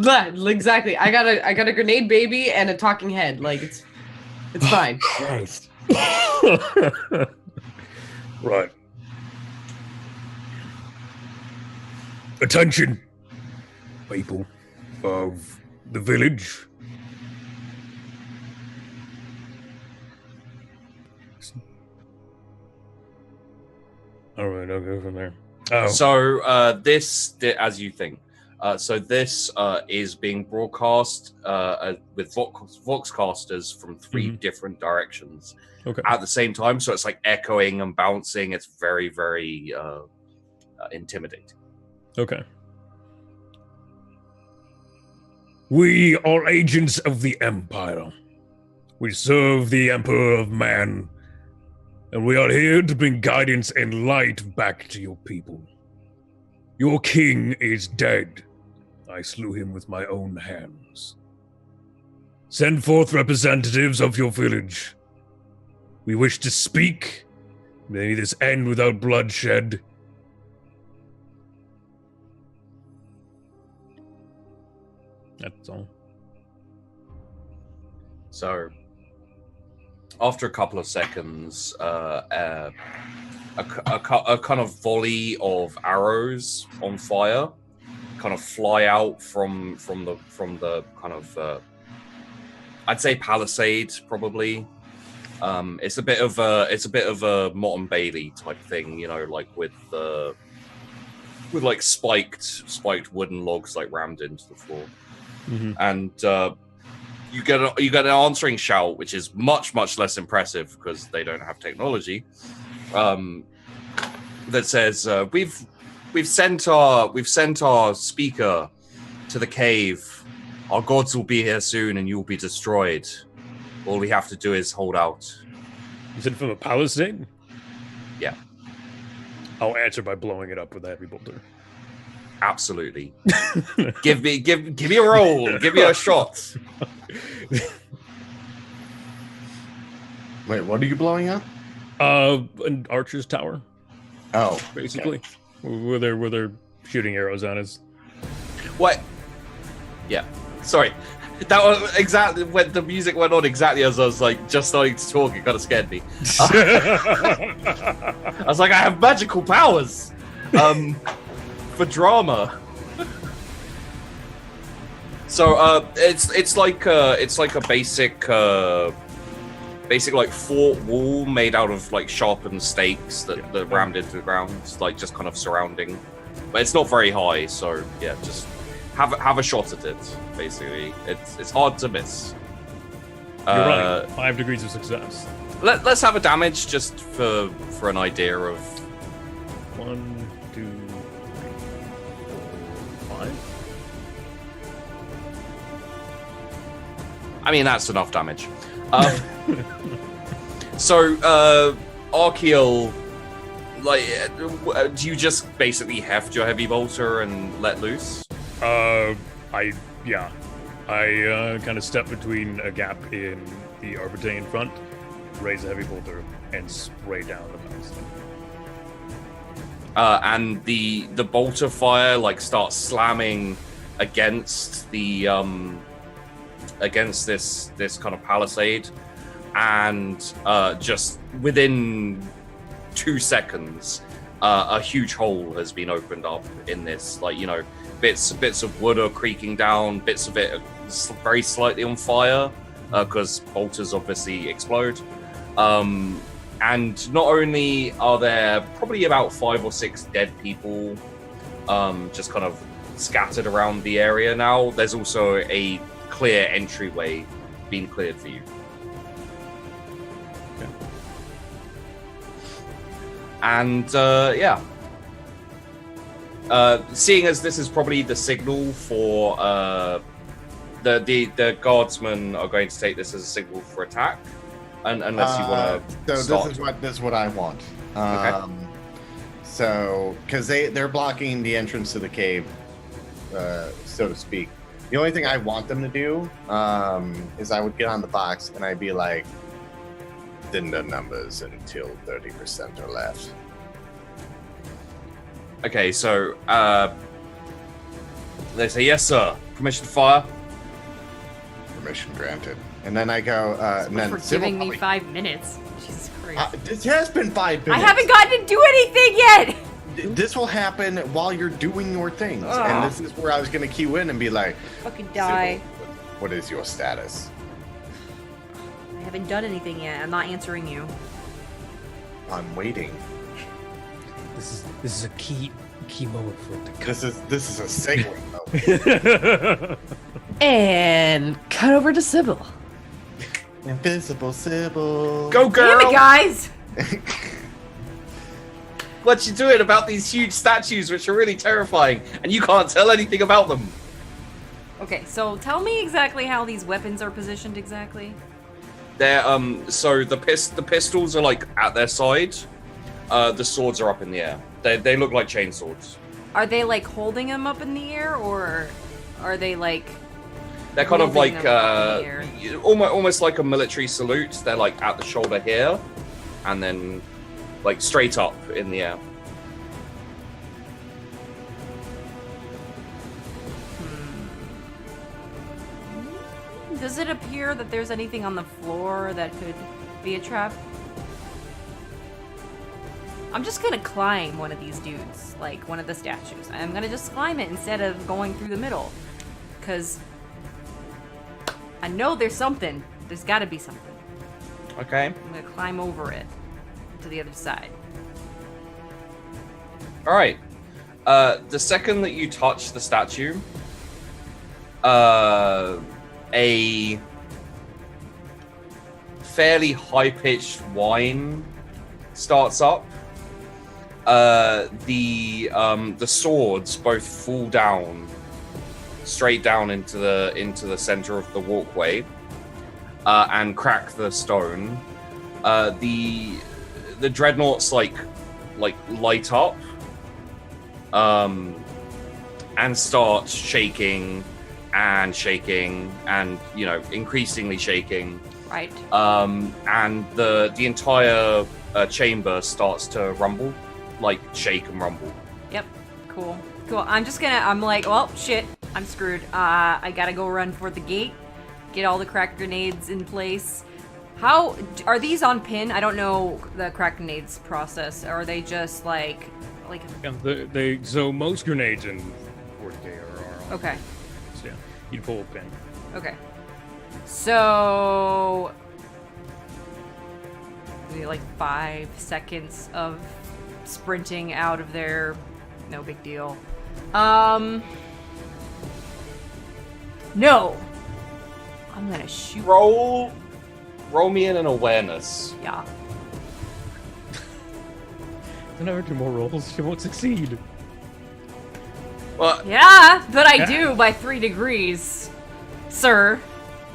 but exactly. I got a grenade baby and a talking head. Like it's fine. Christ. Right. Attention, people of the village. All right, I'll go from there. Oh, So this, as you think, so this is being broadcast with voxcasters from 3 different directions okay. at the same time. So it's like echoing and bouncing. It's very, very intimidating. Okay. We are agents of the Empire. We serve the Emperor of Man, and we are here to bring guidance and light back to your people. Your king is dead. I slew him with my own hands. Send forth representatives of your village. We wish to speak. May this end without bloodshed. That's all. So after a couple of seconds, a kind of volley of arrows on fire kind of fly out from the kind of I'd say palisade probably. It's a bit of a Mott and Bailey type thing, you know, like with like spiked wooden logs like rammed into the floor. Mm-hmm. And you get an answering shout, which is much less impressive because they don't have technology. That says we've sent our speaker to the cave. Our gods will be here soon, and you'll be destroyed. All we have to do is hold out. You said from a palisade? Yeah, I'll answer by blowing it up with a heavy bolter. absolutely. give me a roll. Give me a shot. Wait, what are you blowing up? An archer's tower, Oh, basically, where they're shooting arrows on us. What? Yeah. Sorry. That was exactly when the music went on. Exactly as I was like just starting to talk, it kind of scared me. I was like, I have magical powers. For drama. So it's like a basic like fort wall made out of like sharpened stakes that rammed into the ground, like just kind of surrounding. But it's not very high, so yeah, just have a shot at it. Basically, it's hard to miss. You're right. 5 degrees of success. Let's have a damage just for an idea of 1, 2, 3, 4, 5. I mean, that's enough damage. So Archeal, like, do you just basically heft your heavy bolter and let loose? I kind of step between a gap in the Arbiter in front, raise a heavy bolter, and spray down the mouse. And the bolter fire like starts slamming against the against this kind of palisade, and just within 2 seconds, a huge hole has been opened up in this. Like, you know, bits of wood are creaking down, bits of it are very slightly on fire because bolters obviously explode. And not only are there probably about 5 or 6 dead people just kind of scattered around the area now, there's also a clear entryway being cleared for you. Okay. And seeing as this is probably the signal for the guardsmen are going to take this as a signal for attack. Unless you want to so this is what I want. Okay. So because they're blocking the entrance to the cave, so to speak. The only thing I want them to do is I would get on the box and I'd be like, "Thin the numbers until 30% are left." Okay, so they say, "Yes, sir. Permission to fire." Permission granted. And then I go, and then For Sybil giving me probably- 5 minutes. Jesus Christ. It has been 5 I minutes. haven't gotten to do anything yet! This will happen while you're doing your things, Ugh. and this is where I was gonna key in and be like, Fucking die. Sybil, what is your status? I haven't done anything yet. I'm not answering you. I'm waiting. This is a key moment for it to come. This is a segue moment. And cut over to Sybil. Invisible Sybil. Go, girl! Damn it, guys! What you doing about these huge statues, which are really terrifying, and you can't tell anything about them? Okay, so tell me exactly how these weapons are positioned exactly. They're so the pistols are like at their side. The swords are up in the air. They look like chain swords. Are they like holding them up in the air, or are they like? They're kind of Wielding like them up in the almost like a military salute. They're like at the shoulder here, and then like straight up in the air. Does it appear that there's anything on the floor that could be a trap? I'm just gonna climb one of these dudes, like one of the statues. I'm gonna just climb it instead of going through the middle, because I know there's something. There's gotta be something. Okay. I'm gonna climb over it to the other side. All right. The second that you touch the statue, a fairly high-pitched whine starts up. The swords both fall down, straight down into the center of the walkway, and crack the stone. The dreadnoughts like light up, and start shaking, and increasingly shaking. Right. And the entire chamber starts to rumble, like shake and rumble. Yep. Cool. I'm like, well, shit. I'm screwed. I gotta go run for the gate, get all the crack grenades in place. How are these on pin? I don't know the crack grenades process. Or are they just like? Yeah, so most grenades in 40k are Okay. so yeah, you pull a pin. Okay. So maybe like 5 seconds of sprinting out of there. No big deal. No. I'm gonna shoot. Roll me in an awareness. Yeah. Don't ever do more rolls. She won't succeed. Well, Yeah, but I do by 3 degrees, sir.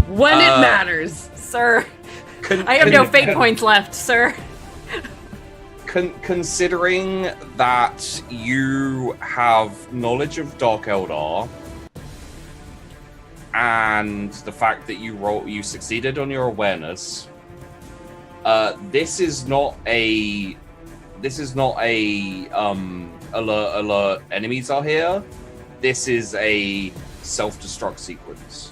When it matters. Sir. I have no fate points left, sir. considering that you have knowledge of Dark Eldar and the fact that you succeeded on your awareness, this is not a alert enemies are here. This is a self-destruct sequence.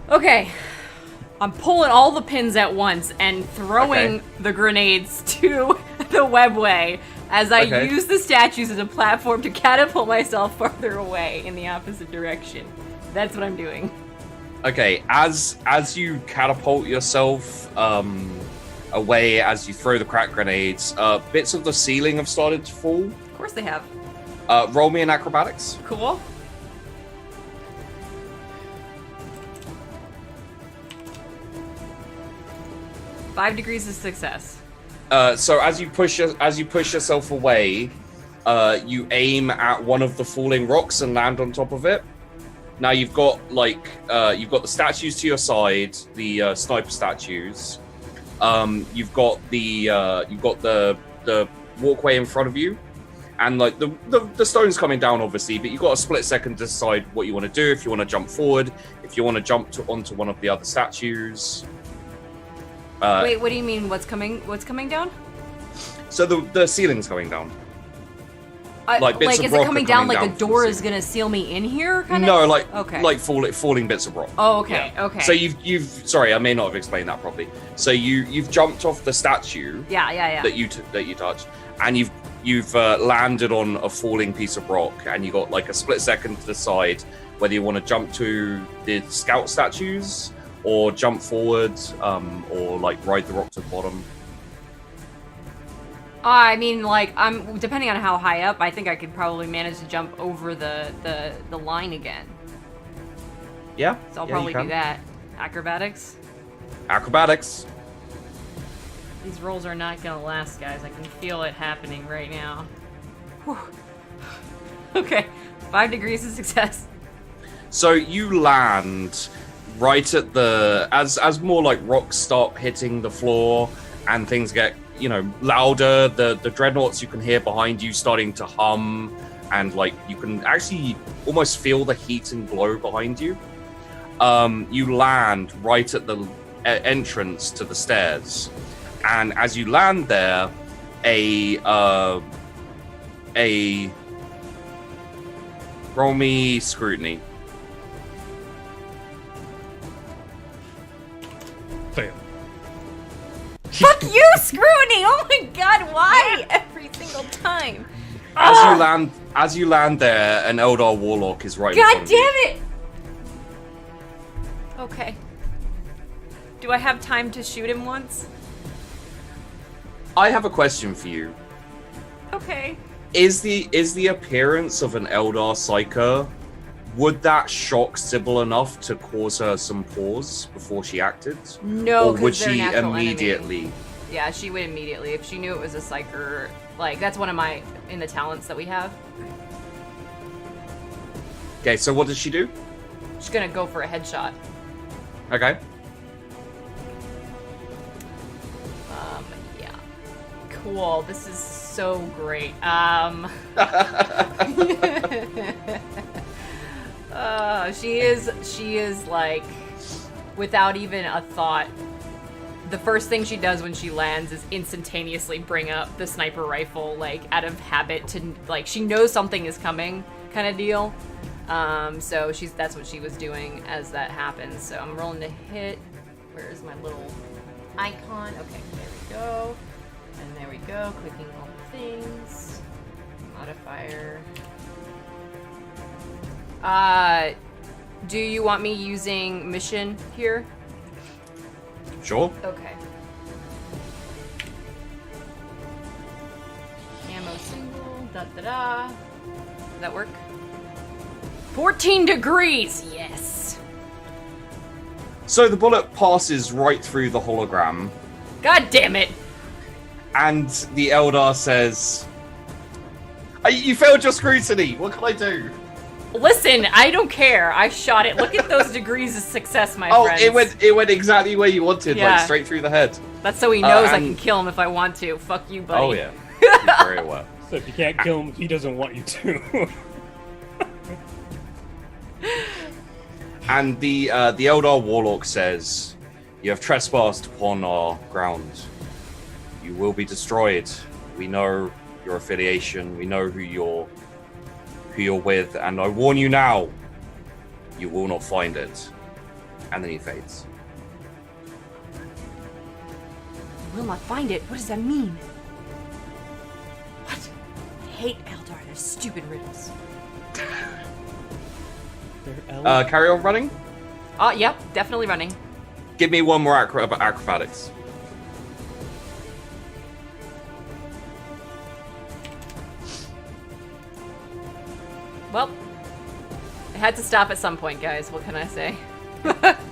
Okay. I'm pulling all the pins at once and throwing the grenades to the webway as I use the statues as a platform to catapult myself farther away in the opposite direction. That's what I'm doing. Okay, as you catapult yourself away, as you throw the crack grenades, bits of the ceiling have started to fall. Of course they have. Roll me in acrobatics. Cool. Five degrees of success. So as you push yourself away, you aim at one of the falling rocks and land on top of it. Now you've got the statues to your side, the sniper statues. You've got the walkway in front of you, and like the stone's coming down, obviously. But you've got a split second to decide what you want to do. If you want to jump forward, if you want to jump onto one of the other statues. Wait, what do you mean? What's coming down? So the ceiling's coming down. Is it coming down like a door is gonna seal me in here? No, like falling bits of rock. Oh, okay, yeah. okay. So you've sorry, I may not have explained that properly. So you've jumped off the statue. Yeah. That you touched, and you've landed on a falling piece of rock, and you got like a split second to decide whether you want to jump to the scout statues or jump forward, or like ride the rock to the bottom. I mean, like, I'm depending on how high up, I think I could probably manage to jump over the line again. Yeah. So I'll probably do that. Acrobatics. These rolls are not gonna last, guys. I can feel it happening right now. Whew. Okay, 5 degrees of success. So you land right at as more like rocks start hitting the floor and things get louder, the dreadnoughts you can hear behind you starting to hum, and like you can actually almost feel the heat and glow behind you. You land right at the entrance to the stairs, and as you land there, a roll me scrutiny. Fail. Fuck you, Scrutiny! Oh my god, why? Every single time. As you land there, an Eldar Warlock is right in God front of you. damn it! Okay. Do I have time to shoot him once? I have a question for you. Okay. Is the appearance of an Eldar Psyker, would that shock Sybil enough to cause her some pause before she acted? No, or would they're she natural immediately? Enemy. Yeah, she would immediately if she knew it was a Psyker. Like, that's one of in the talents that we have. Okay, so what does she do? She's gonna go for a headshot. Okay. Yeah. Cool. This is so great. She is like, without even a thought, the first thing she does when she lands is instantaneously bring up the sniper rifle, like out of habit to, like, she knows something is coming kind of deal. So that's what she was doing as that happens. So I'm rolling to hit. Where is my little icon? Okay, there we go. And there we go, clicking all the things. Modifier. Do you want me using mission here? Sure. Okay. Ammo single, da-da-da. Does that work? 14 degrees, yes! So the bullet passes right through the hologram. God damn it! And the Eldar says, "You failed your scrutiny. What can I do?" Listen, I don't care. I shot it. Look at those degrees of success, my friends. it went exactly where you wanted, Yeah. like straight through the head. That's so he knows I and- can kill him if I want to. Fuck you, buddy. Oh yeah, you're very well. So if you can't kill him, he doesn't want you to. And the Eldar Warlock says, "You have trespassed upon our ground. You will be destroyed. We know your affiliation. We know who you're with, and I warn you now, you will not find it." And then he fades. I will not find it. What does that mean? What? I hate Eldar. They're stupid riddles. Carry on running. Yep, definitely running. Give me one more acrobatics. Well, I had to stop at some point, guys. What can I say?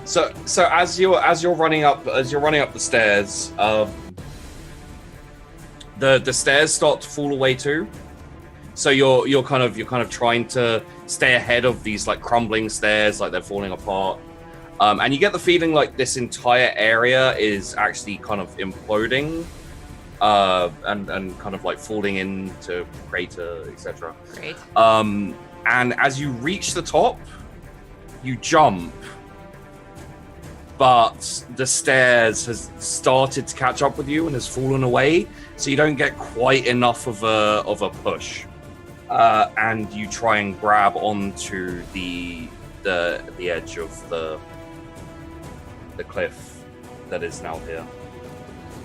So as you're running up the stairs, the stairs start to fall away too. So you're kind of trying to stay ahead of these like crumbling stairs, like they're falling apart. And you get the feeling like this entire area is actually kind of imploding, and kind of like falling into crater, etc. Great. And as you reach the top, you jump, but the stairs has started to catch up with you and has fallen away, so you don't get quite enough of a push. And you try and grab onto the edge of the cliff that is now here.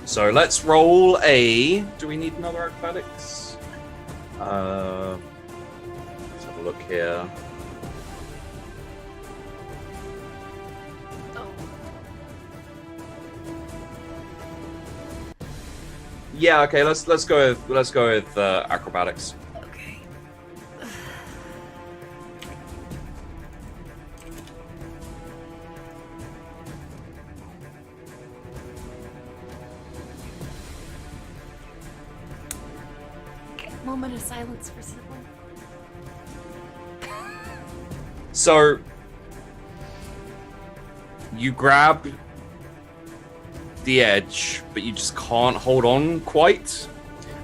So let's roll a. Do we need another acrobatics? Let's have a look here. Yeah. Okay. Let's go with acrobatics. Okay. Okay, moment of silence for Sybil. So you grab the edge, but you just can't hold on quite,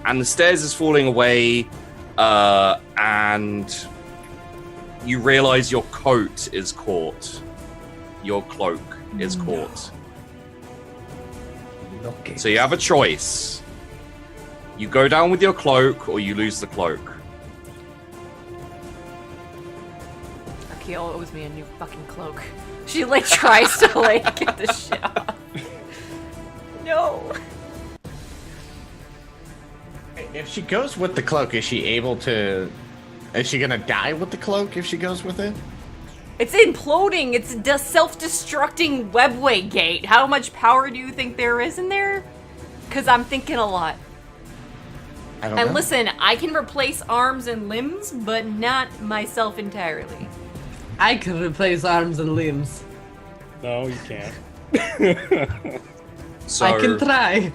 and the stairs is falling away, and you realize your coat is caught. Your cloak is caught. Okay. So you have a choice. You go down with your cloak, or you lose the cloak. Akio owes me a new fucking cloak. She like tries to like get the shit off. No. If she goes with the cloak, is she able to? Is she gonna die with the cloak if she goes with it? It's imploding. It's a self-destructing webway gate. How much power do you think there is in there? Because I'm thinking a lot. I don't And know. listen, I can replace arms and limbs, but not myself entirely. I could replace arms and limbs. No, you can't. So I can try.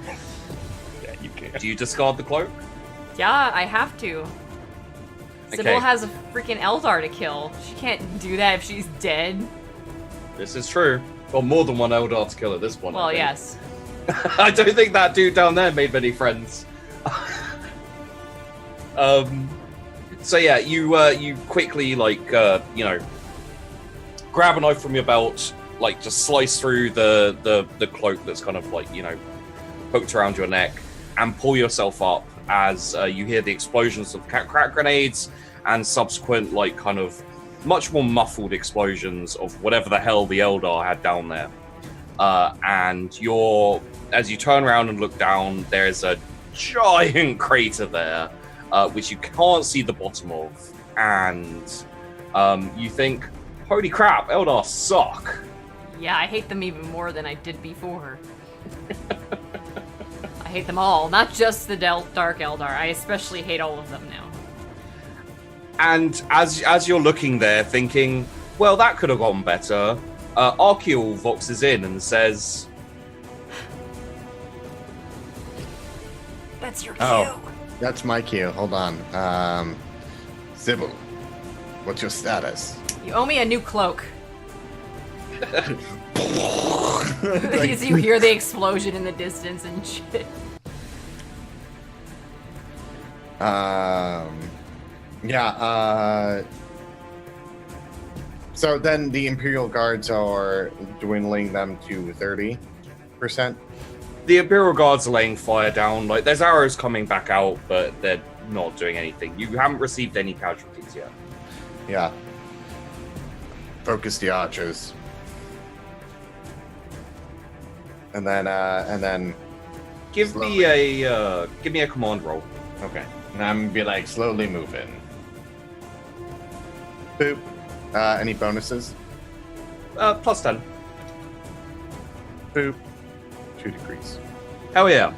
Yeah, you can. do you discard the cloak? Yeah, I have to. Okay. Sybil has a freaking Eldar to kill. She can't do that if she's dead. This is true. Well, more than one Eldar to kill at this point. I Well, think. yes. I don't think that dude down there made many friends. So yeah, you quickly grab a knife from your belt, like just slice through the cloak that's kind of poked around your neck, and pull yourself up as you hear the explosions of crack grenades and subsequent kind of much more muffled explosions of whatever the hell the Eldar had down there. And as you turn around and look down, there's a giant crater there, which you can't see the bottom of. And you think, holy crap, Eldar suck. Yeah, I hate them even more than I did before. I hate them all, not just the Dark Eldar. I especially hate all of them now. And as you're looking there thinking, well, that could have gotten better, Archeol voxes in and says, That's your cue. Oh. That's my cue. Hold on. Sybil, What's your status? You owe me a new cloak. Like, As you hear the explosion in the distance and shit. Yeah. So then the Imperial Guards are dwindling them to 30%. The Imperial Guards are laying fire down. Like, there's arrows coming back out, but they're not doing anything. You haven't received any casualties yet. Yeah. Focus the archers. And then Give me a command roll. okay. And I'm gonna be like slowly moving. Boop. Any bonuses? Plus 10. Boop. 2 degrees. Hell yeah.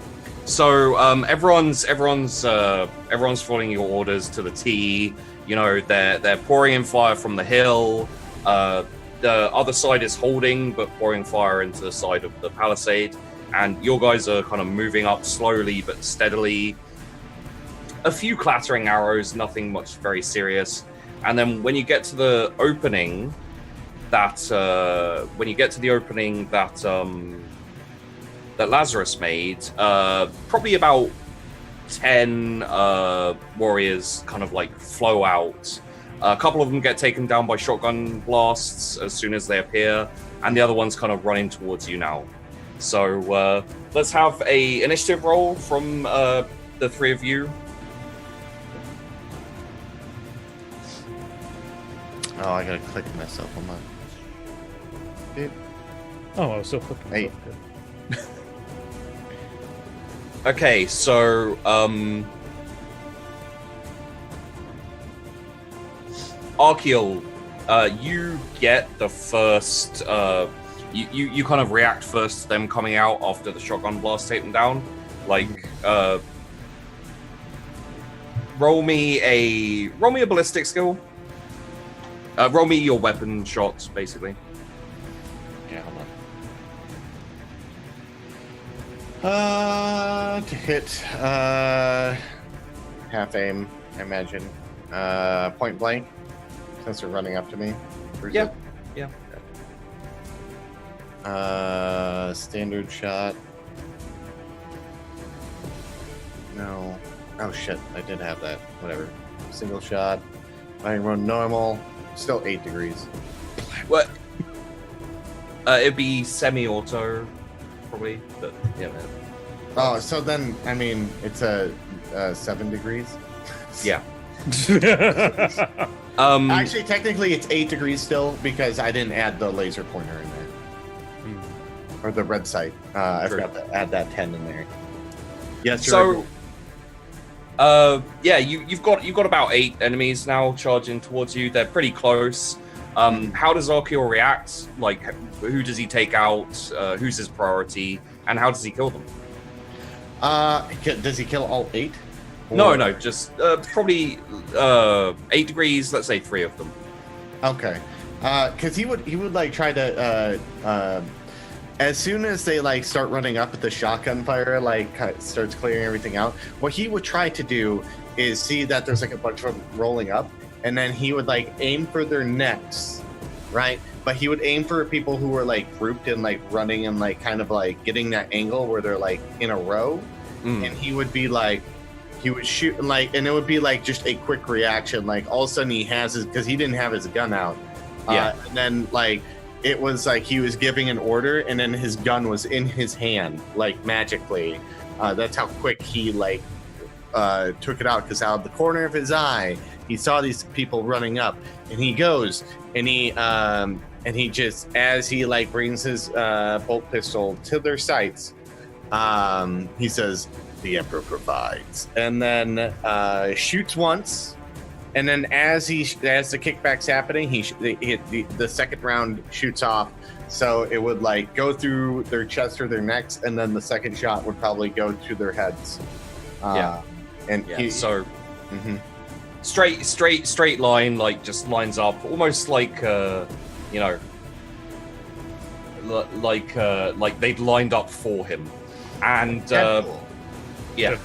So everyone's following your orders to the T. You know, they're pouring in fire from the hill. The other side is holding, but pouring fire into the side of the palisade. And your guys are kind of moving up slowly but steadily. A few clattering arrows, nothing much very serious. And then when you get to the opening, that Lazarus made, probably about 10 warriors kind of like flow out. A couple of them get taken down by shotgun blasts as soon as they appear, and the other one's kind of running towards you now. So let's have a initiative roll from the three of you. Oh, I gotta click myself on my. Dude. Oh, I was so clicking. 8. Okay, so Archeol, you get the first. You kind of react first to them coming out after the shotgun blast take them down. Like, roll me a ballistic skill. Roll me your weapon shots, basically. Yeah, hold on. To hit, half aim, I imagine. Point blank, since they're running up to me. Yeah. Yeah. Standard shot. No. Oh shit, I did have that. Whatever. Single shot. I run normal. Still 8 degrees. What? It'd be semi-auto, probably. But yeah. Oh, so then I mean it's a 7 degrees. Yeah. Actually, technically, it's 8 degrees still because I didn't add the laser pointer in there, or the red sight. I forgot to add that 10 in there. Yes. So, yeah, you've got about 8 enemies now charging towards you. They're pretty close. How does Archeol react? Like, who does he take out? Who's his priority? And how does he kill them? Does he kill all 8? No, just probably 8 degrees. Let's say 3 of them. Okay, because he would like try to as soon as they like start running up at the shotgun fire, like starts clearing everything out. What he would try to do is see that there's like a bunch of them rolling up, and then he would like aim for their necks, right? But he would aim for people who were like grouped and like running and like kind of like getting that angle where they're like in a row, and he would be like. He would shoot like, and it would be like just a quick reaction. Like all of a sudden he has his, because he didn't have his gun out. And then like it was like he was giving an order, and then his gun was in his hand, like magically. That's how quick he like took it out, because out of the corner of his eye he saw these people running up, and he goes and he just, as he like brings his bolt pistol to their sights, he says, "The Emperor provides," and then shoots once, and then as the kickback's happening, the second round shoots off, so it would like go through their chest or their necks, and then the second shot would probably go to their heads. Straight line, like just lines up, almost like you know, like they'd lined up for him, and. Yeah,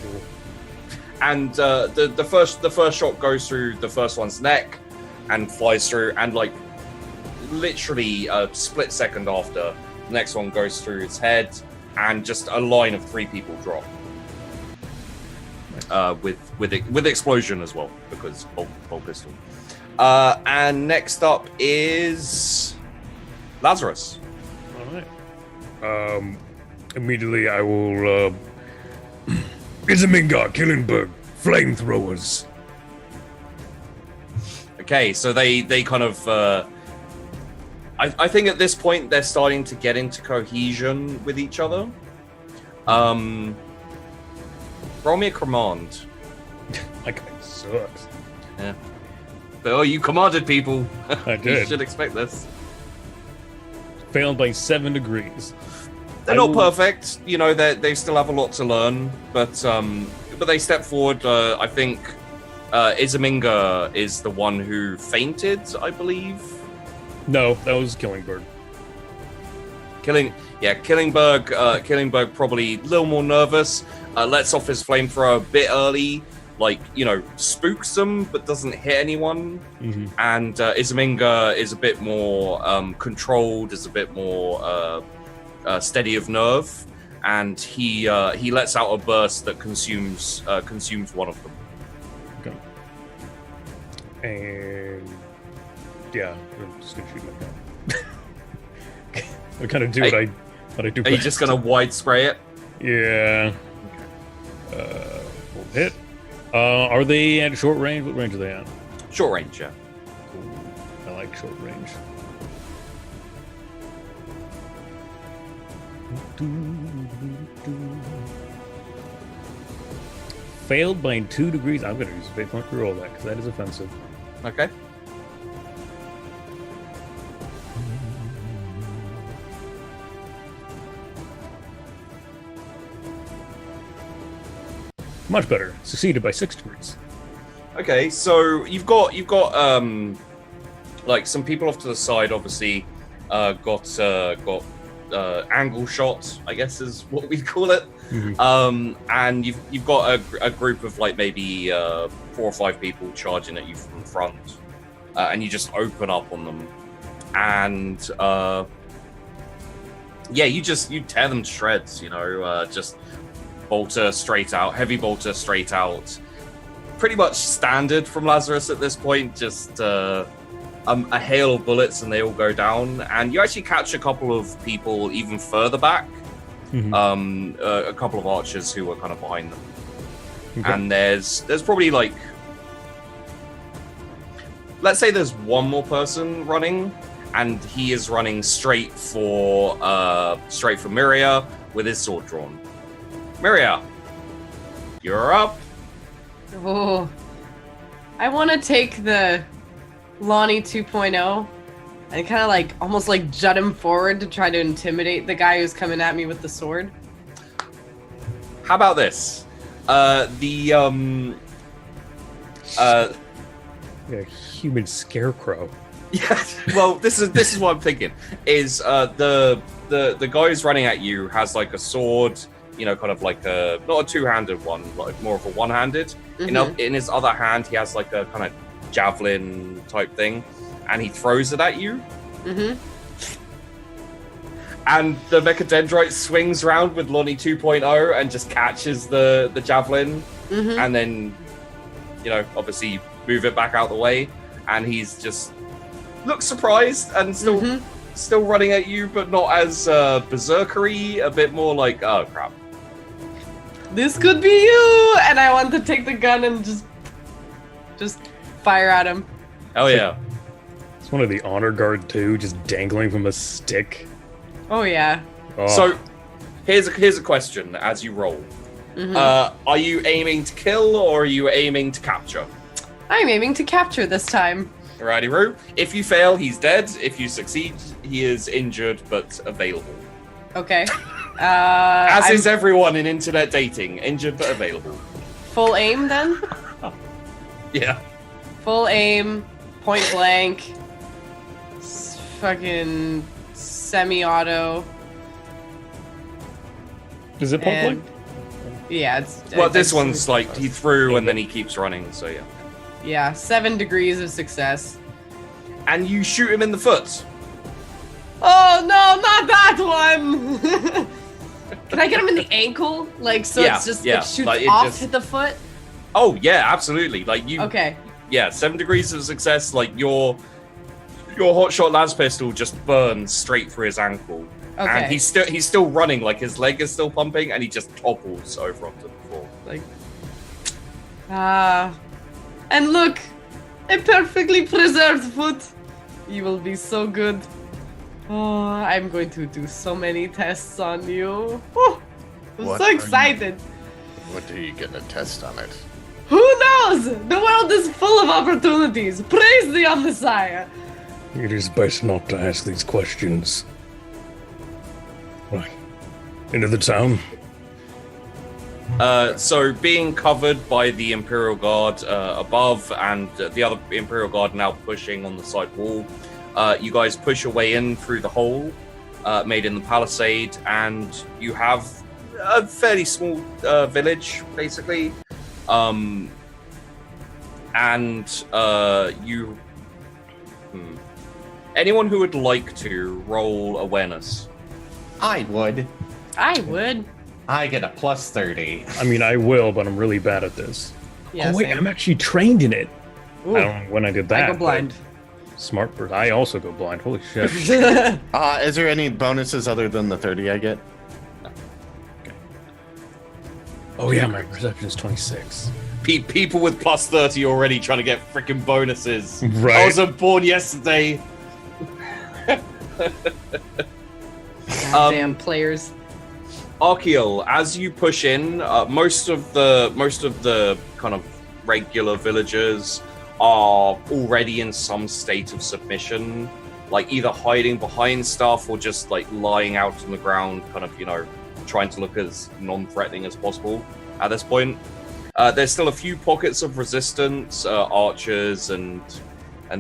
and the first shot goes through the first one's neck. and flies through, and like literally a split second after, the next one goes through its head, and just a line of 3 people drop. With explosion as well, because bolt pistol. And next up is Lazarus. All right. Immediately I will. Izamingar, Killenberg, flamethrowers. Okay, so they kind of. I think at this point they're starting to get into cohesion with each other. Roll me a command. My guy sucks. Yeah. But, you commanded people. I You did. should expect this. Failed by 7 degrees. They're not perfect. You know, they still have a lot to learn. But they step forward. I think Izaminga is the one who fainted, I believe. No, that was Killingbird. Killingberg probably a little more nervous. Lets off his flamethrower a bit early, like, you know, spooks them but doesn't hit anyone. Mm-hmm. And Izaminga is a bit more controlled, is a bit more steady of nerve, and he lets out a burst that consumes one of them. Okay. And yeah, I'm just gonna shoot my gun. I kind of do what I do. Are you best. just gonna wide spray it? Yeah. Full hit. Are they at short range? What range are they at? Short range, yeah. Cool. I like short range. Failed by 2 degrees. I'm going to use a fate point to roll that because that is offensive. Okay. Much better. Succeeded by 6 degrees. Okay, so you've got like some people off to the side, obviously, got angle shot, I guess is what we call it. Mm-hmm. And you've got a group of like maybe 4 or 5 people charging at you from the front, and you just open up on them, and you tear them to shreds. You know, just bolter straight out, heavy bolter straight out. Pretty much standard from Lazarus at this point, just a hail of bullets and they all go down. And you actually catch a couple of people even further back, Mm-hmm. a couple of archers who were kind of behind them. Okay. And there's probably like, let's say there's one more person running, and he is running straight for Miria with his sword drawn. Miria, you're up. Oh, I want to take the Lonnie 2.0 and kind of like almost like jut him forward to try to intimidate the guy who's coming at me with the sword. How about this? Yeah, human scarecrow. Yeah. Well, this is what I'm thinking. Is the guy who's running at you has like a sword, you know, kind of like a not a two-handed one, like more of a one-handed. Mhm. In his other hand, he has like a kind of javelin type thing, and he throws it at you. Mm-hmm. And the Mechadendrite swings around with Lonnie 2.0 and just catches the javelin, Mm-hmm. and then, you know, obviously move it back out the way, and he's just looks surprised and still running at you, but not as berserkery, a bit more like, oh crap. This could be you, and I want to take the gun and just fire at him. Oh yeah. It's one of the honor guard too, just dangling from a stick. Oh yeah. Oh, So here's a question as you roll. Mhm. Are you aiming to kill or are you aiming to capture? I'm aiming to capture this time. Righty-roo. If you fail, he's dead. If you succeed, he is injured but available. Okay. As I'm is everyone in internet dating, injured but available. full aim then. Yeah. Full aim, point blank, fucking semi-auto. is it point And blank? yeah, it's Well, this it's- one's like he threw and then he keeps running. So yeah. yeah, 7 degrees of success. and you shoot him in the foot. Oh no, not that one! Can I get him in the ankle? Like, so Yeah, it's just yeah, it shoots like, it off just- the foot? Oh yeah, absolutely. Like you. Okay. Yeah, 7 degrees of success. Like your hotshot las pistol just burns straight through his ankle, Okay. and he's still running. Like his leg is still pumping, and he just topples over onto the floor. Like, And look, a perfectly preserved foot. You will be so good. Oh, I'm going to do so many tests on you. Oh, I'm What so are you- excited. What are you gonna test on it? Who knows? The world is full of opportunities. Praise the Messiah. It is best not to ask these questions. Right. Into the town. so being covered by the Imperial Guard above, and the other Imperial Guard now pushing on the side wall, you guys push your way in through the hole made in the palisade, and you have a fairly small village, basically. Anyone who would like to roll awareness? I would. I would. I get a plus 30. I mean, I will, but I'm really bad at this. Yeah, oh wait, same. I'm actually trained in it. Ooh, I don't know when I did that. I go but blind. Smart bird. I also go blind. Holy shit. Is there any bonuses other than the 30 I get? Oh yeah, my perception is 26. People with plus 30 already trying to get freaking bonuses. Right. I was born yesterday. Damn players. Archeol, as you push in, most of the kind of regular villagers are already in some state of submission, like either hiding behind stuff or just like lying out on the ground, kind of, trying to look as non-threatening as possible at this point. There's still a few pockets of resistance, archers and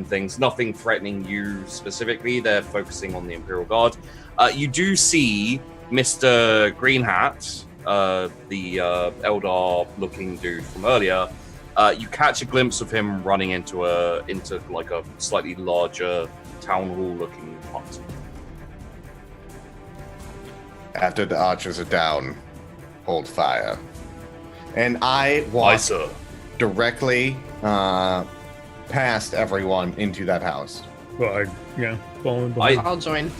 things, nothing threatening you specifically. They're focusing on the Imperial Guard. You do see Mr. Green Hat, the Eldar-looking dude from earlier. You catch a glimpse of him running into like a slightly larger town hall-looking hut. After the archers are down, hold fire. And I walk directly past everyone into that house. Well, following behind. I'll join.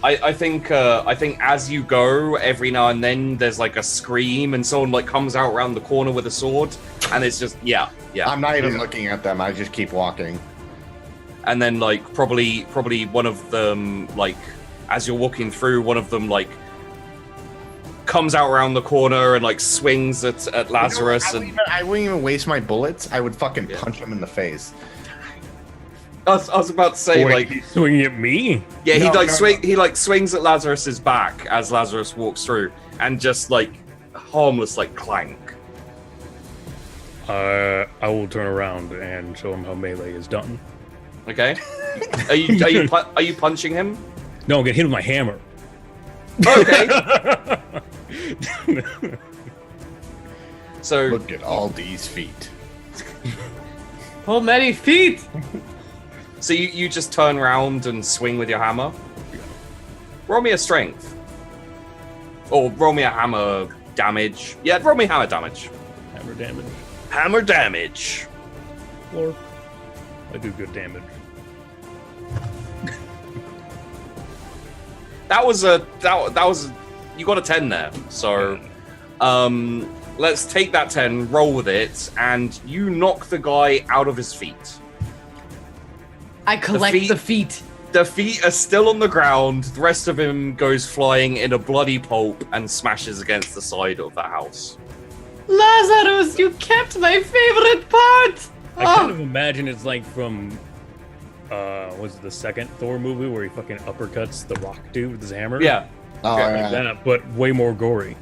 I think as you go, every now and then there's like a scream and someone like comes out around the corner with a sword, and it's just yeah. I'm not even looking at them. I just keep walking. And then like probably one of them, like as you're walking through, one of them like comes out around the corner and like swings at Lazarus. I wouldn't even waste my bullets. I would fucking punch him in the face. I was about to say, Wait, like, he's swinging at me? yeah, No, he swings at Lazarus's back as Lazarus walks through, and just like harmless, like clank. I will turn around and show him how melee is done. Okay, are you punching him? No, I'm gonna hit him with my hammer. Okay. So Look at all these feet. Oh, many feet. So you just turn around and swing with your hammer? Roll me a strength. Or roll me a hammer damage. Yeah, roll me hammer damage. Hammer damage. Hammer damage. Or I do good damage. That was you got a 10 there. So let's take that 10, roll with it, and you knock the guy out of his feet. I collect the feet. The feet are still on the ground. The rest of him goes flying in a bloody pulp and smashes against the side of the house. Lazarus, you kept my favorite part. I kind of imagine it's like from was it the second Thor movie where he fucking uppercuts the rock dude with his hammer? Yeah, Oh, Like yeah. that, but way more gory.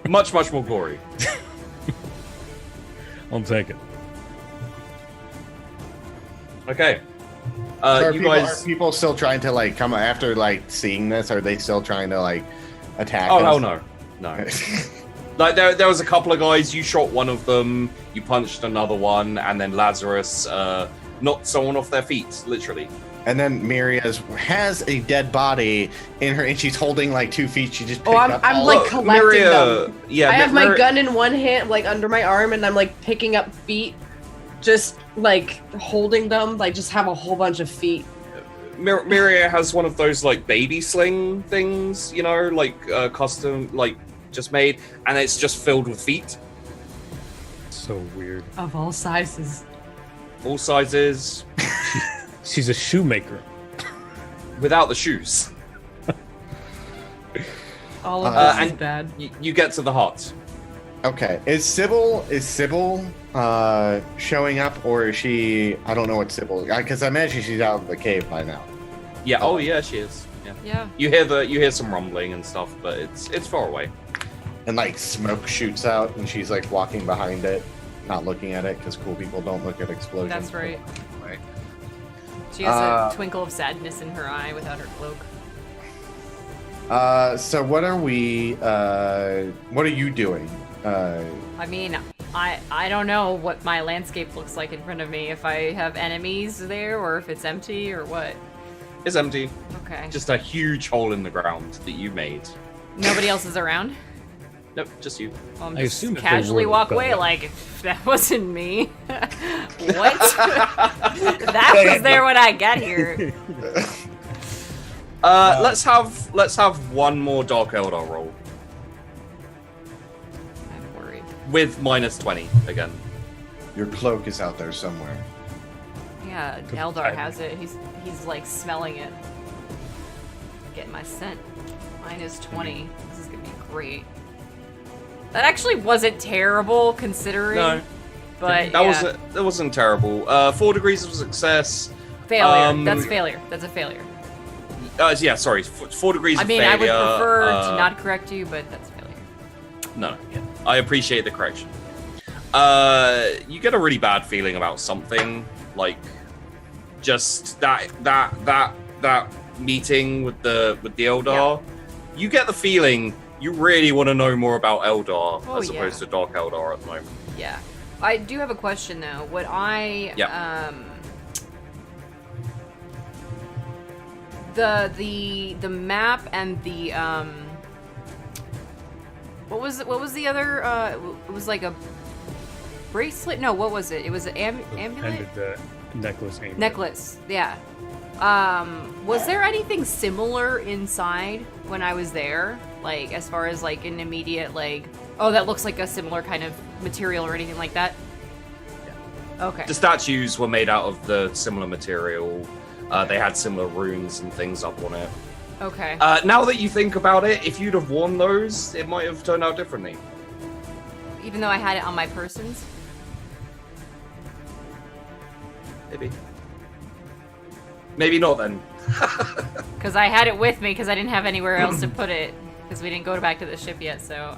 much more gory. I'll take it. Okay. Are You people, guys. are people still trying to like come after like seeing this? Are they still trying to like attack? Oh us? hell no, no. Like there was a couple of guys. You shot one of them. You punched another one, and then Lazarus knocked someone off their feet, literally. And then Miria has a dead body in her, and she's holding like 2 feet. She just picked Oh, up I'm all like of- collecting them. Yeah, I have my gun in one hand, like under my arm, and I'm like picking up feet, just like holding them, like just have a whole bunch of feet. Miria has one of those like baby sling things, you know, like custom, like just made, and it's just filled with feet, So weird. Of all sizes. all sizes, She's a shoemaker. without the shoes. All of this is and bad. You get to the hut. Okay, is Sybil showing up, or is she? I don't know what Sybil, because I imagine she's out of the cave by now. Yeah. Oh yeah, she is. Yeah. Yeah. You hear some rumbling and stuff, but it's far away. And like smoke shoots out, and she's like walking behind it, not looking at it, because cool people don't look at explosions. That's right. Right. She has a twinkle of sadness in her eye without her cloak. So what are we? What are you doing? I mean, I don't know what my landscape looks like in front of me. If I have enemies there, or if it's empty, or what. It's empty. Okay. Just a huge hole in the ground that you made. Nobody else is around. Nope, just you. Well, I'm I just assume if they casually were, walk but- away like that wasn't me. What? That was there when I got here. Let's have one more Dark Eldar roll I'm worried. with -20 again. Your cloak is out there somewhere. Yeah, Eldar has it. He's like smelling it. Getting my scent. -20. This is gonna be great. That actually wasn't terrible considering. No, But that wasn't terrible. 4 degrees of success. failure. That's failure. That's a failure. Yeah, sorry, 4 degrees I of mean, failure. I would prefer to not correct you, but that's failure. No, yeah, I appreciate the correction. You get a really bad feeling about something, like just that meeting with the Eldar. You get the feeling you really want to know more about Eldar Oh, as opposed to Dark Eldar at the moment. Yeah. I do have a question though. Would I the map and the what was the other it was like a bracelet? No, what was it? It was an amulet? And the necklace. amulet. Necklace. Yeah. Was there anything similar inside when I was there? Like as far as like an immediate like, oh, that looks like a similar kind of material or anything like that? Yeah. Okay. The statues were made out of the similar material. They had similar runes and things up on it. Okay. Now that you think about it, if you'd have worn those, it might have turned out differently. Even though I had it on my persons? Maybe. Maybe not then. Because I had it with me because I didn't have anywhere else to put it. Because we didn't go back to the ship yet, so,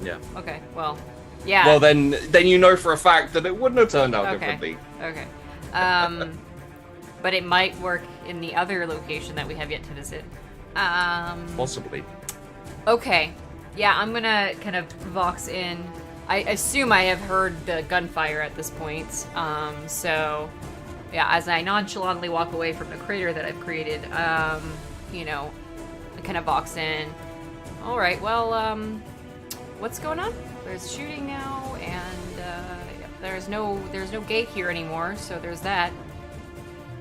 Yeah. okay, well, yeah. Well, then you know for a fact that it wouldn't have turned out differently. Okay. But it might work in the other location that we have yet to visit. Possibly. Okay. Yeah, I'm gonna kind of vox in. I assume I have heard the gunfire at this point. So, yeah, as I nonchalantly walk away from the crater that I've created, you know, I kind of vox in. All right, well, what's going on? There's shooting now, and yep, there's no gate here anymore, so there's that.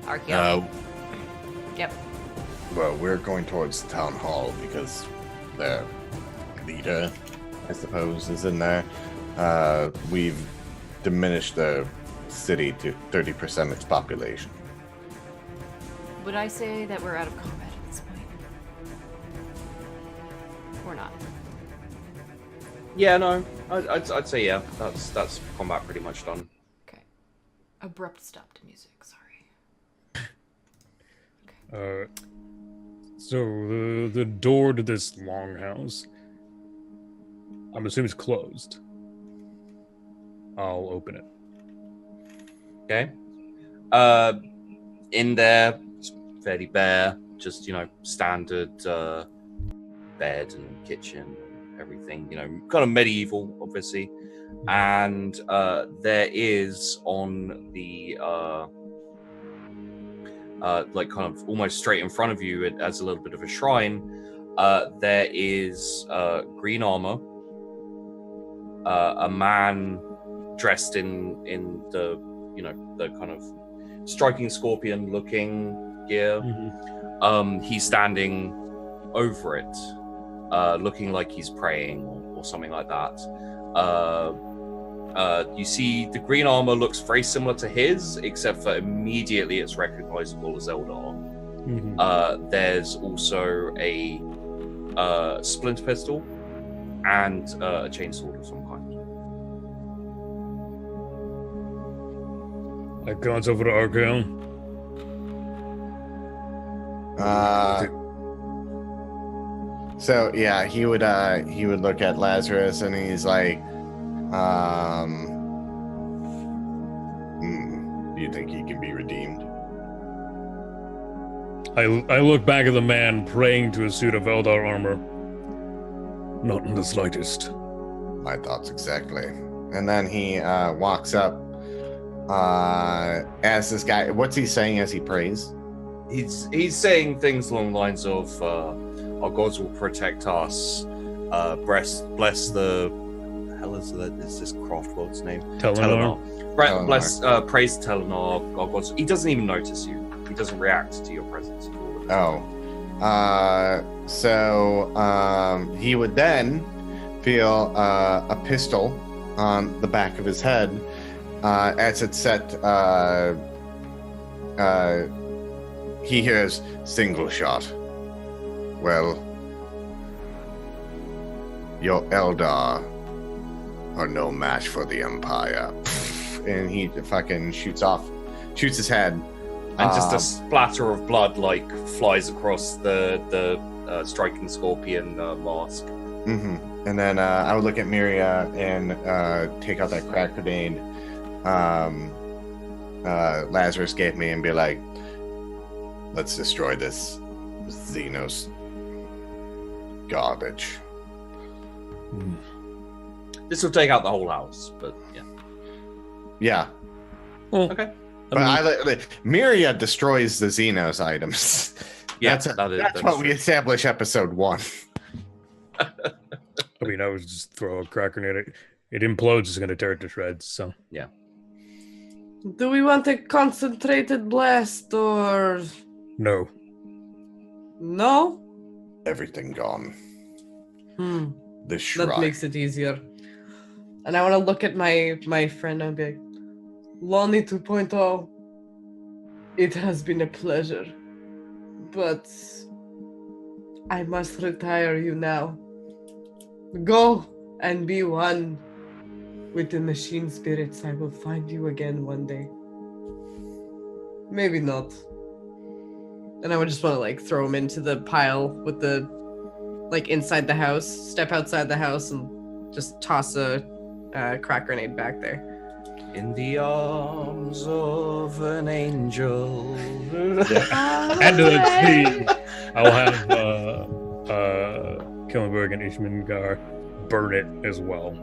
Archaeology. Yep. Well, we're going towards the town hall because the leader, I suppose, is in there. We've diminished the city to 30% its population. Would I say that we're out of combat at this point? Or not? Yeah, no. I'd say yeah. That's combat pretty much done. Okay. Abrupt stop to music, sorry. So the door to this longhouse, I'm assuming it's closed. I'll open it. Okay. In there, it's fairly bare. Just standard bed and kitchen, everything, kind of medieval, obviously. And there is on the like kind of almost straight in front of you as a little bit of a shrine, there is green armor, a man dressed in the the kind of striking scorpion looking gear. He's standing over it, looking like he's praying or something like that. You see the green armor looks very similar to his, except for immediately it's recognizable as Eldar. There's also a splinter pistol and a chainsword of some kind. I glance over to Arkel. So yeah, he would look at Lazarus and he's like, do you think he can be redeemed? I look back at the man praying to a suit of Eldar armor. Not in the slightest. My thoughts exactly. And then he walks up as this guy. What's he saying as he prays? He's saying things along the lines of, "Our gods will protect us. Bless the hell is this Craftworld's name? Telenar. Bless, praise Telenar. Our gods." He doesn't even notice you. He doesn't react to your presence. Oh, so he would then feel a pistol on the back of his head as it's set. He hears single shot. Well, your Eldar are no match for the Empire. And he fucking shoots his head. And just a splatter of blood flies across the striking scorpion mask. And then I would look at Miria and take out that crack grenade Lazarus gave me and be like, let's destroy this Xenos garbage. This will take out the whole house, but yeah. Yeah. Well, okay. But Miria destroys the Xenos items. Yeah, that's what we establish episode 1. I mean, I would just throw a crack grenade. It implodes, it's going to tear it to shreds, so. Yeah. Do we want a concentrated blast or... No. No? Everything gone. The That makes it easier. And I want to look at my friend and be like, Lonnie 2.0, it has been a pleasure, but I must retire you now. Go and be one with the machine spirits. I will find you again one day. Maybe not. And I would just want to throw him into the pile with the inside the house, step outside the house and just toss a crack grenade back there. In the arms of an angel. And let's see. I'll have Killenberg and Ishmangar burn it as well.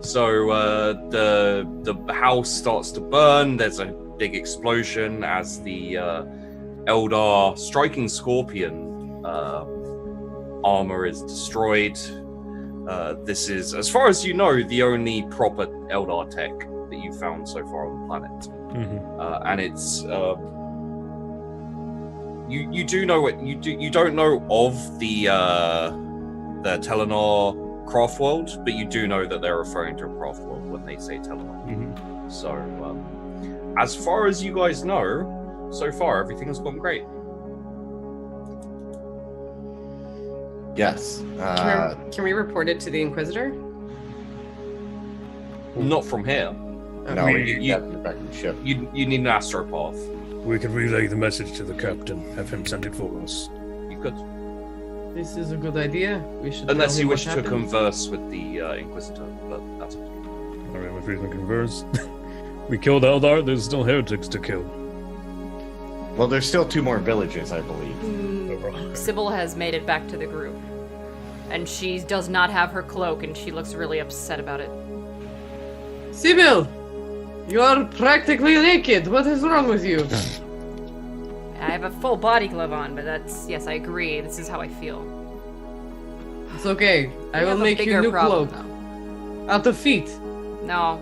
So the house starts to burn. There's a big explosion as the Eldar striking scorpion armor is destroyed. This is, as far as you know, the only proper Eldar tech that you've found so far on the planet. And it's you do know what you don't know of the Telenar Craftworld, but you do know that they're referring to a Craftworld when they say Telenar. So as far as you guys know, so far everything has gone great. Yes. Can we report it to the Inquisitor? Not from here. No, we need that back in the ship. You need an astropath. We could relay the message to the captain, have him send it for us. You could. This is a good idea. We should. Unless you wish to converse with the Inquisitor, but that's up to you. All right, if we can converse. We killed Eldar, there's still heretics to kill. Well, there's still 2 more villages, I believe. Sybil has made it back to the group. And she does not have her cloak, and she looks really upset about it. Sybil, you are practically naked. What is wrong with you? I have a full body glove on, but yes, I agree. This is how I feel. It's okay. I will make you a new cloak. Out of feet. No.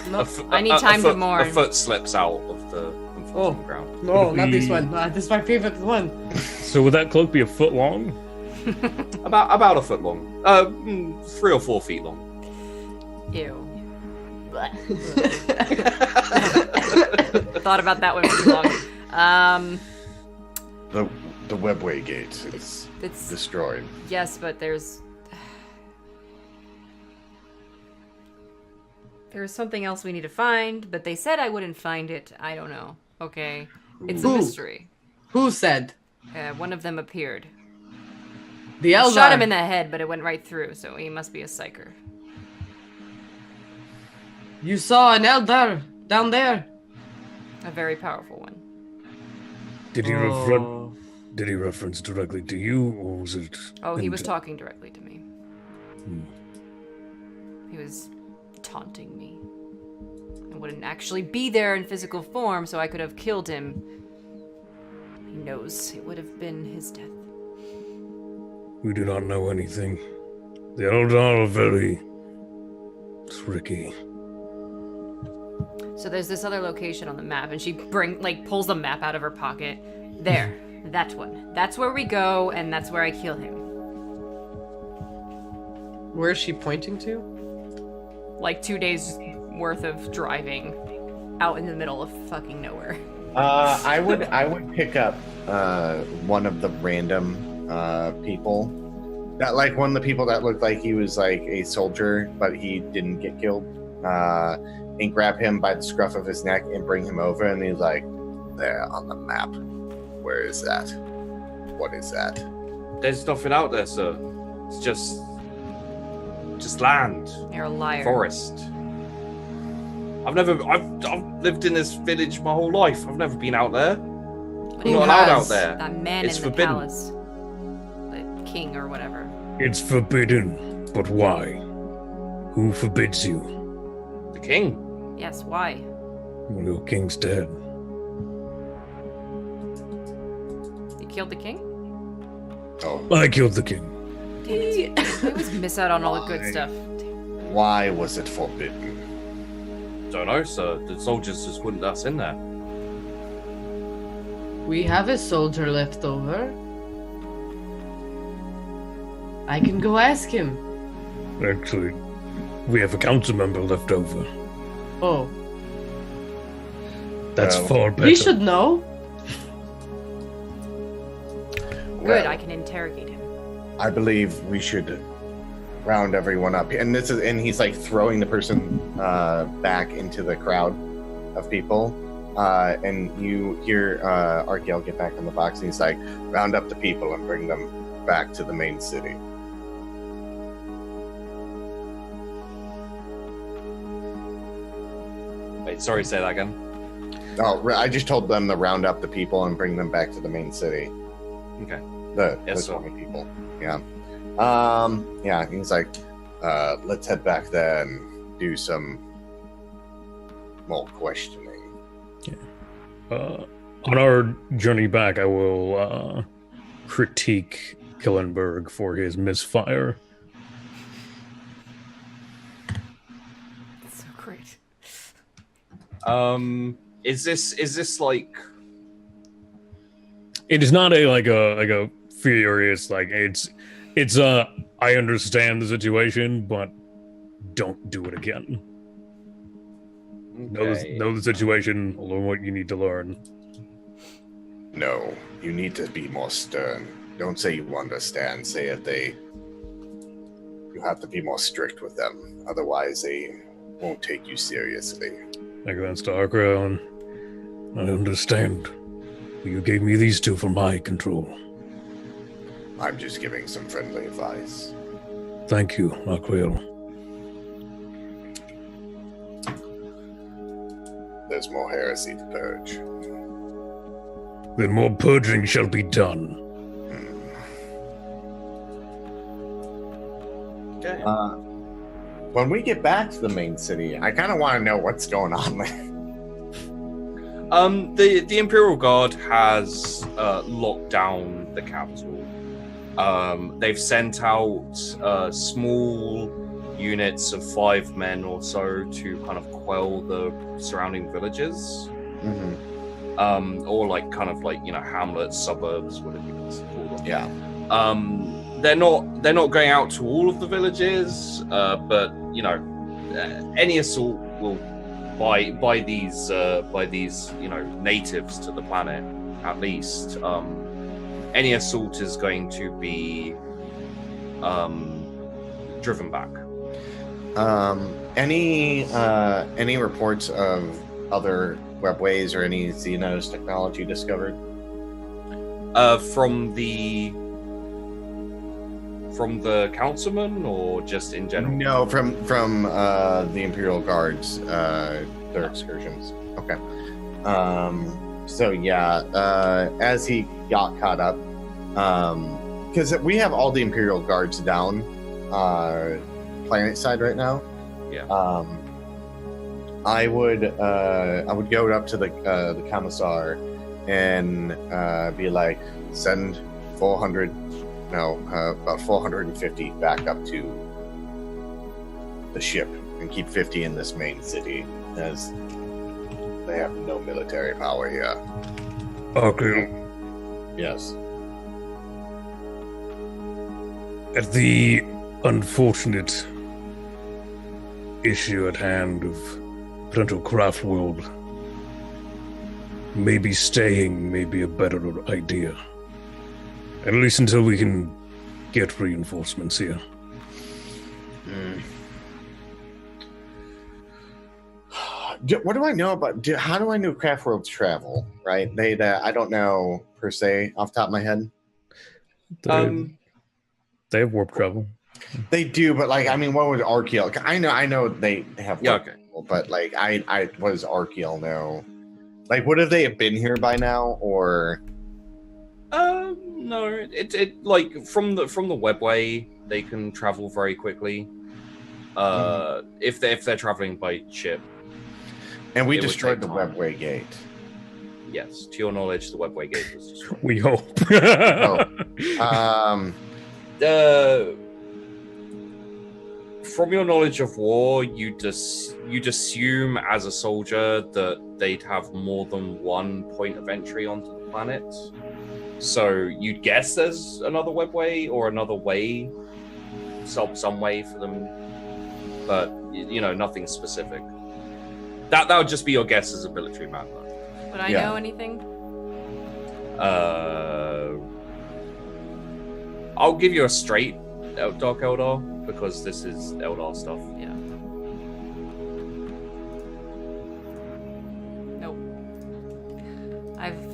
No. I need time to mourn. A foot slips out of the ground. No, not this one. This is my favorite one. So would that cloak be a foot long? About a foot long. 3 or 4 feet long. Ew. Thought about that one too long. The webway gate is destroyed. Yes, but there's something else we need to find, but they said I wouldn't find it. I don't know. Okay. It's a mystery. Who said? One of them appeared. The I Eldar. shot him in the head, but it went right through, so he must be a psyker. You saw an Eldar down there? A very powerful one. Did he reference directly to you, or was it? Oh, he was talking directly to me. Hmm. He was taunting me. I wouldn't actually be there in physical form, so I could have killed him. He knows it would have been his death. We do not know anything. The Eldar are very tricky. So there's this other location on the map, and she pulls the map out of her pocket. There, that one. That's where we go, and that's where I kill him. Where is she pointing to? Like 2 days worth of driving out in the middle of fucking nowhere. I would pick up one of the random people. That one of the people that looked like he was like a soldier, but he didn't get killed. And grab him by the scruff of his neck and bring him over, and he's like, there on the map. Where is that? What is that? There's nothing out there, sir. It's just land. You're a liar. Forest. I've lived in this village my whole life. I've never been out there. But I'm not allowed out there. That man It's in forbidden. the palace. The king or whatever. It's forbidden, but why? Who forbids you? The king. Yes, why? Well, your king's dead. You killed the king? Oh, I killed the king. I always miss out on all the good stuff. why was it forbidden? Don't know, sir. The soldiers just wouldn't let us in there. We have a soldier left over. I can go ask him. Actually, we have a council member left over. Oh, That's Well, far better. he should know. Good, Well, I can interrogate him. I believe we should round everyone up. And he's like throwing the person back into the crowd of people. And you hear Argel get back in the box, and he's like, round up the people and bring them back to the main city. Wait, sorry, say that again. Oh, I just told them to round up the people and bring them back to the main city. Okay. The Yes, sir. 20 people. Yeah. Yeah, he's like, let's head back there and do some more questioning. On our journey back, I will critique Killenberg for his misfire. That's so great. Is this like? It is not a furious it's I understand the situation, but don't do it again. Okay. Know the situation, learn what you need to learn. No, you need to be more stern. Don't say you understand. Say that you have to be more strict with them. Otherwise, they won't take you seriously. Against Starcrown. I understand. You gave me these two for my control. I'm just giving some friendly advice. Thank you, Marquiel. There's more heresy to purge. Then more purging shall be done. Okay. When we get back to the main city, I kind of want to know what's going on there. The Imperial Guard has locked down the capital. They've sent out small units of 5 men or so to kind of quell the surrounding villages. Mm-hmm. Or like kind of like, you know, hamlets, suburbs, whatever you want to call them. Yeah. They're not going out to all of the villages, but you know, any assault will by these you know, natives to the planet at least. Any assault is going to be driven back. Any reports of other webways or any Xenos technology discovered? From the councilman or just in general? No, from the Imperial Guards, their excursions. Okay. So yeah, as he got caught up, because we have all the Imperial Guards down planet side right now. Yeah. I would go up to the commissar and be like, send 450 back up to the ship and keep 50 in this main city, as they have no military power here. Okay. Yes. At the unfortunate issue at hand of potential craft world, maybe staying may be a better idea. At least until we can get reinforcements here. What do I know about? How do I know craft worlds travel? Right? I don't know per se off the top of my head. They have warp travel. They do, but like, I mean, what would Archeal? I know they have. Yeah, okay. But like, what does Archeal know? Like, would have they been here by now, or? No. It like from the webway, they can travel very quickly. If they're traveling by ship. And we It would destroyed the take time. webway gate. Yes, to your knowledge, the webway gate was destroyed. We hope. From your knowledge of war, you'd assume as a soldier that they'd have more than one point of entry onto the planet. So you'd guess there's another webway or another way, some way for them, but you know, nothing specific. That would just be your guess as a military man, though. Would I know anything? I'll give you a straight Dark Eldar, because this is Eldar stuff. Yeah. Nope.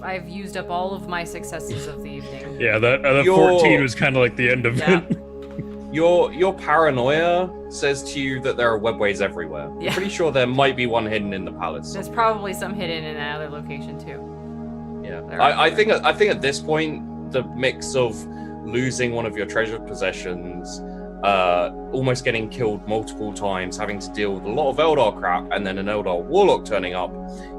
I've used up all of my successes of the evening. Yeah, that 14 was kind of like the end of Yeah. it. Your paranoia says to you that there are webways everywhere. Yeah. I'm pretty sure there might be one hidden in the palace. There's probably some hidden in another location too. Yeah, There I are. think at this point the mix of losing one of your treasured possessions, almost getting killed multiple times, having to deal with a lot of Eldar crap, and then an Eldar warlock turning up,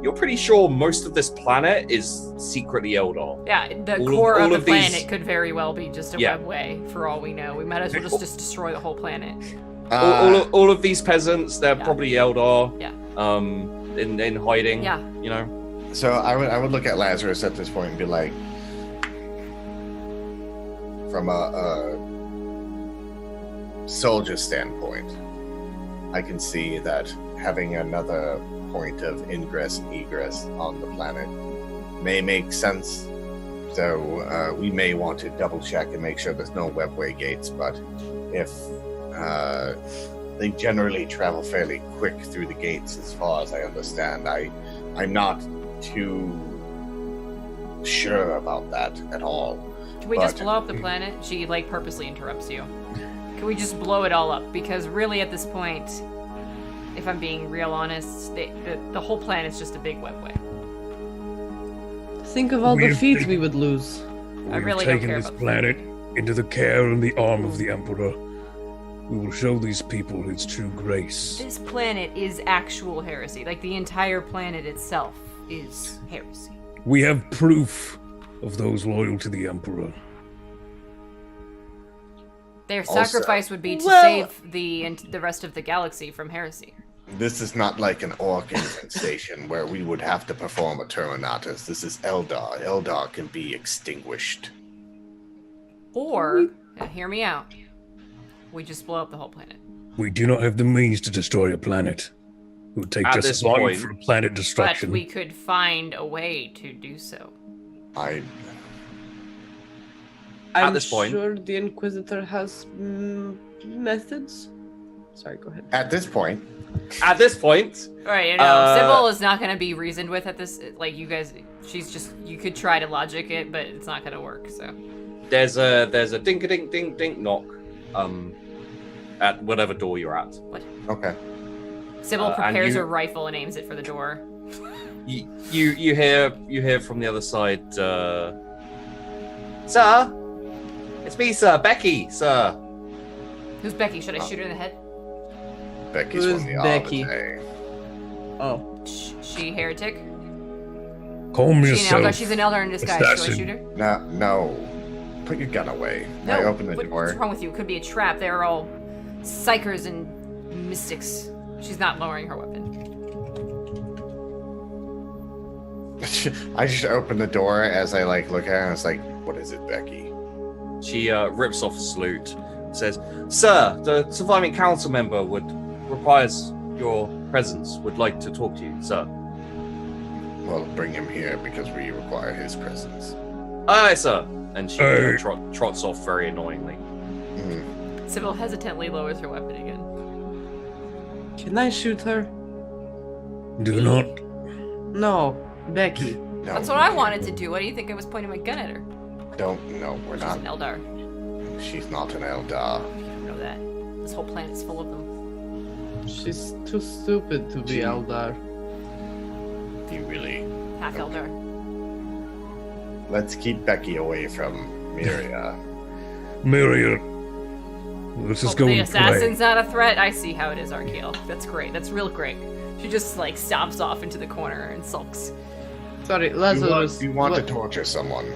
you're pretty sure most of this planet is secretly Eldar. Yeah, the All core of the these- planet could very well be just a Yeah. webway, for all we know. We might as well just destroy the whole planet. All of these peasants, they're Yeah. probably Eldar. Yeah. In hiding. Yeah. You know. So I would look at Lazarus at this point and be like, from a soldier standpoint, I can see that having another point of ingress and egress on the planet may make sense. So we may want to double check and make sure there's no webway gates. But if they generally travel fairly quick through the gates, as far as I understand, I'm not too sure about that at all. Can we just But- blow up the planet? She like purposely interrupts you. Can we just blow it all up? Because really, at this point, if I'm being real honest, the whole planet's just a big webway. Think of all the We've feats taken- we would lose. I We've really don't taken care this about planet into the care and the arm of the Emperor. We will show these people his true grace. This planet is actual heresy. Like, the entire planet itself is heresy. We have proof of those loyal to the Emperor. Their Also- sacrifice would be to Well- save the rest of the galaxy from heresy. This is not like an Orc station where we would have to perform a Terminatus. This is Eldar. Eldar can be extinguished. Or, now hear me out, we just blow up the whole planet. We do not have the means to destroy a planet. It would take At just this as long point- for a planet But destruction. we could find a way to do so. I I'm this point- sure the Inquisitor has methods. Sorry, go ahead. at this point, At this point, Right, you know, Sybil is not going to be reasoned with at this. Like, you guys, she's just. You could try to logic it, but it's not going to work. So there's a dink-a-dink-dink-dink knock at whatever door you're at. okay. Sybil and prepares you- her rifle and aims it for the door. You hear from the other side, sir, it's me, sir, Becky, sir. Who's Becky? Should I shoot her in the head? Becky's Who's from the Becky? Arbiter. Oh, She heretic? Calm She's an yourself. Eldar. She's an Eldar in disguise. Should I Assassin. shoot her? No. Put your gun away. No. I open the What's door. wrong with you? It could be a trap. They're all psychers and mystics. She's not lowering her weapon. I just open the door as I like look at her and it's like, what is it, Becky? She rips off a salute, says, "Sir, the surviving council member requires your presence. Would like to talk to you, sir." Well, bring him here because we require his presence. Aye, sir. And she Hey. trots off very annoyingly. Mm. Sybil hesitantly lowers her weapon again. can I shoot her? Do not. No, Becky. No, That's what I wanted to do. Why do you think I was pointing my gun at her? No, we're She's not. an Eldar. She's not an Eldar. You don't know that. This whole planet's full of them. She's too stupid to be Gee. Eldar. You really. Half Eldar. Let's keep Becky away from Miria. Myriad. Let's just go The and play. assassin's not a threat. I see how it is, Arkeel. That's great. That's real great. She just like stomps off into the corner and sulks. Sorry, Lazarus. You want to what- torture someone.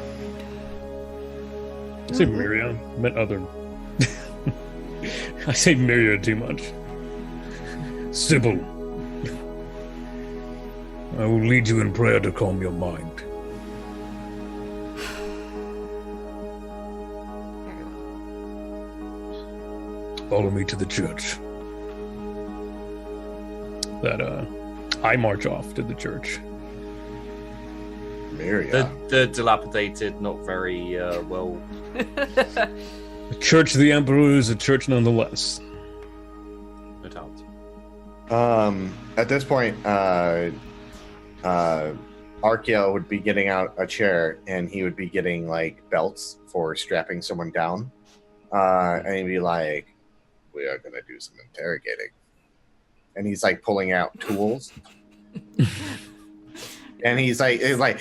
I say Myriad. I meant other. I say Myriad too much. Sybil. I will lead you in prayer to calm your mind. Very well. Follow me to the church. I march off to the church. Miria. The dilapidated, not very well. The Church of the Emperor is a church nonetheless. No doubt. At this point, Arkeel would be getting out a chair and he would be getting like belts for strapping someone down. And he'd be like, "We are gonna do some interrogating." And he's like pulling out tools. And he's like, it's like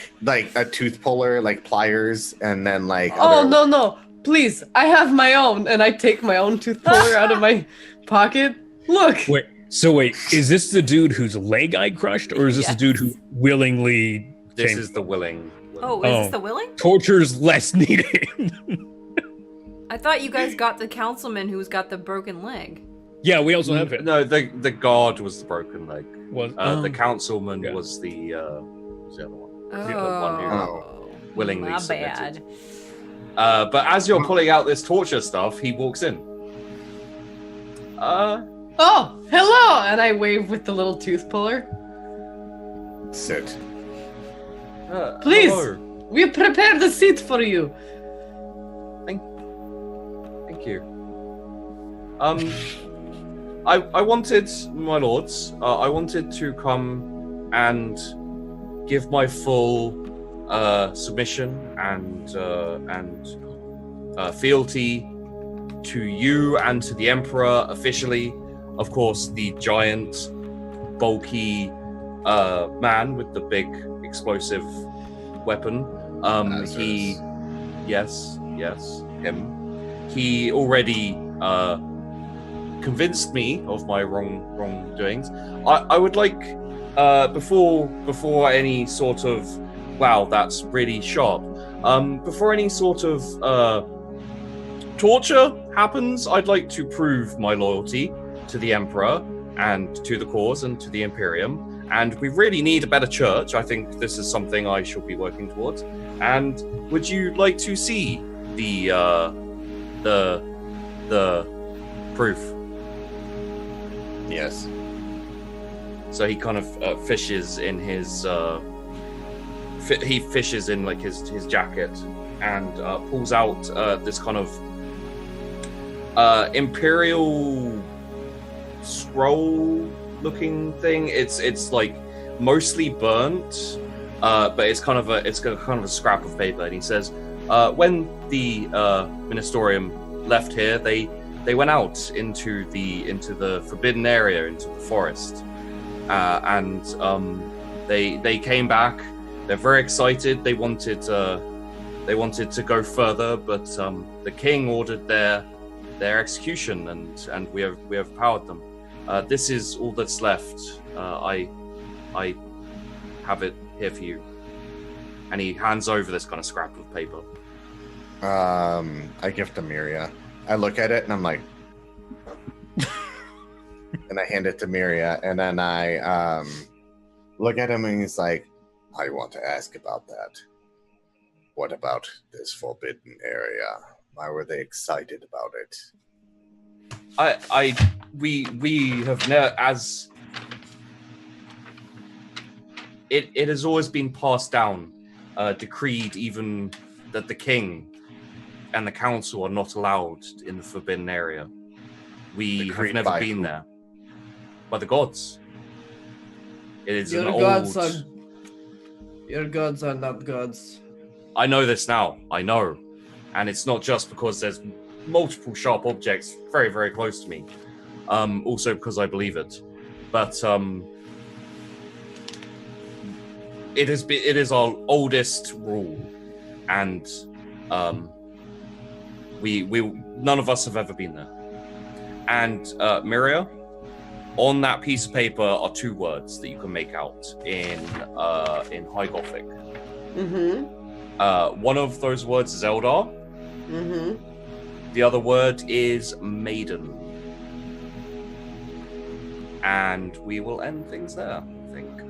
a tooth puller, like pliers, and then like Oh, other- no. Please, I have my own. And I take my own tooth puller out of my pocket. Look. Wait, is this the dude whose leg I crushed, or is this the dude who willingly This came? is the willing. Oh, is Oh. this the willing? Torture's less needed. I thought you guys got the councilman who's got the broken leg. Yeah, we also have it. No, the guard was the broken leg. Was The councilman yeah. was the other one. Oh, willingly my submitted. bad. But as you're pulling out this torture stuff, he walks in. Oh, hello. And I wave with the little tooth puller. sit. Please. Hello. We prepared the seat for you. Thank you. I wanted, my lords, I wanted to come and give my full submission and fealty to you and to the Emperor officially. Of course, the giant, bulky man with the big explosive weapon. He, yes, him. He already convinced me of my wrongdoings. I would like before any sort of wow, that's really sharp. Before any sort of torture happens, I'd like to prove my loyalty to the Emperor and to the cause and to the Imperium. And we really need a better church. I think this is something I should be working towards. And would you like to see the proof? Yes. So he kind of fishes in his he fishes in like his jacket and pulls out this kind of imperial scroll looking thing. It's like mostly burnt, but it's kind of a scrap of paper. And he says, when the Ministerium left here, they went out into the forbidden area, into the forest, and they came back. They're very excited. They wanted to go further, but the king ordered their execution, and we have powered them. This is all that's left. I have it here for you. And he hands over this kind of scrap of paper. I give to Miria. I look at it and I'm like, and I hand it to Miria, and then I look at him and he's like, I want to ask about that. What about this forbidden area? Why were they excited about it? We have never, as it has always been passed down, decreed even that the king and the council are not allowed in the forbidden area. We Decreed have never by been who? there. By the gods. It is Your an gods old... are. Your gods are not gods. I know this now. I know. And it's not just because there's multiple sharp objects very, very close to me. Also because I believe it. But it is our oldest rule. And we none of us have ever been there. And Miria, on that piece of paper are two words that you can make out in High Gothic. Mm-hmm. One of those words is Eldar. Mm-hmm. The other word is maiden. And we will end things there, I think.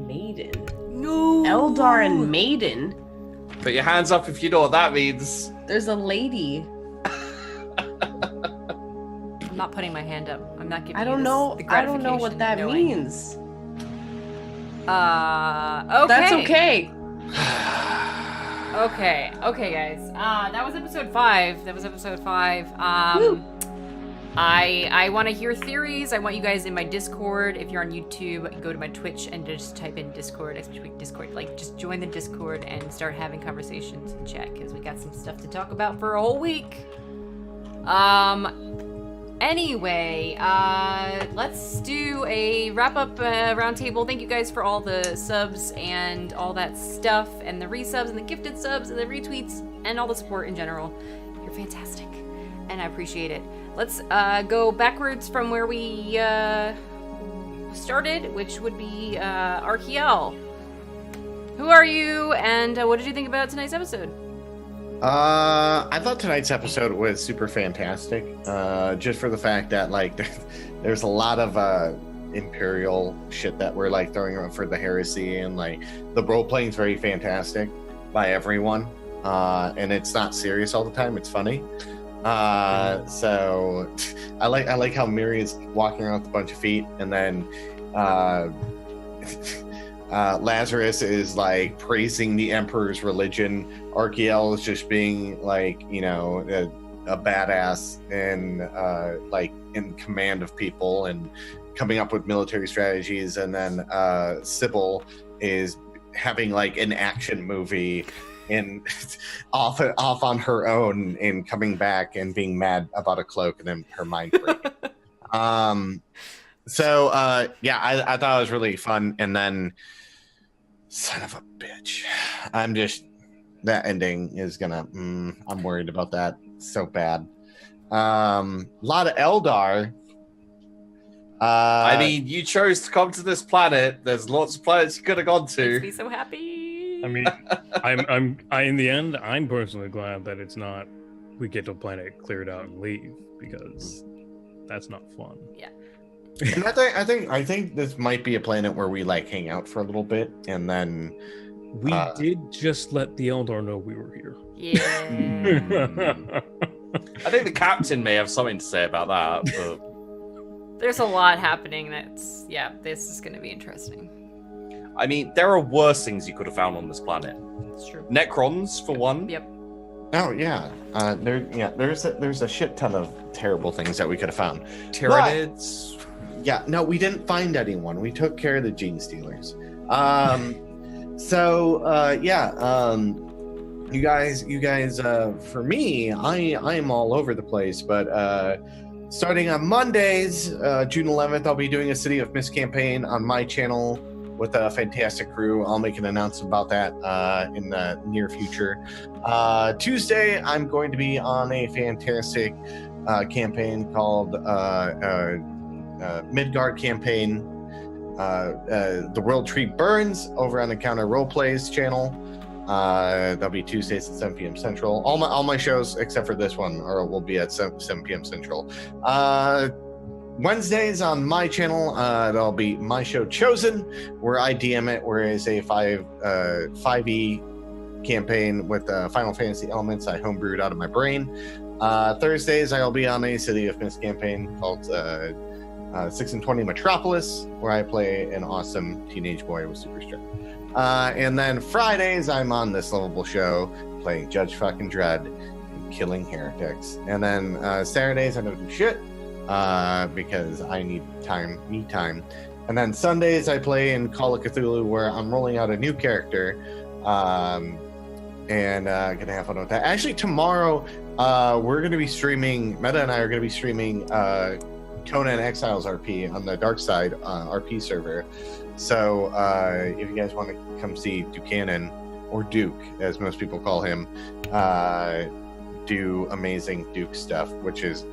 Maiden. No. Eldar and Maiden. Put your hands up if you know what that means. There's a lady. I'm not putting my hand up. I'm not giving. I don't know. I don't know what that means. Okay. That's okay. Okay, guys. That was episode 5. Woo. I want to hear theories. I want you guys in my Discord. If you're on YouTube, go to my Twitch and just type in Discord, Discord. Like, just join the Discord and start having conversations in chat, because we got some stuff to talk about for a whole week. Anyway, let's do a wrap-up roundtable. Thank you guys for all the subs and all that stuff, and the resubs and the gifted subs and the retweets and all the support in general. You're fantastic, and I appreciate it. Let's go backwards from where we started, which would be Arkiel. Who are you, and what did you think about tonight's episode? I thought tonight's episode was super fantastic. Just for the fact that like there's a lot of Imperial shit that we're like throwing around for the Heresy, and like the role playing is very fantastic by everyone. And it's not serious all the time; it's funny. So I like how Miria's walking around with a bunch of feet, and then Lazarus is like praising the Emperor's religion. Arkiel is just being like, you know, a badass and like in command of people and coming up with military strategies. And then Sybil is having like an action movie and off on her own and coming back and being mad about a cloak and then her mind break. So yeah, I thought it was really fun. And then son of a bitch, that ending is gonna I'm worried about that so bad. lot of Eldar. I mean, you chose to come to this planet. There's lots of planets you could have gone Makes to. me so happy. I mean, I in the end, I'm personally glad that it's not. We get to a planet, clear it out, and leave, because that's not fun. Yeah. And I think this might be a planet where we like hang out for a little bit, and then We did just let the Eldar know we were here. Yeah. I think the captain may have something to say about that, but There's a lot happening this is going to be interesting. I mean, there are worse things you could have found on this planet. It's true. Necrons, for one. Yep. oh yeah, there's a shit ton of terrible things that we could have found. Tyranids. Yeah, no, we didn't find anyone. We took care of the gene stealers. You guys, for me, I'm all over the place, but starting on Mondays, June 11th, I'll be doing a City of Mist campaign on my channel with a fantastic crew. I'll make an announcement about that in the near future. Tuesday, I'm going to be on a fantastic campaign called Midgard campaign. The World Tree Burns over on Encounter Roleplays channel. That'll be Tuesdays at 7 p.m. Central. All my shows except for this one will be at 7 p.m. Central. Wednesdays on my channel, that'll be my show Chosen, where I DM it, where it's a 5e campaign with Final Fantasy elements I homebrewed out of my brain. Thursdays, I'll be on a City of Mist campaign called 6 and 20 Metropolis, where I play an awesome teenage boy with super strength. And then Fridays, I'm on this lovable show playing Judge fucking Dredd and killing heretics. And then Saturdays, I don't do shit because I need time. And then Sundays, I play in Call of Cthulhu, where I'm rolling out a new character and gonna have fun with that. Actually, tomorrow, we're gonna be streaming. Meta and I are gonna be streaming Conan Exiles RP on the Dark Side RP server. So if you guys want to come see Ducanon, or Duke, as most people call him, do amazing Duke stuff, which is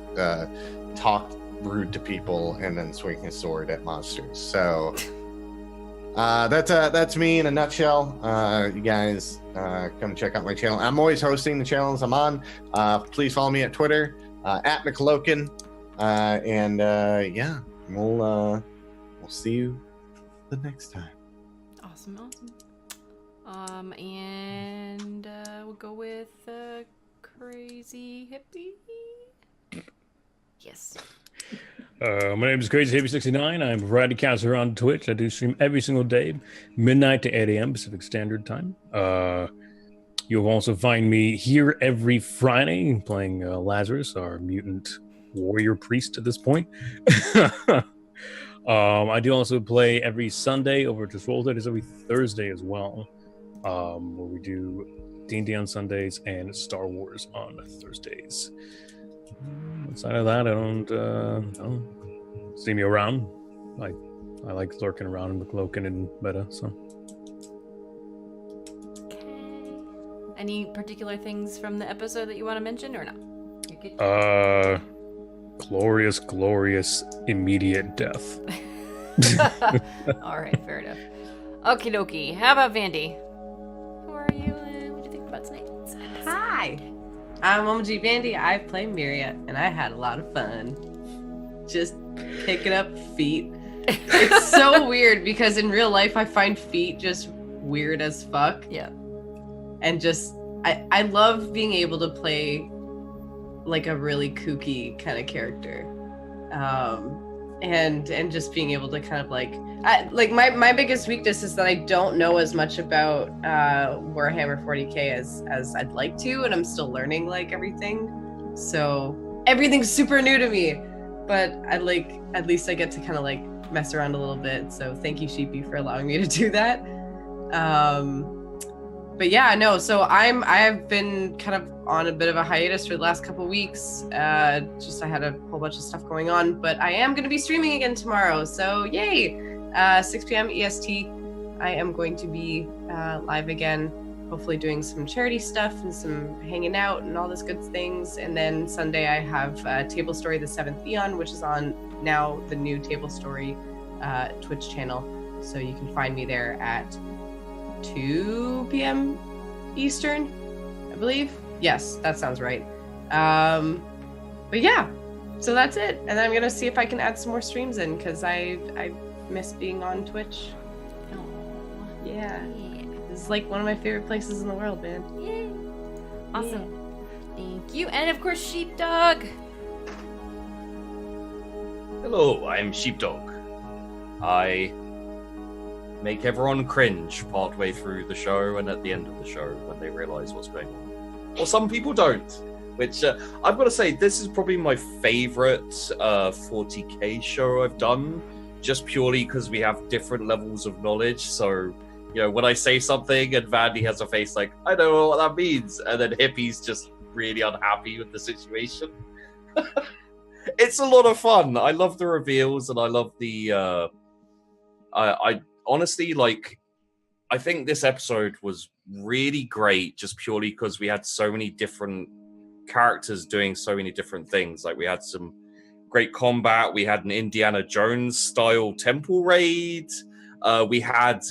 talk rude to people and then swing his sword at monsters. So that's me in a nutshell. You guys come check out my channel. I'm always hosting the channels I'm on. Please follow me at Twitter at McLoken. We'll see you the next time. Awesome. And we'll go with Crazy Hippie. Yes. My name is Crazy Hippie 69. I'm Radicalizer on Twitch. I do stream every single day, midnight to 8 a.m. Pacific Standard Time. You'll also find me here every Friday playing Lazarus, our mutant warrior priest at this point. I do also play every Sunday over at Just Roll. That is every Thursday as well, where we do D&D on Sundays and Star Wars on Thursdays. Outside of that, I don't see me around. I like lurking around in McLoken and Meta. So, Okay. Any particular things from the episode that you want to mention, or not? You're good. Glorious, immediate death. All right, fair enough. Okie dokie. How about Vandy? Who are you? What do you think about tonight? Hi, I'm omgVandi. I play Myria, and I had a lot of fun just picking up feet. It's so weird because in real life I find feet just weird as fuck. Yeah. And just I love being able to play like a really kooky kind of character, and just being able to kind of like my biggest weakness is that I don't know as much about Warhammer 40k as I'd like to, and I'm still learning like everything, so everything's super new to me, but at least I get to kind of like mess around a little bit. So thank you, Sheepy, for allowing me to do that. But yeah, no, so I have been kind of on a bit of a hiatus for the last couple weeks. Just I had a whole bunch of stuff going on, but I am going to be streaming again tomorrow. So yay! 6 p.m. EST, I am going to be live again. hopefully doing some charity stuff and some hanging out and all those good things. And then Sunday I have Table Story the Seventh Eon, which is on now the new Table Story Twitch channel. So you can find me there at 2 p.m. Eastern, I believe. Yes, that sounds right. But yeah, so that's it. And then I'm gonna see if I can add some more streams in, because I miss being on Twitch. Oh, Yeah. This is like one of my favorite places in the world, man. yeah. Awesome. Thank you. And of course, Sheepdog. Hello, I'm Sheepdog. I make everyone cringe partway through the show and at the end of the show when they realize what's going on. Or some people don't, which I've got to say, this is probably my favorite 40k show I've done, just purely because we have different levels of knowledge. So, you know, when I say something and Vandy has a face like, I don't know what that means, and then Hippie's just really unhappy with the situation. It's a lot of fun. I love the reveals, and I love the I honestly, like, I think this episode was really great just purely because we had so many different characters doing so many different things. Like, we had some great combat, we had an Indiana Jones style temple raid, we had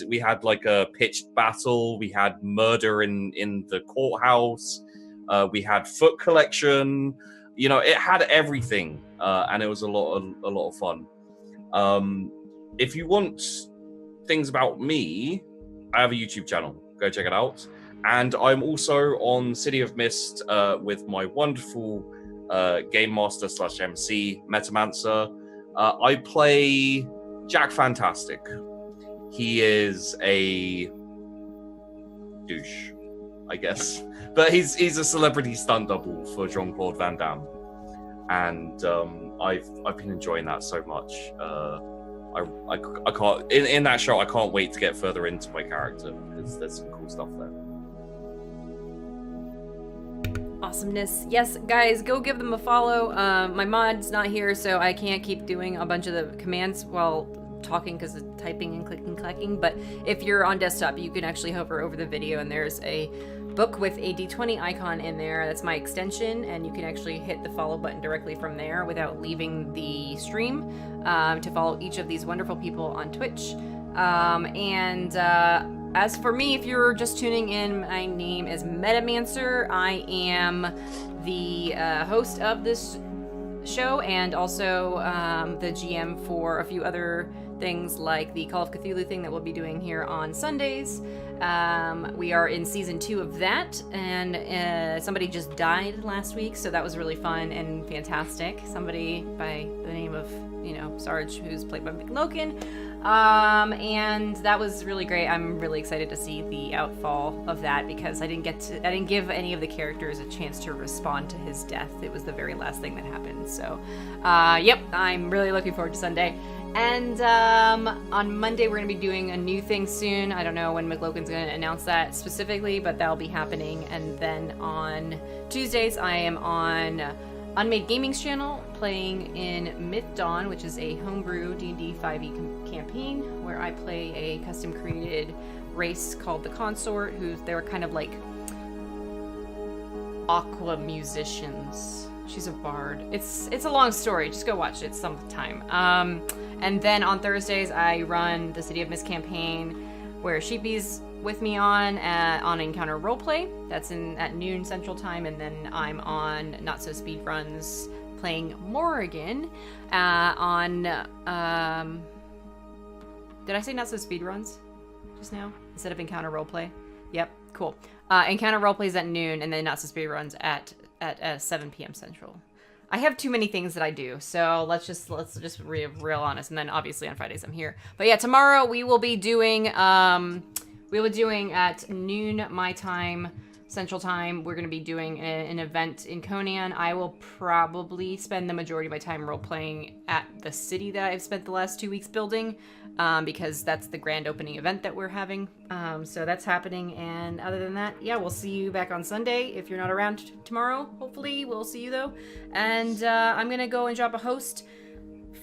like a pitched battle, we had murder in the courthouse, we had foot collection. You know, it had everything, and it was a lot of fun. If you want things about me, I have a YouTube channel. Go check it out. And I'm also on City of Mist with my wonderful game master / MC, Metamancer. I play Jack Fantastic. He is a douche, I guess. But he's a celebrity stunt double for Jean-Claude Van Damme. And I've been enjoying that so much. I can't in that show. I can't wait to get further into my character because there's some cool stuff there. Awesomeness. Yes, guys, go give them a follow. My mod's not here, so I can't keep doing a bunch of the commands while talking because of typing and clicking, clacking. But if you're on desktop, you can actually hover over the video, and there's a book with a D20 icon in there. That's my extension, and you can actually hit the follow button directly from there without leaving the stream to follow each of these wonderful people on Twitch. As for me, if you're just tuning in, my name is Metamancer. I am the host of this show and also the GM for a few other things like the Call of Cthulhu thing that we'll be doing here on Sundays. We are in season 2 of that, and somebody just died last week, so that was really fun and fantastic. Somebody by the name of, Sarge, who's played by McLoken. And that was really great. I'm really excited to see the outfall of that because I didn't give any of the characters a chance to respond to his death. It was the very last thing that happened. So, yep, I'm really looking forward to Sunday. And on Monday, we're going to be doing a new thing soon. I don't know when McLoken's going to announce that specifically, but that'll be happening. And then on Tuesdays, I am on Unmade Gaming's channel playing in Myth Dawn, which is a homebrew D&D 5e campaign where I play a custom created race called the Consort, they're kind of like aqua musicians. She's a bard. It's a long story. Just go watch it sometime. And then on Thursdays, I run the City of Mist campaign where Sheepy's with me on Encounter Roleplay. That's at noon Central Time, and then I'm on Not So Speed Runs playing Morrigan on did I say Not So Speed Runs just now instead of Encounter Roleplay? Yep, cool. Encounter Roleplay's at noon, and then Not So Speed Runs at 7 p.m. Central. I have too many things that I do, so let's just be real honest. And then obviously on Fridays I'm here. But yeah, tomorrow we will be doing at noon my time, Central Time. We're going to be doing an event in Conan. I will probably spend the majority of my time role-playing at the city that I've spent the last 2 weeks building, because that's the grand opening event that we're having. So that's happening, and other than that, yeah, we'll see you back on Sunday. If you're not around tomorrow, hopefully we'll see you though. And I'm going to go and drop a host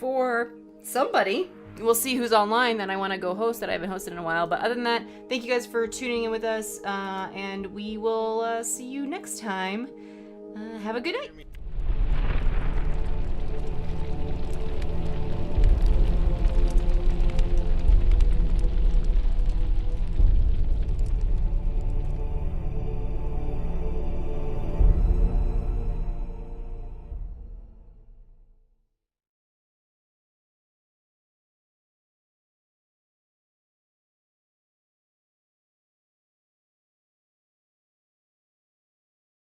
for somebody. we'll see who's online that I want to go host that I haven't hosted in a while. But other than that, thank you guys for tuning in with us, and we will see you next time. Have a good night.